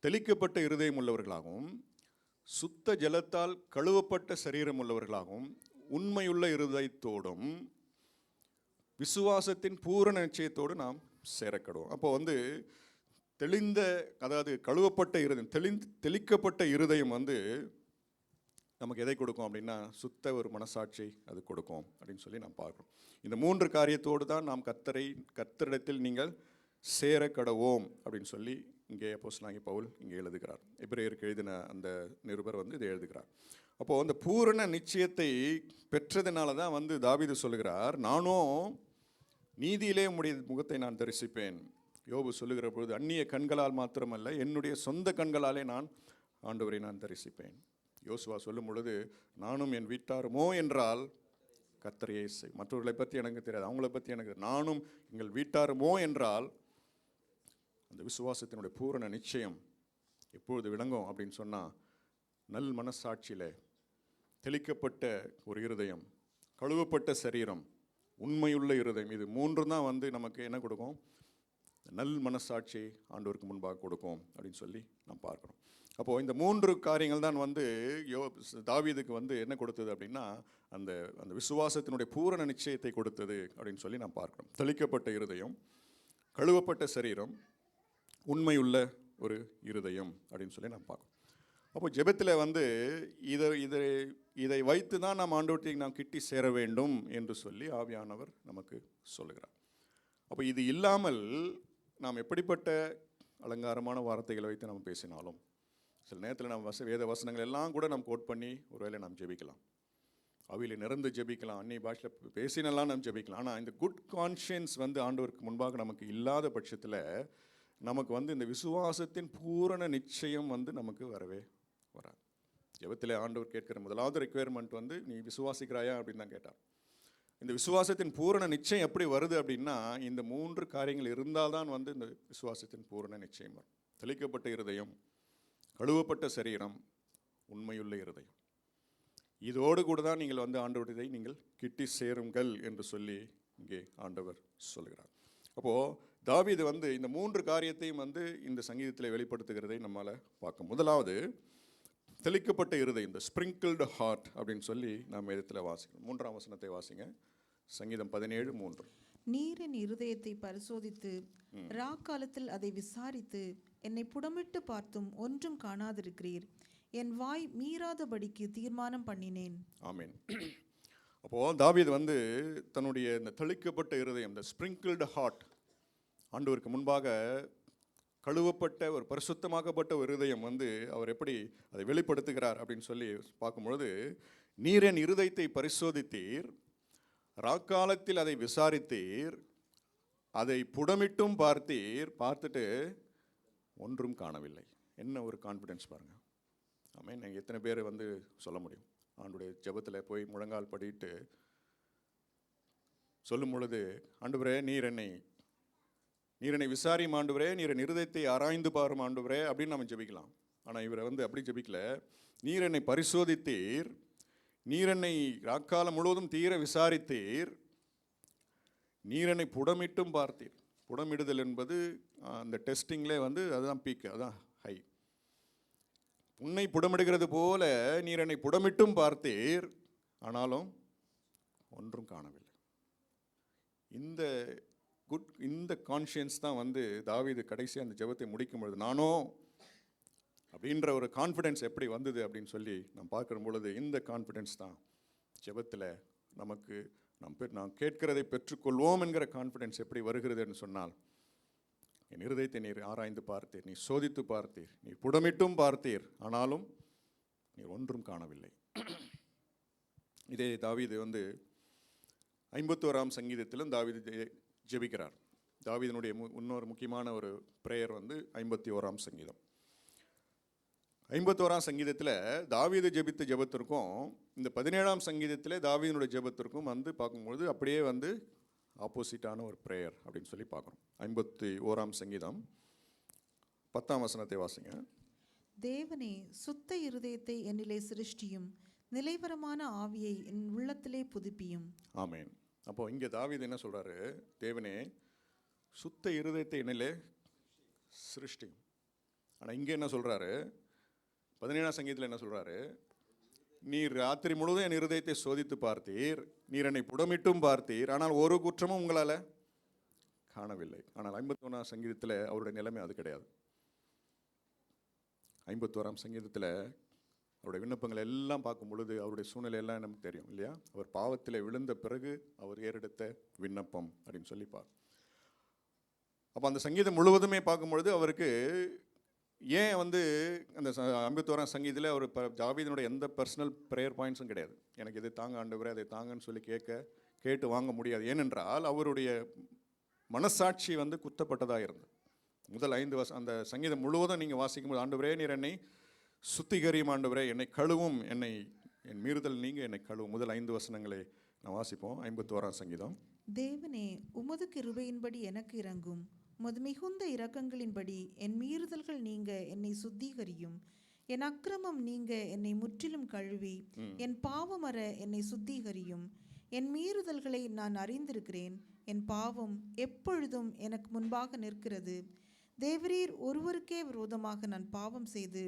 தெளிக்கப்பட்ட இருதயம் உள்ளவர்களாகவும், சுத்த ஜலத்தால் கழுவப்பட்ட சரீரம் உள்ளவர்களாகவும், உண்மையுள்ள இருதயத்தோடும் விசுவாசத்தின் பூரண நிச்சயத்தோடு நாம் சேரக்கடுவோம். அப்போ வந்து தெளிந்த, அதாவது கழுவப்பட்ட இருதயம், தெளிக்கப்பட்ட இருதயம் வந்து நமக்கு எதை கொடுக்கும் அப்படின்னா, சுத்த ஒரு மனசாட்சி அது கொடுக்கும் அப்படின்னு சொல்லி நாம் பார்க்குறோம். இந்த 3 காரியத்தோடு தான் நாம் கர்த்தரிடத்தில் நீங்கள் சேர கடவோம் அப்படின்னு சொல்லி இங்கே அப்போஸ்தலனாகிய பவுல் இங்கே எழுதுகிறார். எபிரேயருக்கு எழுதின அந்த நிருபர் வந்து இதை எழுதுகிறார். அப்போது அந்த பூரண நிச்சயத்தை பெற்றதுனால தான் வந்து தாவீது சொல்லுகிறார், நானும் நீதியிலே உம்முடைய முகத்தை நான் தரிசிப்பேன். யோபு சொல்லுகிற பொழுது, அந்நிய கண்களால் மாத்திரமல்ல, என்னுடைய சொந்த கண்களாலே நான் ஆண்டவரை நான் தரிசிப்பேன். யோசுவா சொல்லும் பொழுது, நானும் என் வீட்டாருமோ என்றால் கர்த்தரையே செய். மற்றவர்களை பற்றி எனக்கு தெரியாது, அவங்கள பற்றி எனக்கு, நானும் எங்கள் வீட்டாருமோ என்றால் அந்த விசுவாசத்தினுடைய பூரண நிச்சயம் எப்பொழுது விளங்கும் அப்படின்னு சொன்னால், நல் மனசாட்சியில் தெளிக்கப்பட்ட ஒரு இருதயம், கழுவப்பட்ட சரீரம், உண்மையுள்ள இருதயம், இது மூன்று தான் வந்து நமக்கு என்ன கொடுக்கும்? நல் மனசாட்சி ஆண்டவருக்கு முன்பாக கொடுக்கும் அப்படின்னு சொல்லி நாம் பார்க்குறோம். அப்போது இந்த மூன்று காரியங்கள் தான் வந்து தாவீதுக்கு வந்து என்ன கொடுத்தது அப்படின்னா, அந்த அந்த விசுவாசத்தினுடைய பூரண நிச்சயத்தை கொடுத்தது அப்படின்னு சொல்லி நாம் பார்க்குறோம். தெளிக்கப்பட்ட இருதயம், கழுவப்பட்ட சரீரம், உண்மையுள்ள ஒரு இருதயம் அப்படின்னு சொல்லி நாம் பார்க்கணும். அப்போ ஜெபத்தில் வந்து இதை வைத்து தான் நாம் ஆண்டவர்கிட்ட நாம் கிட்டி சேர வேண்டும் என்று சொல்லி ஆவியானவர் நமக்கு சொல்லுகிறார். அப்போ இது இல்லாமல் நாம் எப்படிப்பட்ட அலங்காரமான வார்த்தைகளை வைத்து நம்ம பேசினாலும், சில நேரத்தில் நம்ம வேத வசனங்கள் எல்லாம் கூட நம்ம கோட் பண்ணி ஒருவேளை நாம் ஜெபிக்கலாம், அவையில் நிறந்து ஜெபிக்கலாம், அன்னை பாஷையில் பேசினெல்லாம் நம்ம ஜெபிக்கலாம். ஆனால் இந்த குட் கான்ஷியன்ஸ் வந்து ஆண்டவருக்கு முன்பாக நமக்கு இல்லாத பட்சத்தில் நமக்கு வந்து இந்த விசுவாசத்தின் பூரண நிச்சயம் வந்து நமக்கு வரவே வராது. ஜெபத்தில் ஆண்டவர் கேட்கிற முதலாவது ரெக்குயர்மெண்ட் வந்து, நீ விசுவாசிக்கிறாயா அப்படின்னு தான் கேட்டார். இந்த விசுவாசத்தின் பூரண நிச்சயம் எப்படி வருது அப்படின்னா, இந்த மூன்று காரியங்கள் இருந்தால் தான் வந்து இந்த விசுவாசத்தின் பூரண நிச்சயம் வரும். தெளிக்கப்பட்ட இருதயம், கழுவப்பட்ட சரீரம், உண்மையுள்ள இருதயம். இதோடு கூட தான் நீங்கள் வந்து ஆண்டவரை நீங்கள் கிட்டி சேருங்கள் என்று சொல்லி இங்கே ஆண்டவர் சொல்கிறார். அப்போது தாவீது வந்து இந்த மூன்று காரியத்தையும் வந்து இந்த சங்கீதத்தில் வெளிப்படுத்துகிறதை நம்மளால் பார்க்க. முதலாவது தெளிக்கப்பட்ட இருதயம், இந்த ஸ்ப்ரிங்கிள்டு ஹார்ட் அப்படின்னு சொல்லி நாம் இடத்துல வாசிக்கணும். 3ஆம் வசனத்தை வாசிங்க. சங்கீதம் 17:3. நீர் என் இருதயத்தை பரிசோதித்து ராக்காலத்தில் அதை விசாரித்து என்னை புடமிட்டு பார்த்தும் ஒன்றும் காணாதிருக்கிறீர். என் வாய் மீறாதபடிக்கு தீர்மானம் பண்ணினேன். ஆமீன். அப்போது தாவீது வந்து தன்னுடைய இந்த தெளிக்கப்பட்ட இருதயம், இந்த ஸ்ப்ரிங்கிள்டு ஹார்ட், ஆண்டவருக்கு முன்பாக கழுவப்பட்ட ஒரு பரிசுத்தமாக்கப்பட்ட ஒரு இருதயம் வந்து அவர் எப்படி அதை வெளிப்படுத்துகிறார் அப்படின்னு சொல்லி பார்க்கும்பொழுது, நீர் என் இருதயத்தை பரிசோதித்தீர், ராக்காலத்தில் அதை விசாரித்தீர், அதை புடமிட்டும் பார்த்தீர், பார்த்துட்டு ஒன்றும் காணவில்லை. என்ன ஒரு கான்ஃபிடென்ஸ் பாருங்கள். ஆமீன். நீங்கள் எத்தனை பேர் வந்து சொல்ல முடியும்? ஆண்டுடைய ஜெபத்தில் போய் முழங்கால் படிட்டு சொல்லும் பொழுது, ஆண்டவரே நீர் என்னை விசாரியும் ஆண்டவரே, நீர் என் இருதயத்தை ஆராய்ந்து பாரும் ஆண்டவரே அப்படின்னு நம்ம ஜெபிக்கலாம். ஆனால் இவரை வந்து அப்படி ஜெபிக்கல. நீர் என்னை பரிசோதித்தீர், நீர் என்னை ராக்காலம் முழுவதும் தீர விசாரித்தீர், நீர் என்னை புடமிட்டும் பார்த்தீர். புடமிடுதல் என்பது அந்த டெஸ்டிங்லே வந்து அதுதான் பீக்கு, அதுதான் ஹை. உன்னை புடமிடுகிறது போல நீர் என்னை புடமிட்டும் பார்த்தீர், ஆனாலும் ஒன்றும் காணவில்லை. இந்த கான்ஷியன்ஸ் தான் வந்து தாவீது கடைசி அந்த ஜெபத்தை முடிக்கும் பொழுது, நானோ அப்படின்ற ஒரு கான்ஃபிடென்ஸ் எப்படி வந்தது அப்படின்னு சொல்லி நாம் பார்க்குற பொழுது, இந்த கான்ஃபிடென்ஸ் தான் ஜெபத்தில் நமக்கு நாம் கேட்கிறதை பெற்றுக்கொள்வோம் என்கிற கான்ஃபிடென்ஸ் எப்படி வருகிறதுன்னு சொன்னால், என் இருதயத்தை நீர் ஆராய்ந்து பார்த்தீர், நீ சோதித்து பார்த்தீர், நீ புடமிட்டும் பார்த்தீர், ஆனாலும் நீர் ஒன்றும் காணவில்லை. இதே தாவீது வந்து 51ஆம் சங்கீதத்திலும் தாவீது ஜெபிக்கிறார். தாவீதினுடைய இன்னொரு முக்கியமான ஒரு பிரேயர் வந்து 51ஆம் சங்கீதம். 51ஆம் சங்கீதத்தில் தாவீது ஜெபித்த ஜெபத்திற்கும் இந்த 17ஆம் சங்கீதத்தில் தாவீதினுடைய ஜெபத்திற்கும் வந்து பார்க்கும்பொழுது அப்படியே வந்து ஆப்போசிட்டான ஒரு பிரேயர் அப்படின்னு சொல்லி பார்க்குறோம். 51ஆம் சங்கீதம் 10ஆம் வசனத்தை வாசிங்க. தேவனே, சுத்த இருதயத்தை என்னிலே சிருஷ்டியும், நிலைவரமான ஆவியை என் உள்ளத்திலே புதுப்பியும். ஆமேன். அப்போ இங்கே தாவீது என்ன சொல்றாரு? தேவனே, சுத்த இருதயத்தை என்னிலே சிருஷ்டியும். ஆனால் இங்கே என்ன சொல்றாரு? 17ஆம் சங்கீதத்தில் என்ன சொல்றாரு? நீர் ராத்திரி முழுவதும் என் இருதயத்தை சோதித்து பார்த்தீர், நீர் என்னை புடமிட்டும் பார்த்தீர், ஆனால் ஒரு குற்றமும் உங்களால் காணவில்லை. ஆனால் 51ஆம் சங்கீதத்தில் அவருடைய நிலைமை அது கிடையாது. 51ஆம் சங்கீதத்தில் அவருடைய விண்ணப்பங்கள் எல்லாம் பார்க்கும் பொழுது அவருடைய சூழ்நிலை எல்லாம் நமக்கு தெரியும் இல்லையா? அவர் பாவத்தில் விழுந்த பிறகு அவர் ஏறெடுத்த விண்ணப்பம் அப்படின்னு சொல்லி அப்போ அந்த சங்கீதம் முழுவதுமே பார்க்கும் பொழுது அவருக்கு ஏன் வந்து அந்த 51ஆம் சங்கீதத்தில் அவர் தாவீதினுடைய எந்த பர்சனல் ப்ரேயர் பாயிண்ட்ஸும் கிடையாது. எனக்கு இதை தாங்க ஆண்டவரே, அதை தாங்கன்னு சொல்லி கேட்டு வாங்க முடியாது. ஏனென்றால் அவருடைய மனசாட்சி வந்து குத்தப்பட்டதாக இருந்தது. முதல் 5 அந்த சங்கீதம் முழுவதும் நீங்கள் வாசிக்கும் போது, ஆண்டவரே நீர் என்னை சுத்திகரியும் ஆண்டவரே, என்னை கழுவும், என் மீறுதல் நீங்க என்னை கழுவும். முதல் 5 வசனங்களை நான் வாசிப்போம். 51ஆம் சங்கீதம். தேவனே, உமது கிருபையின்படி எனக்கு இரங்கும். உமது மிகுந்த இரக்கங்களின்படி என் மீறுதல்கள் நீங்க என்னை சுத்திகரியும். என் அக்கிரமம் நீங்க என்னை முற்றிலும் கழுவி என் பாவமற என்னை சுத்திகரியும். என் மீறுதல்களை நான் அறிந்திருக்கிறேன். என் பாவம் எப்பொழுதும் எனக்கு முன்பாக நிற்கிறது. தேவரீர் ஒருவருக்கே விரோதமாக நான் பாவம் செய்து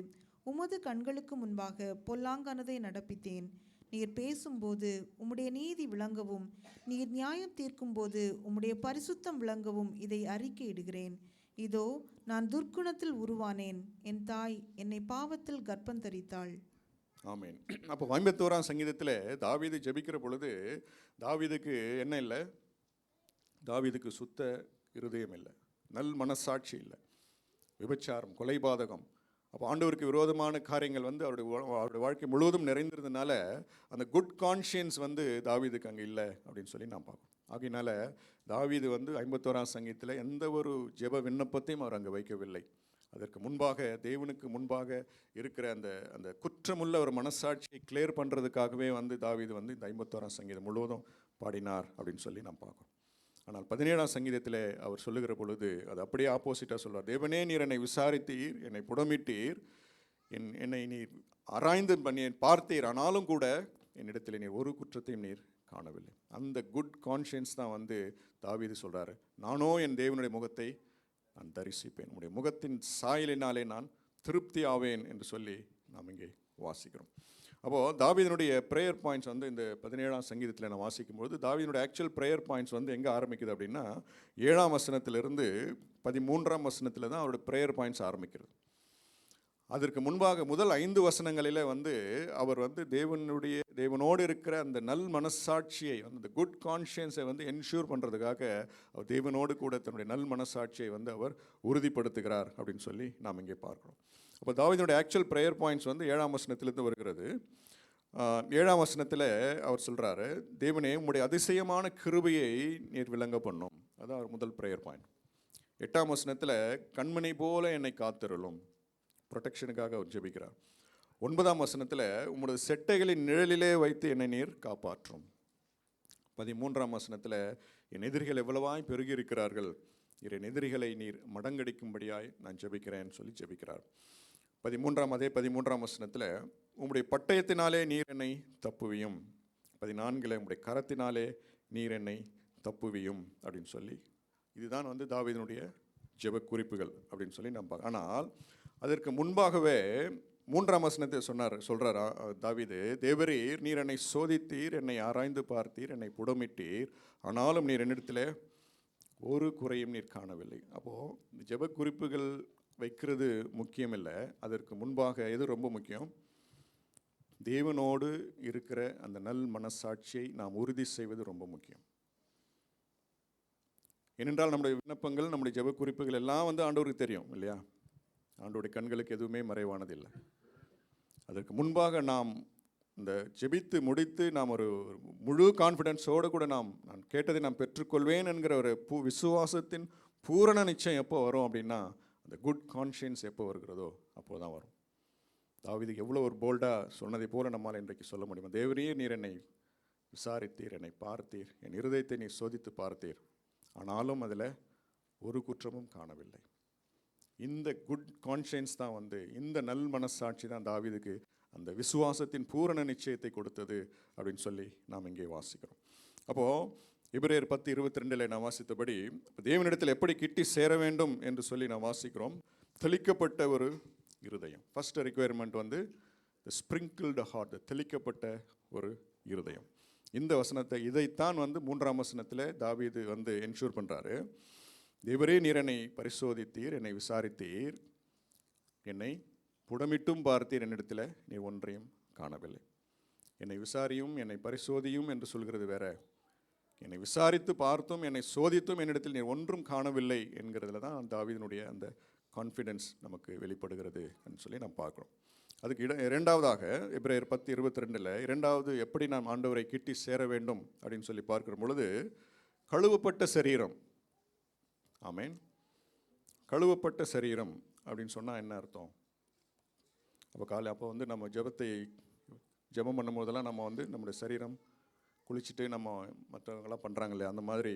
உமது கண்களுக்கு முன்பாக பொல்லாங்கானதை நடப்பித்தேன். நீர் பேசும்போது உம்முடைய நீதி விளங்கவும், நீர் நியாயம் தீர்க்கும்போது உம்முடைய பரிசுத்தம் விளங்கவும் இதை அறிக்கையிடுகிறேன். இதோ நான் துர்க்குணத்தில் உருவானேன். என் தாய் என்னை பாவத்தில் கர்ப்பம் தரித்தாள். ஆமென். அப்போ 51ஆம் சங்கீதத்தில் தாவீது ஜெபிக்கிற பொழுது தாவீதுக்கு என்ன இல்லை? தாவீதுக்கு சுத்த இருதயம் இல்லை, நல் மனசாட்சி இல்லை, விபச்சாரம், கொலைபாதகம். அப்போ ஆண்டவருக்கு விரோதமான காரியங்கள் வந்து அவருடைய வாழ்க்கை முழுவதும் நிறைந்திருந்தனால அந்த குட் கான்ஷியன்ஸ் வந்து தாவீதுக்கு அங்கே இல்லை அப்படின்னு சொல்லி நான் பார்க்கணும். ஆகையினால தாவீது வந்து 51ஆம் சங்கீதத்தில் எந்த ஒரு ஜெப விண்ணப்பத்தையும் அவர் அங்கே வைக்கவில்லை. அதற்கு முன்பாக தேவனுக்கு முன்பாக இருக்கிற அந்த குற்றமுள்ள ஒரு மனசாட்சியை கிளியர் பண்ணுறதுக்காகவே வந்து தாவீது வந்து இந்த 51ஆம் சங்கீதம் முழுவதும் பாடினார் அப்படின்னு சொல்லி நான் பார்க்கணும். ஆனால் 17ஆம் சங்கீதத்தில் அவர் சொல்லுகிற பொழுது அது அப்படியே ஆப்போசிட்டாக சொல்வார். தேவனே, நீர் என்னை விசாரித்தீர், என்னை புடமிட்டீர், என்னை நீர் ஆராய்ந்து பண்ணி பார்த்தீர், ஆனாலும் கூட என்னிடத்தில் நீர் ஒரு குற்றத்தையும் நீர் காணவில்லை. அந்த குட் கான்ஷியன்ஸ் தான் வந்து தாவீது சொல்கிறாரு. நானோ என் தேவனுடைய முகத்தை நான் தரிசிப்பேன், உடைய முகத்தின் சாயலினாலே நான் திருப்தி ஆவேன் என்று சொல்லி நாம் இங்கே வாசிக்கிறோம். அப்போது தாவீதினுடைய ப்ரேயர் பாயிண்ட்ஸ் வந்து இந்த 17ஆம் சங்கீதத்தில் நான் வாசிக்கும்போது தாவீதினுடைய ஆக்சுவல் ப்ரேயர் பாயிண்ட்ஸ் வந்து எங்கே ஆரம்பிக்குது அப்படின்னா 7ஆம் வசனத்திலிருந்து 13ஆம் வசனத்தில் தான் அவருடைய ப்ரேயர் பாயிண்ட்ஸ் ஆரம்பிக்கிறது. அதற்கு முன்பாக முதல் 5 வசனங்களில் வந்து அவர் வந்து தேவனோடு இருக்கிற அந்த நல் மனசாட்சியை அந்த குட் கான்ஷியன்ஸை வந்து என்ஷூர் பண்ணுறதுக்காக அவர் தேவனோடு கூட தன்னுடைய நல் மனசாட்சியை வந்து அவர் உறுதிப்படுத்துகிறார் அப்படின்னு சொல்லி நாம் இங்கே பார்க்கிறோம். அப்போ தாவீதுடைய ஆக்சுவல் ப்ரேயர் பாயிண்ட்ஸ் வந்து 7ஆம் வசனத்திலிருந்து வருகிறது. 7ஆம் வசனத்தில் அவர் சொல்கிறாரு, தேவனே, உம்முடைய அதிசயமான கிருபையை நீர் விளங்க பண்ணும். அதான் அவர் முதல் ப்ரேயர் பாயிண்ட். 8ஆம் வசனத்தில் கண்மணி போல என்னை காத்திருளும், ப்ரொடெக்ஷனுக்காக அவர் ஜெபிக்கிறார். 9ஆம் வசனத்தில் உம்முடைய செட்டைகளின் நிழலிலே வைத்து என்னை நீர் காப்பாற்றும். 13ஆம் வசனத்தில் என் எதிரிகள் எவ்வளவாய் பெருகி இருக்கிறார்கள், என் எதிரிகளை நீர் மடங்கடிக்கும்படியாய் நான் ஜெபிக்கிறேன்னு சொல்லி ஜெபிக்கிறார். 13ஆம் வசனத்தில் உம்முடைய பட்டயத்தினாலே நீர் என்னை தப்புவியும். 14 உம்முடைய கரத்தினாலே நீர் என்னை தப்புவியும் அப்படின்னு சொல்லி இதுதான் வந்து தாவீதினுடைய ஜெப குறிப்புகள் அப்படின்னு சொல்லி நம்ம. ஆனால் அதற்கு முன்பாகவே 3ஆம் வசனத்தை சொல்கிறார் தாவீது, தேவரீர் நீர் என்னை சோதித்தீர், என்னை ஆராய்ந்து பார்த்தீர், என்னை புடமிட்டீர், ஆனாலும் நீர் என்னிடத்தில் ஒரு குறையும் நீர் காணவில்லை. அப்போது இந்த ஜெப குறிப்புகள் வைக்கிறது முக்கியம் இல்லை, அதற்கு முன்பாக எது ரொம்ப முக்கியம்? தேவனோடு இருக்கிற அந்த நல் மனசாட்சியை நாம் உறுதி செய்வது ரொம்ப முக்கியம். ஏனென்றால் நம்முடைய விண்ணப்பங்கள், நம்முடைய ஜெப குறிப்புகள் எல்லாம் வந்து ஆண்டவருக்கு தெரியும் இல்லையா? ஆண்டவருடைய கண்களுக்கு எதுவுமே மறைவானதில்லை. அதற்கு முன்பாக நாம் இந்த ஜெபித்து முடித்து நாம் ஒரு முழு கான்ஃபிடென்ஸோடு கூட நான் கேட்டதை நான் பெற்றுக்கொள்வேன் என்கிற ஒரு விசுவாசத்தின் பூரண நிச்சயம் எப்போ வரும் அப்படின்னா அந்த குட் கான்ஷியன்ஸ் எப்போ வருகிறதோ அப்போ தான் வரும். தாவீதுக்கு எவ்வளோ ஒரு போல்டாக சொன்னதை போல நம்மால் இன்றைக்கு சொல்ல முடியுமா? தேவரீர் நீர் என்னை விசாரித்தீர், என்னை பார்த்தீர், என் இருதயத்தை நீர் சோதித்து பார்த்தீர், ஆனாலும் அதில் ஒரு குற்றமும் காணவில்லை. இந்த குட் கான்ஷியன்ஸ் தான் வந்து, இந்த நல் மனசாட்சி தான் தாவீதுக்கு அந்த விசுவாசத்தின் பூரண நிச்சயத்தை கொடுத்தது அப்படின்னு சொல்லி நாம் இங்கே வாசிக்கிறோம். அப்போது எபிரேயர் 10:22 நான் வாசித்தபடி தேவனிடத்தில் எப்படி கிட்டி சேர வேண்டும் என்று சொல்லி நான் வாசிக்கிறோம். தெளிக்கப்பட்ட ஒரு இருதயம். ஃபர்ஸ்ட் ரிக்வயர்மெண்ட் வந்து ஸ்ப்ரிங்கிள்டு ஹார்ட், தெளிக்கப்பட்ட ஒரு இருதயம். இந்த வசனத்தை இதைத்தான் வந்து 3ஆம் வசனத்தில் தாவீது வந்து என்ஷூர் பண்ணுறாரு. தேவரே நீர் என்னை பரிசோதித்தீர், என்னை விசாரித்தீர், என்னை புடமிட்டும் பார்த்தீர், என்னிடத்தில் நீர் ஒன்றையும் காணவில்லை. என்னை விசாரியும் என்னை பரிசோதியும் என்று சொல்கிறது வேற, என்னை விசாரித்து பார்த்தும் என்னை சோதித்தும் என்னிடத்தில் நீர் ஒன்றும் காணவில்லை என்கிறதுல தான் தாவீதினுடைய அந்த கான்ஃபிடென்ஸ் நமக்கு வெளிப்படுகிறது சொல்லி நாம் பார்க்குறோம். அதுக்கு இரண்டாவதாக எபிரேயர் 10:22 இரண்டாவது எப்படி நாம் ஆண்டவரை கிட்டி சேர வேண்டும் அப்படின்னு சொல்லி பார்க்கிற பொழுது கழுவப்பட்ட சரீரம். ஆமேன். கழுவப்பட்ட சரீரம் அப்படின்னு சொன்னால் என்ன அர்த்தம்? அப்போ வந்து நம்ம ஜெபம் பண்ணும்போதெல்லாம் நம்ம வந்து நம்முடைய சரீரம் குளிச்சுட்டு நம்ம மற்றவங்களாம் பண்ணுறாங்க இல்லையா, அந்த மாதிரி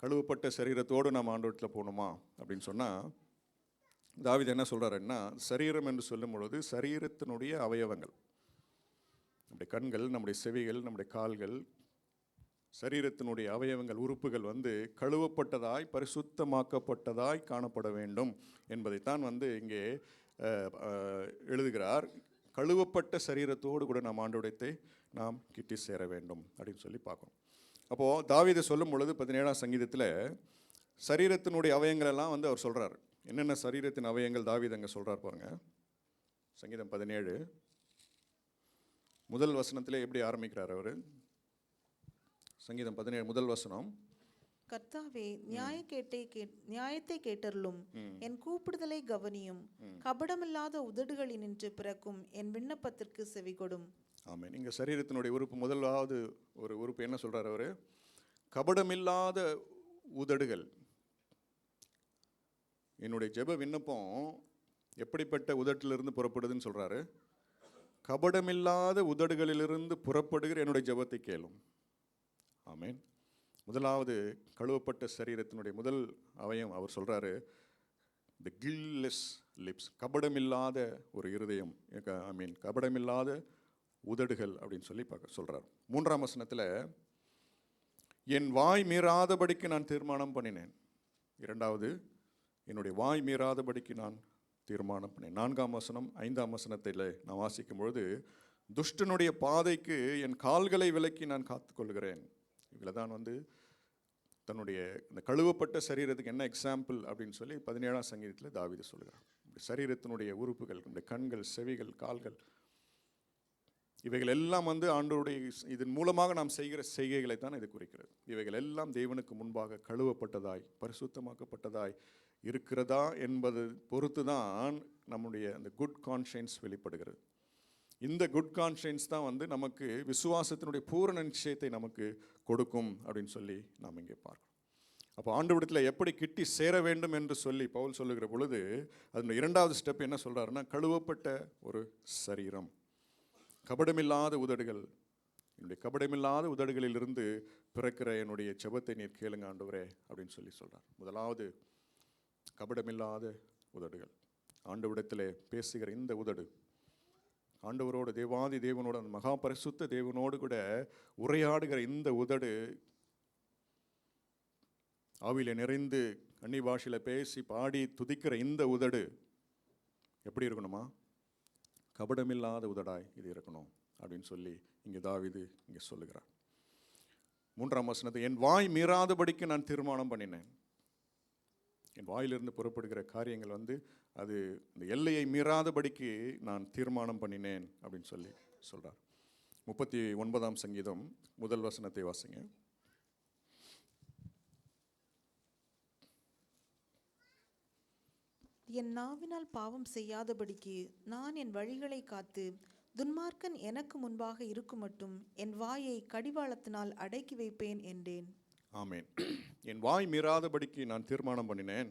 கழுவப்பட்ட சரீரத்தோடு நம்ம ஆண்டவரத்தில் போகணுமா அப்படின்னு சொன்னால், தாவீது என்ன சொல்கிறாருன்னா, சரீரம் என்று சொல்லும் பொழுது சரீரத்தினுடைய அவயவங்கள், நம்முடைய கண்கள், நம்முடைய செவிகள், நம்முடைய கால்கள், சரீரத்தினுடைய அவயவங்கள், உறுப்புகள் வந்து கழுவப்பட்டதாய் பரிசுத்தமாக்கப்பட்டதாய் காணப்பட வேண்டும் என்பதைத்தான் வந்து இங்கே எழுதுகிறார். கழுவப்பட்ட சரீரத்தோடு கூட நாம் ஆண்டவரத்தை நாம் கிட்டி சேர வேண்டும் அப்படின்னு சொல்லி பார்க்கணும். அப்போது தாவீது சொல்லும் பொழுது 17ஆம் சங்கீதத்தில் சரீரத்தினுடைய அவயங்கள் எல்லாம் வந்து அவர் சொல்கிறார். என்னென்ன சரீரத்தின் அவயங்கள் தாவீது அங்கே சொல்கிறார் பாருங்க. சங்கீதம் 17 முதல் வசனத்திலே எப்படி ஆரம்பிக்கிறார் அவர்? சங்கீதம் 17 முதல் வசனம், கர்த்தாவே நியாயத்தை கேட்டருளும், என் கூப்பிடுதலை கவனியும், கபடமில்லாத உதடுகளினின்று பிறக்கும் என் விண்ணப்பத்திற்கு செவிகொடும். ஆமென். இங்கே சரீரத்தினுடைய உறுப்பு, முதலாவது ஒரு உறுப்பு என்ன சொல்றார் அவர்? கபடமில்லாத உதடுகள். என்னுடைய ஜெப விண்ணப்பம் எப்படிப்பட்ட உதட்டிலிருந்து புறப்படுதுன்னு சொல்றாரு? கபடமில்லாத உதடுகளிலிருந்து புறப்படுகிற என்னுடைய ஜெபத்தை கேளும். ஆமென். முதலாவது கழுவப்பட்ட சரீரத்தினுடைய முதல் அவயம் அவர் சொல்றாரு, தி கில்லெஸ் லிப்ஸ், கபடமில்லாத ஒரு இருதயம், கபடமில்லாத உதடுகள் அப்படின்னு சொல்லி சொல்றார். 3ஆம் வசனத்தில், என் வாய் மீறாதபடிக்கு நான் தீர்மானம் பண்ணினேன். இரண்டாவது, என்னுடைய வாய் மீறாதபடிக்கு நான் தீர்மானம் பண்ணேன். 4ஆம் வசனம் 5ஆம் வசனத்தில் நான் வாசிக்கும் பொழுது, துஷ்டனுடைய பாதைக்கு என் கால்களை விலக்கி நான் காத்துக்கொள்கிறேன். இதில் தான் வந்து தன்னுடைய இந்த கழுவப்பட்ட சரீரத்துக்கு என்ன எக்ஸாம்பிள் அப்படின்னு சொல்லி 17ஆம் சங்கீதத்தில் தாவீது சொல்கிறார். சரீரத்தினுடைய உறுப்புகள், நம்முடைய கண்கள், செவிகள், கால்கள், இவைகள் எல்லாம் வந்து ஆண்டவருடைய இதன் மூலமாக நாம் செய்கிற செய்கைகளை தான் இது குறிக்கிறது. இவைகள் எல்லாம் தேவனுக்கு முன்பாக கழுவப்பட்டதாய் பரிசுத்தமாக்கப்பட்டதாய் இருக்கிறதா என்பது பொறுத்து தான் நம்முடைய அந்த குட் கான்ஷியன்ஸ் வெளிப்படுகிறது. இந்த குட் கான்ஷியன்ஸ் தான் வந்து நமக்கு விசுவாசத்தினுடைய பூரண நிச்சயத்தை நமக்கு கொடுக்கும் அப்படின்னு சொல்லி நாம் இங்கே பார்க்கணும். அப்போ ஆண்டவரிடத்தில் எப்படி கிட்டி சேர வேண்டும் என்று சொல்லி பவுல் சொல்லுகிற பொழுது, அதனுடைய 2வது ஸ்டெப் என்ன சொல்கிறாருன்னா, கழுவப்பட்ட ஒரு சரீரம், கபடமில்லாத உதடுகள், என்னுடைய கபடமில்லாத உதடுகளிலிருந்து பிறக்கிற என்னுடைய ஜெபத்தை நீர் கேளுங்க ஆண்டவரே அப்படின்னு சொல்லி சொல்கிறார். முதலாவது கபடமில்லாத உதடுகள், ஆண்டவரிடத்தில் பேசுகிற இந்த உதடு, ஆண்டவரோடு தேவாதி தேவனோட அந்த மகா பரிசுத்த தேவனோடு கூட உரையாடுகிற இந்த உதடு, ஆவியில நிறைந்து அந்நிய பாஷையில் பேசி பாடி துதிக்கிற இந்த உதடு எப்படி இருக்கணுமா? கபடமில்லாத உதடாய் இது இருக்கணும் அப்படின்னு சொல்லி இங்கே தாவீது இங்கே சொல்லுகிறார். 3ஆம் வசனத்தை, என் வாய் மீறாதபடிக்கு நான் தீர்மானம் பண்ணினேன். என் வாயிலிருந்து புறப்படுகிற காரியங்கள் வந்து அது இந்த எல்லையை மீறாதபடிக்கு நான் தீர்மானம் பண்ணினேன் அப்படின்னு சொல்லி சொல்றார். 39ஆம் சங்கீதம் முதல் வசனத்தை வாசிங்க. என் நாவினால் பாவம் செய்யாதபடிக்கு நான் என் வழிகளை காத்து, துன்மார்க்கன் எனக்கு முன்பாக இருக்கும் மட்டும் என் வாயை கடிவாளத்தினால் அடக்கி வைப்பேன் என்றேன். ஆமென். என் வாய் மீறாதபடிக்கு நான் தீர்மானம் பண்ணினேன்,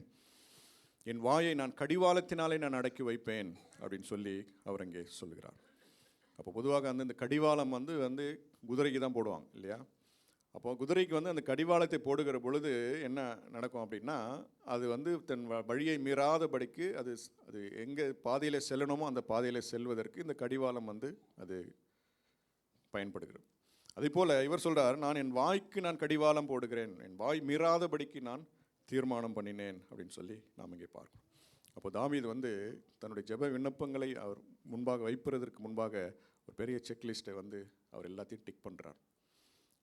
என் வாயை நான் கடிவாளத்தினாலே நான் அடக்கி வைப்பேன் அப்படின்னு சொல்லி அவர் அங்கே சொல்லுகிறார். அப்போ பொதுவாக அந்த கடிவாளம் வந்து குதிரைக்கு தான் போடுவாங்க இல்லையா? அப்போ குதிரைக்கு வந்து அந்த கடிவாளத்தை போடுகிற பொழுது என்ன நடக்கும் அப்படின்னா, அது வந்து தன் வழியை மீறாதபடிக்கு அது எங்கே பாதையில் செல்லணுமோ அந்த பாதையில் செல்வதற்கு இந்த கடிவாளம் வந்து அது பயன்படுகிறது. அதே போல் இவர் சொல்கிறார், நான் என் வாய்க்கு நான் கடிவாளம் போடுகிறேன், என் வாய் மீறாதபடிக்கு நான் தீர்மானம் பண்ணினேன் அப்படின்னு சொல்லி நாம் இங்கே பார்க்கணும். அப்போ தாவீது வந்து தன்னுடைய ஜெப விண்ணப்பங்களை அவர் முன்பாக வைப்பதற்கு முன்பாக ஒரு பெரிய செக்லிஸ்ட்டை வந்து அவர் எல்லாத்தையும் டிக் பண்ணுறார்.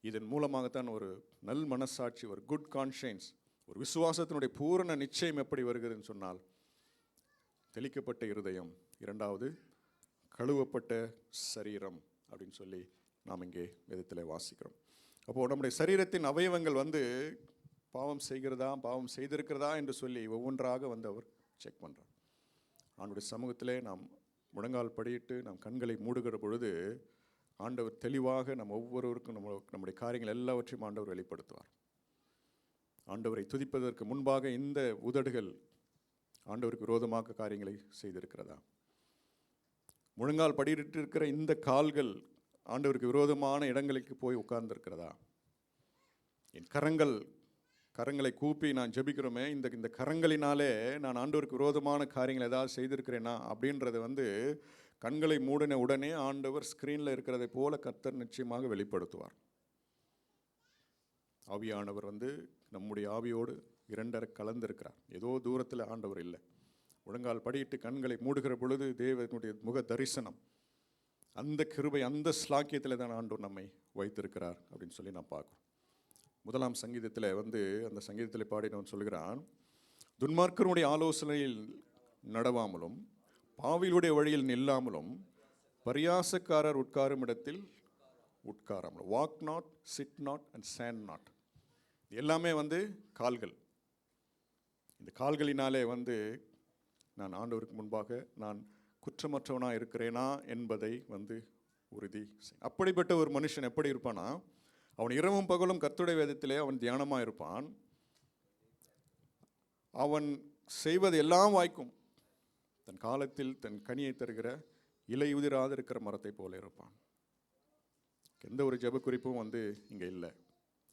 இதன் மூலமாகத்தான் ஒரு நல் மனசாட்சி, ஒரு குட் கான்ஷியன்ஸ், ஒரு விசுவாசத்தினுடைய பூரண நிச்சயம் எப்படி வருகிறதுன்னு சொன்னால், தெளிக்கப்பட்ட இருதயம், இரண்டாவது கழுவப்பட்ட சரீரம் அப்படின்னு சொல்லி நாம் இங்கே வேதத்தில் வாசிக்கிறோம். அப்போது நம்முடைய சரீரத்தின் அவயவங்கள் வந்து பாவம் செய்கிறதா, பாவம் செய்திருக்கிறதா என்று சொல்லி ஒவ்வொன்றாக வந்து அவர் செக் பண்ணுறார். ஆண்டவருடைய சமூகத்திலே நாம் முழங்கால் படியிட்டு நாம் கண்களை மூடுகிற பொழுது ஆண்டவர் தெளிவாக நம்ம ஒவ்வொருவருக்கும் நம்முடைய காரியங்கள் எல்லாவற்றையும் ஆண்டவர் வெளிப்படுத்துவார். ஆண்டவரை துதிப்பதற்கு முன்பாக இந்த உதடுகள் ஆண்டவருக்கு விரோதமாக காரியங்களை செய்திருக்கிறதா, முழங்கால் படியிட்டு இருக்கிற இந்த கால்கள் ஆண்டவருக்கு விரோதமான இடங்களுக்கு போய் உட்கார்ந்துருக்கிறதா? என் கரங்களை கூப்பி நான் ஜெபிக்கிறோமே, இந்த கரங்களினாலே நான் ஆண்டவருக்கு விரோதமான காரியங்கள் ஏதாவது செய்திருக்கிறேனா அப்படின்றது கண்களை மூடின உடனே ஆண்டவர் ஸ்க்ரீனில் இருக்கிறதை போல கர்த்தர் நிச்சயமாக வெளிப்படுத்துவார். ஆவியானவர் நம்முடைய ஆவியோடு இரண்டரை கலந்திருக்கிறார். ஏதோ தூரத்தில் ஆண்டவர் இல்லை. முழங்கால் படியிட்டு கண்களை மூடுகிற பொழுது தேவனுடைய முக தரிசனம், அந்த கிருபை, அந்த ஸ்லாக்கியத்தில் தான் ஆண்டவர் நம்மை வைத்திருக்கிறார் அப்படின்னு சொல்லி நான் பார்க்குறோம். 1 சங்கீதத்தில் அந்த சங்கீதத்தில் பாடினவன் சொல்கிறான், துன்மார்க்கருடைய ஆலோசனையில் நடவாமலும் பாவிலுடைய வழியில் நில்லாமலும் பரியாசக்காரர் உட்காரும் இடத்தில் உட்காராமலும், walk not, sit not and stand not. எல்லாமே கால்கள். இந்த கால்களினாலே நான் ஆண்டவருக்கு முன்பாக நான் குற்றமற்றவனாக இருக்கிறேனா என்பதை உறுதி செய். அப்படிப்பட்ட ஒரு மனுஷன் எப்படி இருப்பானா, அவன் இரவும் பகலும் கர்த்தருடைய வேதத்திலே அவன் தியானமாக இருப்பான். அவன் செய்வது எல்லாம் வாய்க்கும். தன் காலத்தில் தன் கனியை தருகிற இலை உதிராது இருக்கிற மரத்தை போல இருப்பான். எந்த ஒரு ஜெப குறிப்பும் இங்கே இல்லை.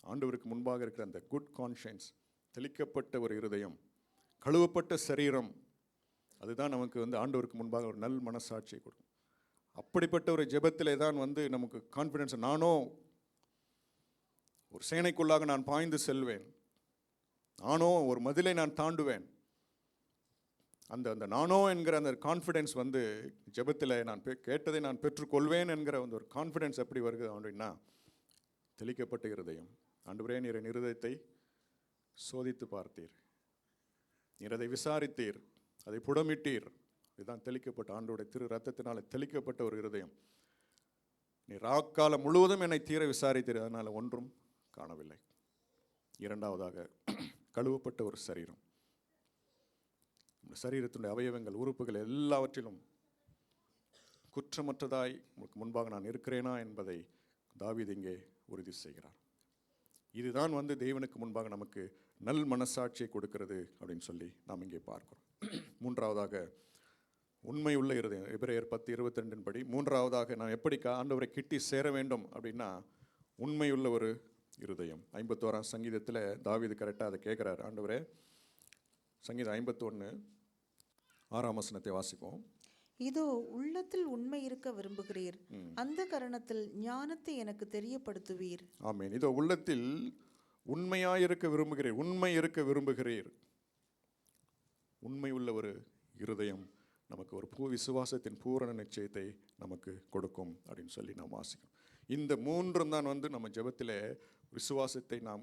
ஆண்டவருக்கு முன்பாக இருக்கிற அந்த குட் கான்ஷியன்ஸ், தெளிக்கப்பட்ட ஒரு இருதயம், கழுவப்பட்ட சரீரம், அதுதான் நமக்கு ஆண்டவருக்கு முன்பாக ஒரு நல் மனசாட்சியை கொடுக்கும். அப்படிப்பட்ட ஒரு ஜெபத்திலே தான் நமக்கு கான்ஃபிடன்ஸ், நானோ ஒரு சேனைக்குள்ளாக நான் பாய்ந்து செல்வேன், நானோ ஒரு மதிலை நான் தாண்டுவேன். அந்த நானோ என்கிற அந்த கான்ஃபிடென்ஸ் ஜெபத்தில் நான் கேட்டதை நான் பெற்றுக்கொள்வேன் என்கிற ஒரு கான்ஃபிடென்ஸ் எப்படி வருது அப்படின்னா, தெளிக்கப்பட்ட இருதயம். ஆண்டவரே, நீர் என் இருதயத்தை சோதித்து பார்த்தீர், நீர் அதை விசாரித்தீர், அதை புடமிட்டீர். இதுதான் தெளிக்கப்பட்ட ஆண்டோடைய திரு ரத்தத்தினால் தெளிக்கப்பட்ட ஒரு இருதயம். நீர் ராக்காலம் முழுவதும் என்னை தீர விசாரித்தீர், அதனால் ஒன்றும் காணவில்லை. இரண்டாவதாக, கழுவப்பட்ட ஒரு சரீரம். சரீரத்தினுடைய அவயவங்கள், உறுப்புகள் எல்லாவற்றிலும் குற்றமற்றதாய் உங்களுக்கு முன்பாக நான் இருக்கிறேனா என்பதை தாவீது இங்கே உறுதி செய்கிறார். இதுதான் தேவனுக்கு முன்பாக நமக்கு நல் மனசாட்சியை கொடுக்கிறது அப்படின்னு சொல்லி நாம் இங்கே பார்க்கிறோம். மூன்றாவதாக, உண்மை உள்ள இருதயம். எபிரேயர் 10:22 படி மூன்றாவதாக நான் எப்படி ஆண்டவரை கிட்டி சேர வேண்டும் அப்படின்னா, உண்மையுள்ள ஒரு இருதயம். 51 சங்கீதத்தில் தாவீது கரெக்டாக அதை கேட்குறார். ஆண்டவரே, சங்கீதம் 51:6 வாசிப்போம். இதோ உள்ளத்தில் உண்மை இருக்க விரும்புகிறீர், அந்த கரணத்தில் ஞானத்தை எனக்கு தெரியப்படுத்துவீர். ஆமென். இதோ உள்ளத்தில் உண்மையாயிருக்க விரும்புகிறீர், உண்மை இருக்க விரும்புகிறீர். உண்மை உள்ள ஒரு இருதயம் நமக்கு ஒரு விசுவாசத்தின் பூரண நிச்சயத்தை நமக்கு கொடுக்கும் அப்படின்னு சொல்லி நாம் வாசிக்கிறோம். இந்த மூன்றும் தான் நம்ம ஜெபத்தில் விசுவாசத்தை நாம்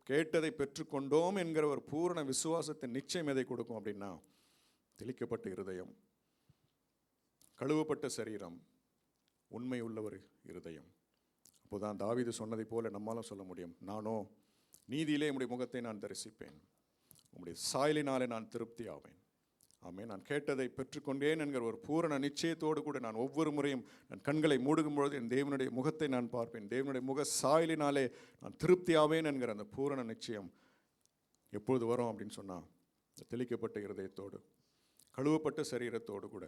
கேட்டதை பெற்றுக்கொண்டோம் என்கிற ஒரு பூரண விசுவாசத்தின் நிச்சயம் எதை கொடுக்கும் அப்படின்னா, தெளிக்கப்பட்ட இருதயம், கழுவப்பட்ட சரீரம், உண்மை உள்ள ஒரு இருதயம். அப்போதான் தாவீது சொன்னதை போல நம்மாலும் சொல்ல முடியும், நானோ நீதியிலே உம்முடைய முகத்தை நான் தரிசிப்பேன், உம்முடைய சாயலினாலே நான் திருப்தி ஆவேன். ஆமென். நான் கேட்டதை பெற்றுக்கொண்டேன் என்கிற ஒரு பூரண நிச்சயத்தோடு கூட நான் ஒவ்வொரு முறையும் நான் கண்களை மூடுகும் பொழுது என் தேவனுடைய முகத்தை நான் பார்ப்பேன், தேவனுடைய முக சாயலினாலே நான் திருப்தி ஆவேன் என்கிற அந்த பூரண நிச்சயம் எப்பொழுது வரும் அப்படின்னு சொன்னால், தெளிக்கப்பட்ட இருதயத்தோடு, கழுவப்பட்ட சரீரத்தோடு கூட,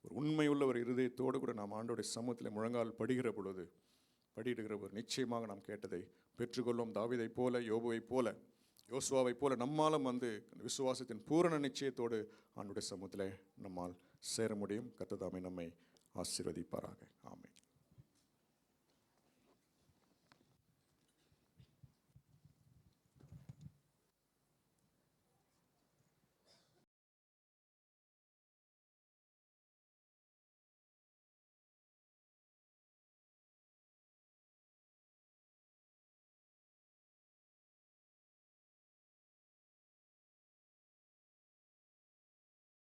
ஒரு உண்மையுள்ள ஒரு இருதயத்தோடு கூட நாம் ஆண்டோடைய சமூகத்தில் முழங்கால் படியிடுகிற ஒரு நிச்சயமாக நாம் கேட்டதை பெற்றுக்கொள்ளும். தாவீதை போல, யோபுவை போல, யோசுவாவை போல நம்மாலும் விசுவாசத்தின் பூரண நிச்சயத்தோடு ஆண்டோடைய சமூகத்தில் நம்மால் சேர முடியும். கர்த்தர் தாமே நம்மை ஆசீர்வதிப்பாராக. ஆமென்.